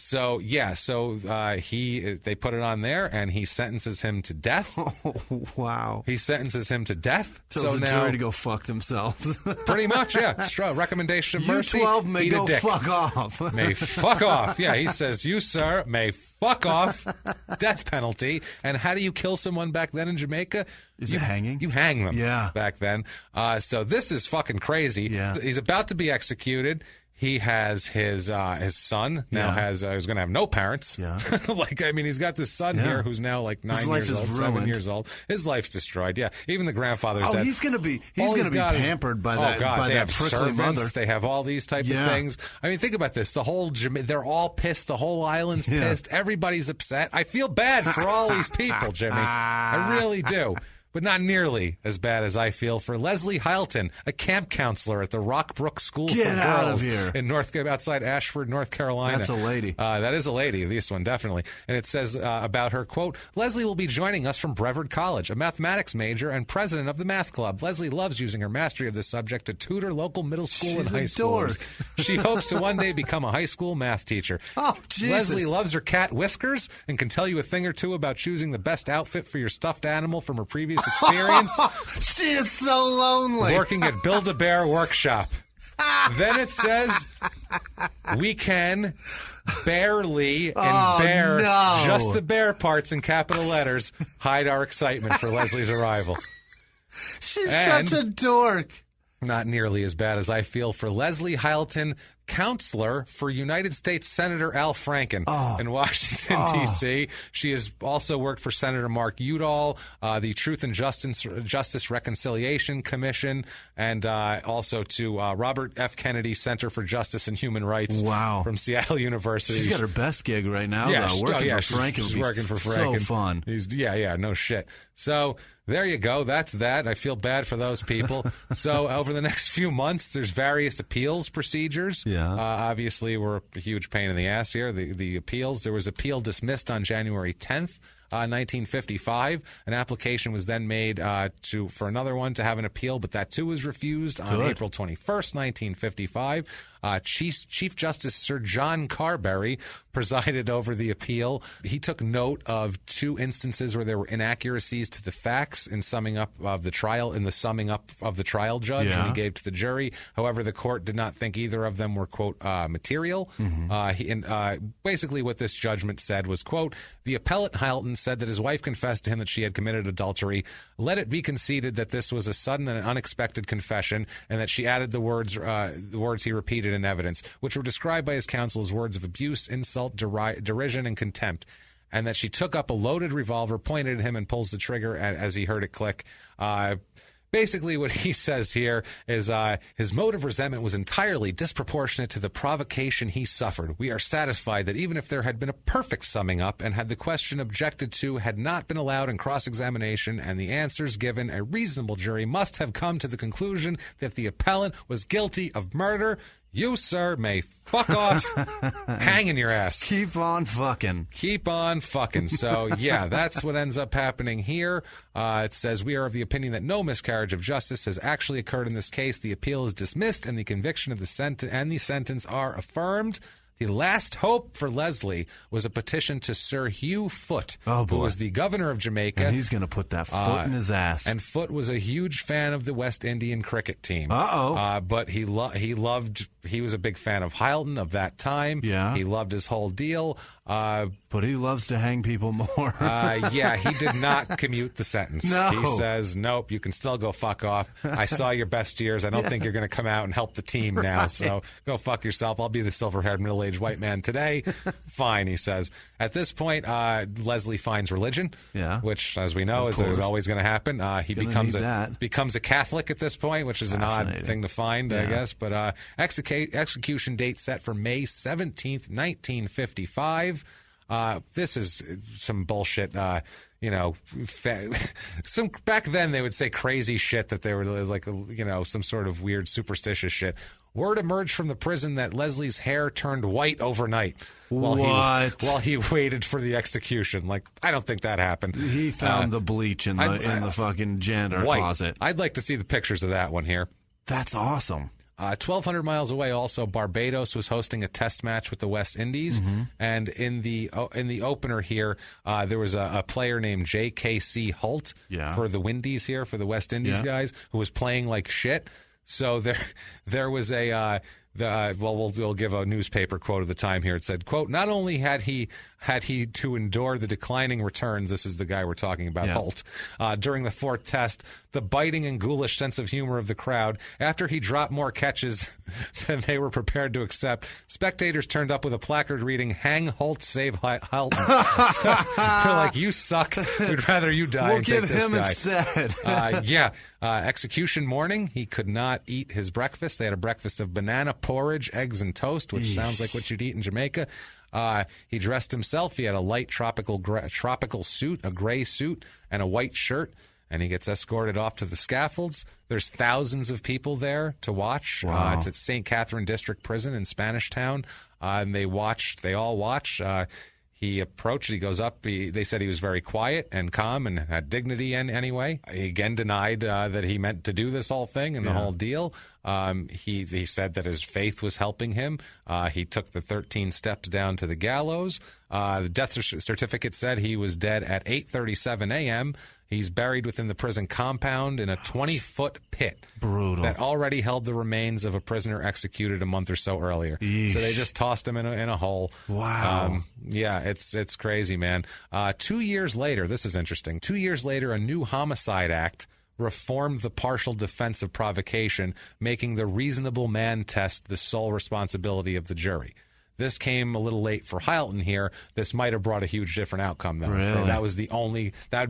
put it on there, and he sentences him to death. Oh wow! He sentences him to death. Tells the jury to go fuck themselves. Pretty much, yeah. Recommendation of mercy. You 12 may eat go a dick. Fuck off. May fuck off. Yeah, he says, you, sir, may fuck off. Death penalty. And how do you kill someone back then in Jamaica? Is it hanging? You hang them. Yeah. Back then. So this is fucking crazy. Yeah. He's about to be executed. He has his son now who's going to have no parents. Yeah. He's got this son here who's now like 9 years old, 7 years old. His life's destroyed. Yeah. Even the grandfather's dead. He's going to be pampered by that they have prickly servants, mother. They have all these type of things. I mean, think about this. They're all pissed. The whole island's pissed. Everybody's upset. I feel bad for all these people, Jimmy. I really do. But not nearly as bad as I feel for Leslie Hylton, a camp counselor at the Rockbrook School for Girls in outside Ashford, North Carolina. That's a lady. That is a lady, this one, definitely. And it says about her, quote, Leslie will be joining us from Brevard College, a mathematics major and president of the math club. Leslie loves using her mastery of this subject to tutor local middle school and high schools. She hopes to one day become a high school math teacher. Oh, Jesus. Leslie loves her cat Whiskers and can tell you a thing or two about choosing the best outfit for your stuffed animal from her previous experience. She is so lonely. Working at Build-A-Bear Workshop. Then it says, we can barely just the bear parts in capital letters, hide our excitement for Leslie's arrival. She's such a dork. Not nearly as bad as I feel for Leslie Hylton, counselor for United States Senator Al Franken in Washington, D.C. She has also worked for Senator Mark Udall, the Truth and Justice Reconciliation Commission, and also to Robert F. Kennedy Center for Justice and Human Rights from Seattle University. She's got her best gig right now, though. Working for Franken. She's working for Franken. So fun. No shit. So there you go. That's that. I feel bad for those people. So over the next few months, there's various appeals procedures. Yeah. Obviously, we're a huge pain in the ass here. The appeals. There was appeal dismissed on January 10th. 1955. An application was then made for another one to have an appeal, but that too was refused on April 21st, 1955. Chief Justice Sir John Carberry presided over the appeal. He took note of two instances where there were inaccuracies to the facts in summing up of the trial, judge, and he gave to the jury. However, the court did not think either of them were, quote, material. Basically what this judgment said was, quote, the appellant Hylton said that his wife confessed to him that she had committed adultery. Let it be conceded that this was a sudden and unexpected confession, and that she added the words he repeated in evidence, which were described by his counsel as words of abuse, insult, derision, and contempt, and that she took up a loaded revolver, pointed at him, and pulls the trigger as he heard it click. Basically, what he says here is his mode of resentment was entirely disproportionate to the provocation he suffered. We are satisfied that even if there had been a perfect summing up and had the question objected to had not been allowed in cross-examination and the answers given, a reasonable jury must have come to the conclusion that the appellant was guilty of murder. You, sir, may fuck off, hang in your ass. Keep on fucking. Keep on fucking. So, yeah, that's what ends up happening here. It says, we are of the opinion that no miscarriage of justice has actually occurred in this case. The appeal is dismissed and the conviction of the sentence are affirmed. The last hope for Leslie was a petition to Sir Hugh Foote, who was the governor of Jamaica. And he's going to put that foot in his ass. And Foote was a huge fan of the West Indian cricket team. But he was a big fan of Hylton of that time. Yeah. He loved his whole deal. But he loves to hang people more. He did not commute the sentence. No. He says, nope, you can still go fuck off. I saw your best years. I don't think you're going to come out and help the team now. So go fuck yourself. I'll be the silver-haired middle-aged white man today. Fine, he says. At this point, Leslie finds religion, which, as we know, is always going to happen. He becomes a Catholic at this point, which is an odd thing to find, I guess. But execution date set for May 17th, 1955. This is some bullshit, some back then they would say crazy shit that they were like, some sort of weird superstitious shit. Word emerged from the prison that Leslie's hair turned white overnight while he waited for the execution. Like, I don't think that happened. He found the bleach in the fucking janitor closet. I'd like to see the pictures of that one here. That's awesome. 1,200 miles away, also, Barbados was hosting a test match with the West Indies, and in the opener here, there was a player named J.K.C. Holt for the Windies here, for the West Indies guys, who was playing like shit. So there was a We'll give a newspaper quote of the time here. It said, quote, not only had he to endure the declining returns, this is the guy we're talking about, Holt, during the fourth test, the biting and ghoulish sense of humor of the crowd, after he dropped more catches than they were prepared to accept, spectators turned up with a placard reading, hang Holt, save Hylton. So they're like, you suck. We'd rather you die and take this guy. We'll give him instead. Execution morning, he could not eat his breakfast. They had a breakfast of banana porridge, eggs, and toast, which sounds like what you'd eat in Jamaica. He dressed himself. He had a light tropical suit, a gray suit, and a white shirt, and he gets escorted off to the scaffolds. There's thousands of people there to watch. Wow. It's at St. Catherine District Prison in Spanish Town, and they all watch. He approached, he goes up, they said he was very quiet and calm and had dignity anyway. He again denied that he meant to do this whole thing and the whole deal. He said that his faith was helping him. He took the 13 steps down to the gallows. The death certificate said he was dead at 8:37 a.m., He's buried within the prison compound in a 20-foot pit. Brutal. That already held the remains of a prisoner executed a month or so earlier. Yeesh. So they just tossed him in a hole. Wow. Yeah, it's crazy, man. 2 years later, this is interesting. 2 years later, a new homicide act reformed the partial defense of provocation, making the reasonable man test the sole responsibility of the jury. This came a little late for Hylton here. This might have brought a huge different outcome, though. Really? That would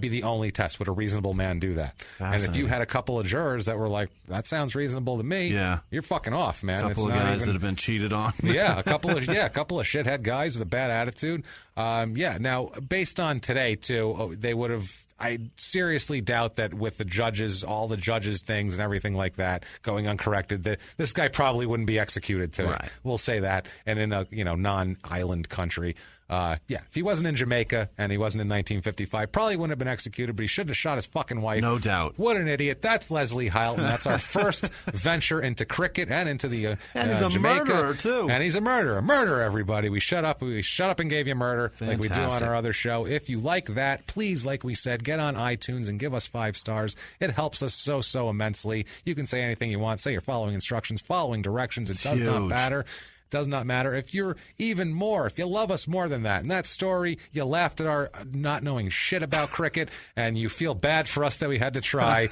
be the only test. Would a reasonable man do that? And if you had a couple of jurors that were like, that sounds reasonable to me, you're fucking off, man. A couple of guys that have been cheated on. a couple of shithead guys with a bad attitude. Now, based on today, too, they would have... I seriously doubt that with the judges, all the judges' things and everything like that going uncorrected, that this guy probably wouldn't be executed today. Right. We'll say that. And in a non-island country, if he wasn't in Jamaica and he wasn't in 1955, probably wouldn't have been executed, but he shouldn't have shot his fucking wife. No doubt. What an idiot. That's Leslie Hylton. That's our first venture into cricket and into the and he's a Jamaica. Murderer, too. And he's a murderer. Murder, everybody. We shut up and gave you murder. Fantastic. Like we do on our other show. If you like that, please, like we said, get on iTunes and give us 5 stars. It helps us so immensely. You can say anything you want. Say you're following instructions, following directions. It does not matter. Does not matter. If you love us more than that. In that story, you laughed at our not knowing shit about cricket, and you feel bad for us that we had to try.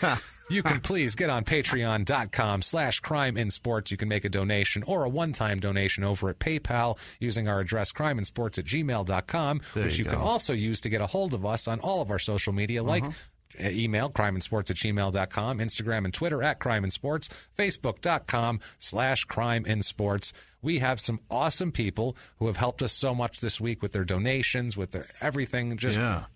You can please get on patreon.com/crimeinsports. You can make a donation or a one-time donation over at PayPal using our address crimeinsports@gmail.com, which you can also use to get a hold of us on all of our social media, like email crimeinsports@gmail.com, Instagram and Twitter @crimeinsports, facebook.com/crimeinsports. We have some awesome people who have helped us so much this week with their donations, with their everything.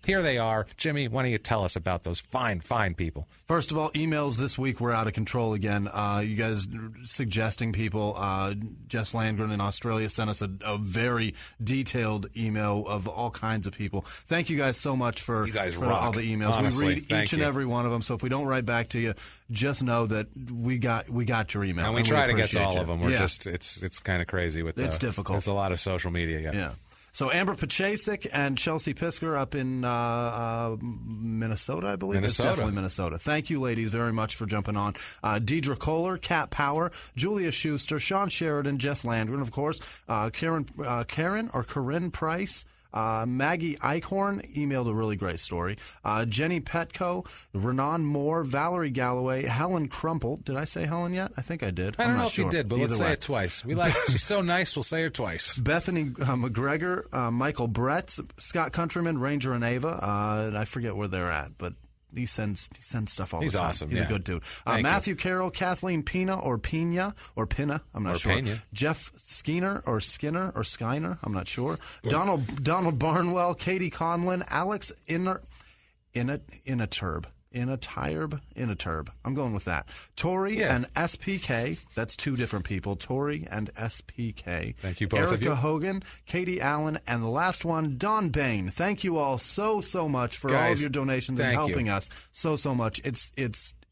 Here they are. Jimmy, why don't you tell us about those fine people? First of all, emails this week were out of control again. You guys suggesting people. Jess Landgren in Australia sent us a very detailed email of all kinds of people. Thank you guys so much for all the emails. Honestly, we read each and every one of them, so if we don't write back to you, just know that we got your email. And we try to get to all of them. We're it's kind of crazy with it's difficult. It's a lot of social media. Yeah. So Amber Pachasik and Chelsea Pisker up in Minnesota, I believe. Minnesota. It's definitely Minnesota. Thank you, ladies, very much for jumping on. Deidre Kohler, Kat Power, Julia Schuster, Sean Sheridan, Jess Landgren, of course, Corinne Price. Maggie Eichhorn emailed a really great story. Jenny Petco, Renan Moore, Valerie Galloway, Helen Crumple. Did I say Helen yet? I think I did. I don't know if sure. you did, but let's say it twice. She's so nice, we'll say her twice. Bethany McGregor, Michael Brett, Scott Countryman, Ranger and Ava. I forget where they're at, but he sends stuff all the time. He's awesome. He's a good dude. Matthew Carroll, Kathleen Pina or Pinna, I'm not sure. Pena. Jeff Skinner, I'm not sure. Donald Barnwell, Katie Conlin, Alex Inaturb. I'm going with that. Tori and SPK. That's 2 different people. Tori and SPK. Thank you, both Erica of you. Hogan, Katie Allen, and the last one, Don Bain. Thank you all so much for all of your donations and helping us so much. It's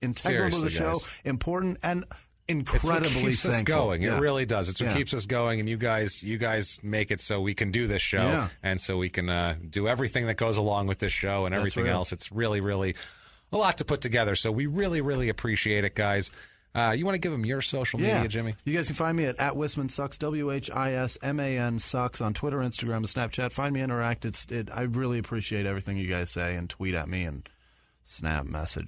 integral to the show, important, and incredibly it's what keeps thankful. Us going. Yeah. It really does. It's what keeps us going, and you guys make it so we can do this show, and so we can do everything that goes along with this show and everything else. It's really, really a lot to put together, so we really, really appreciate it, guys. You want to give them your social media, Jimmy? You guys can find me at @Wisman_Sucks, WHISMAN Sucks on Twitter, Instagram, and Snapchat. Find me, interact. I really appreciate everything you guys say, and tweet at me and snap message.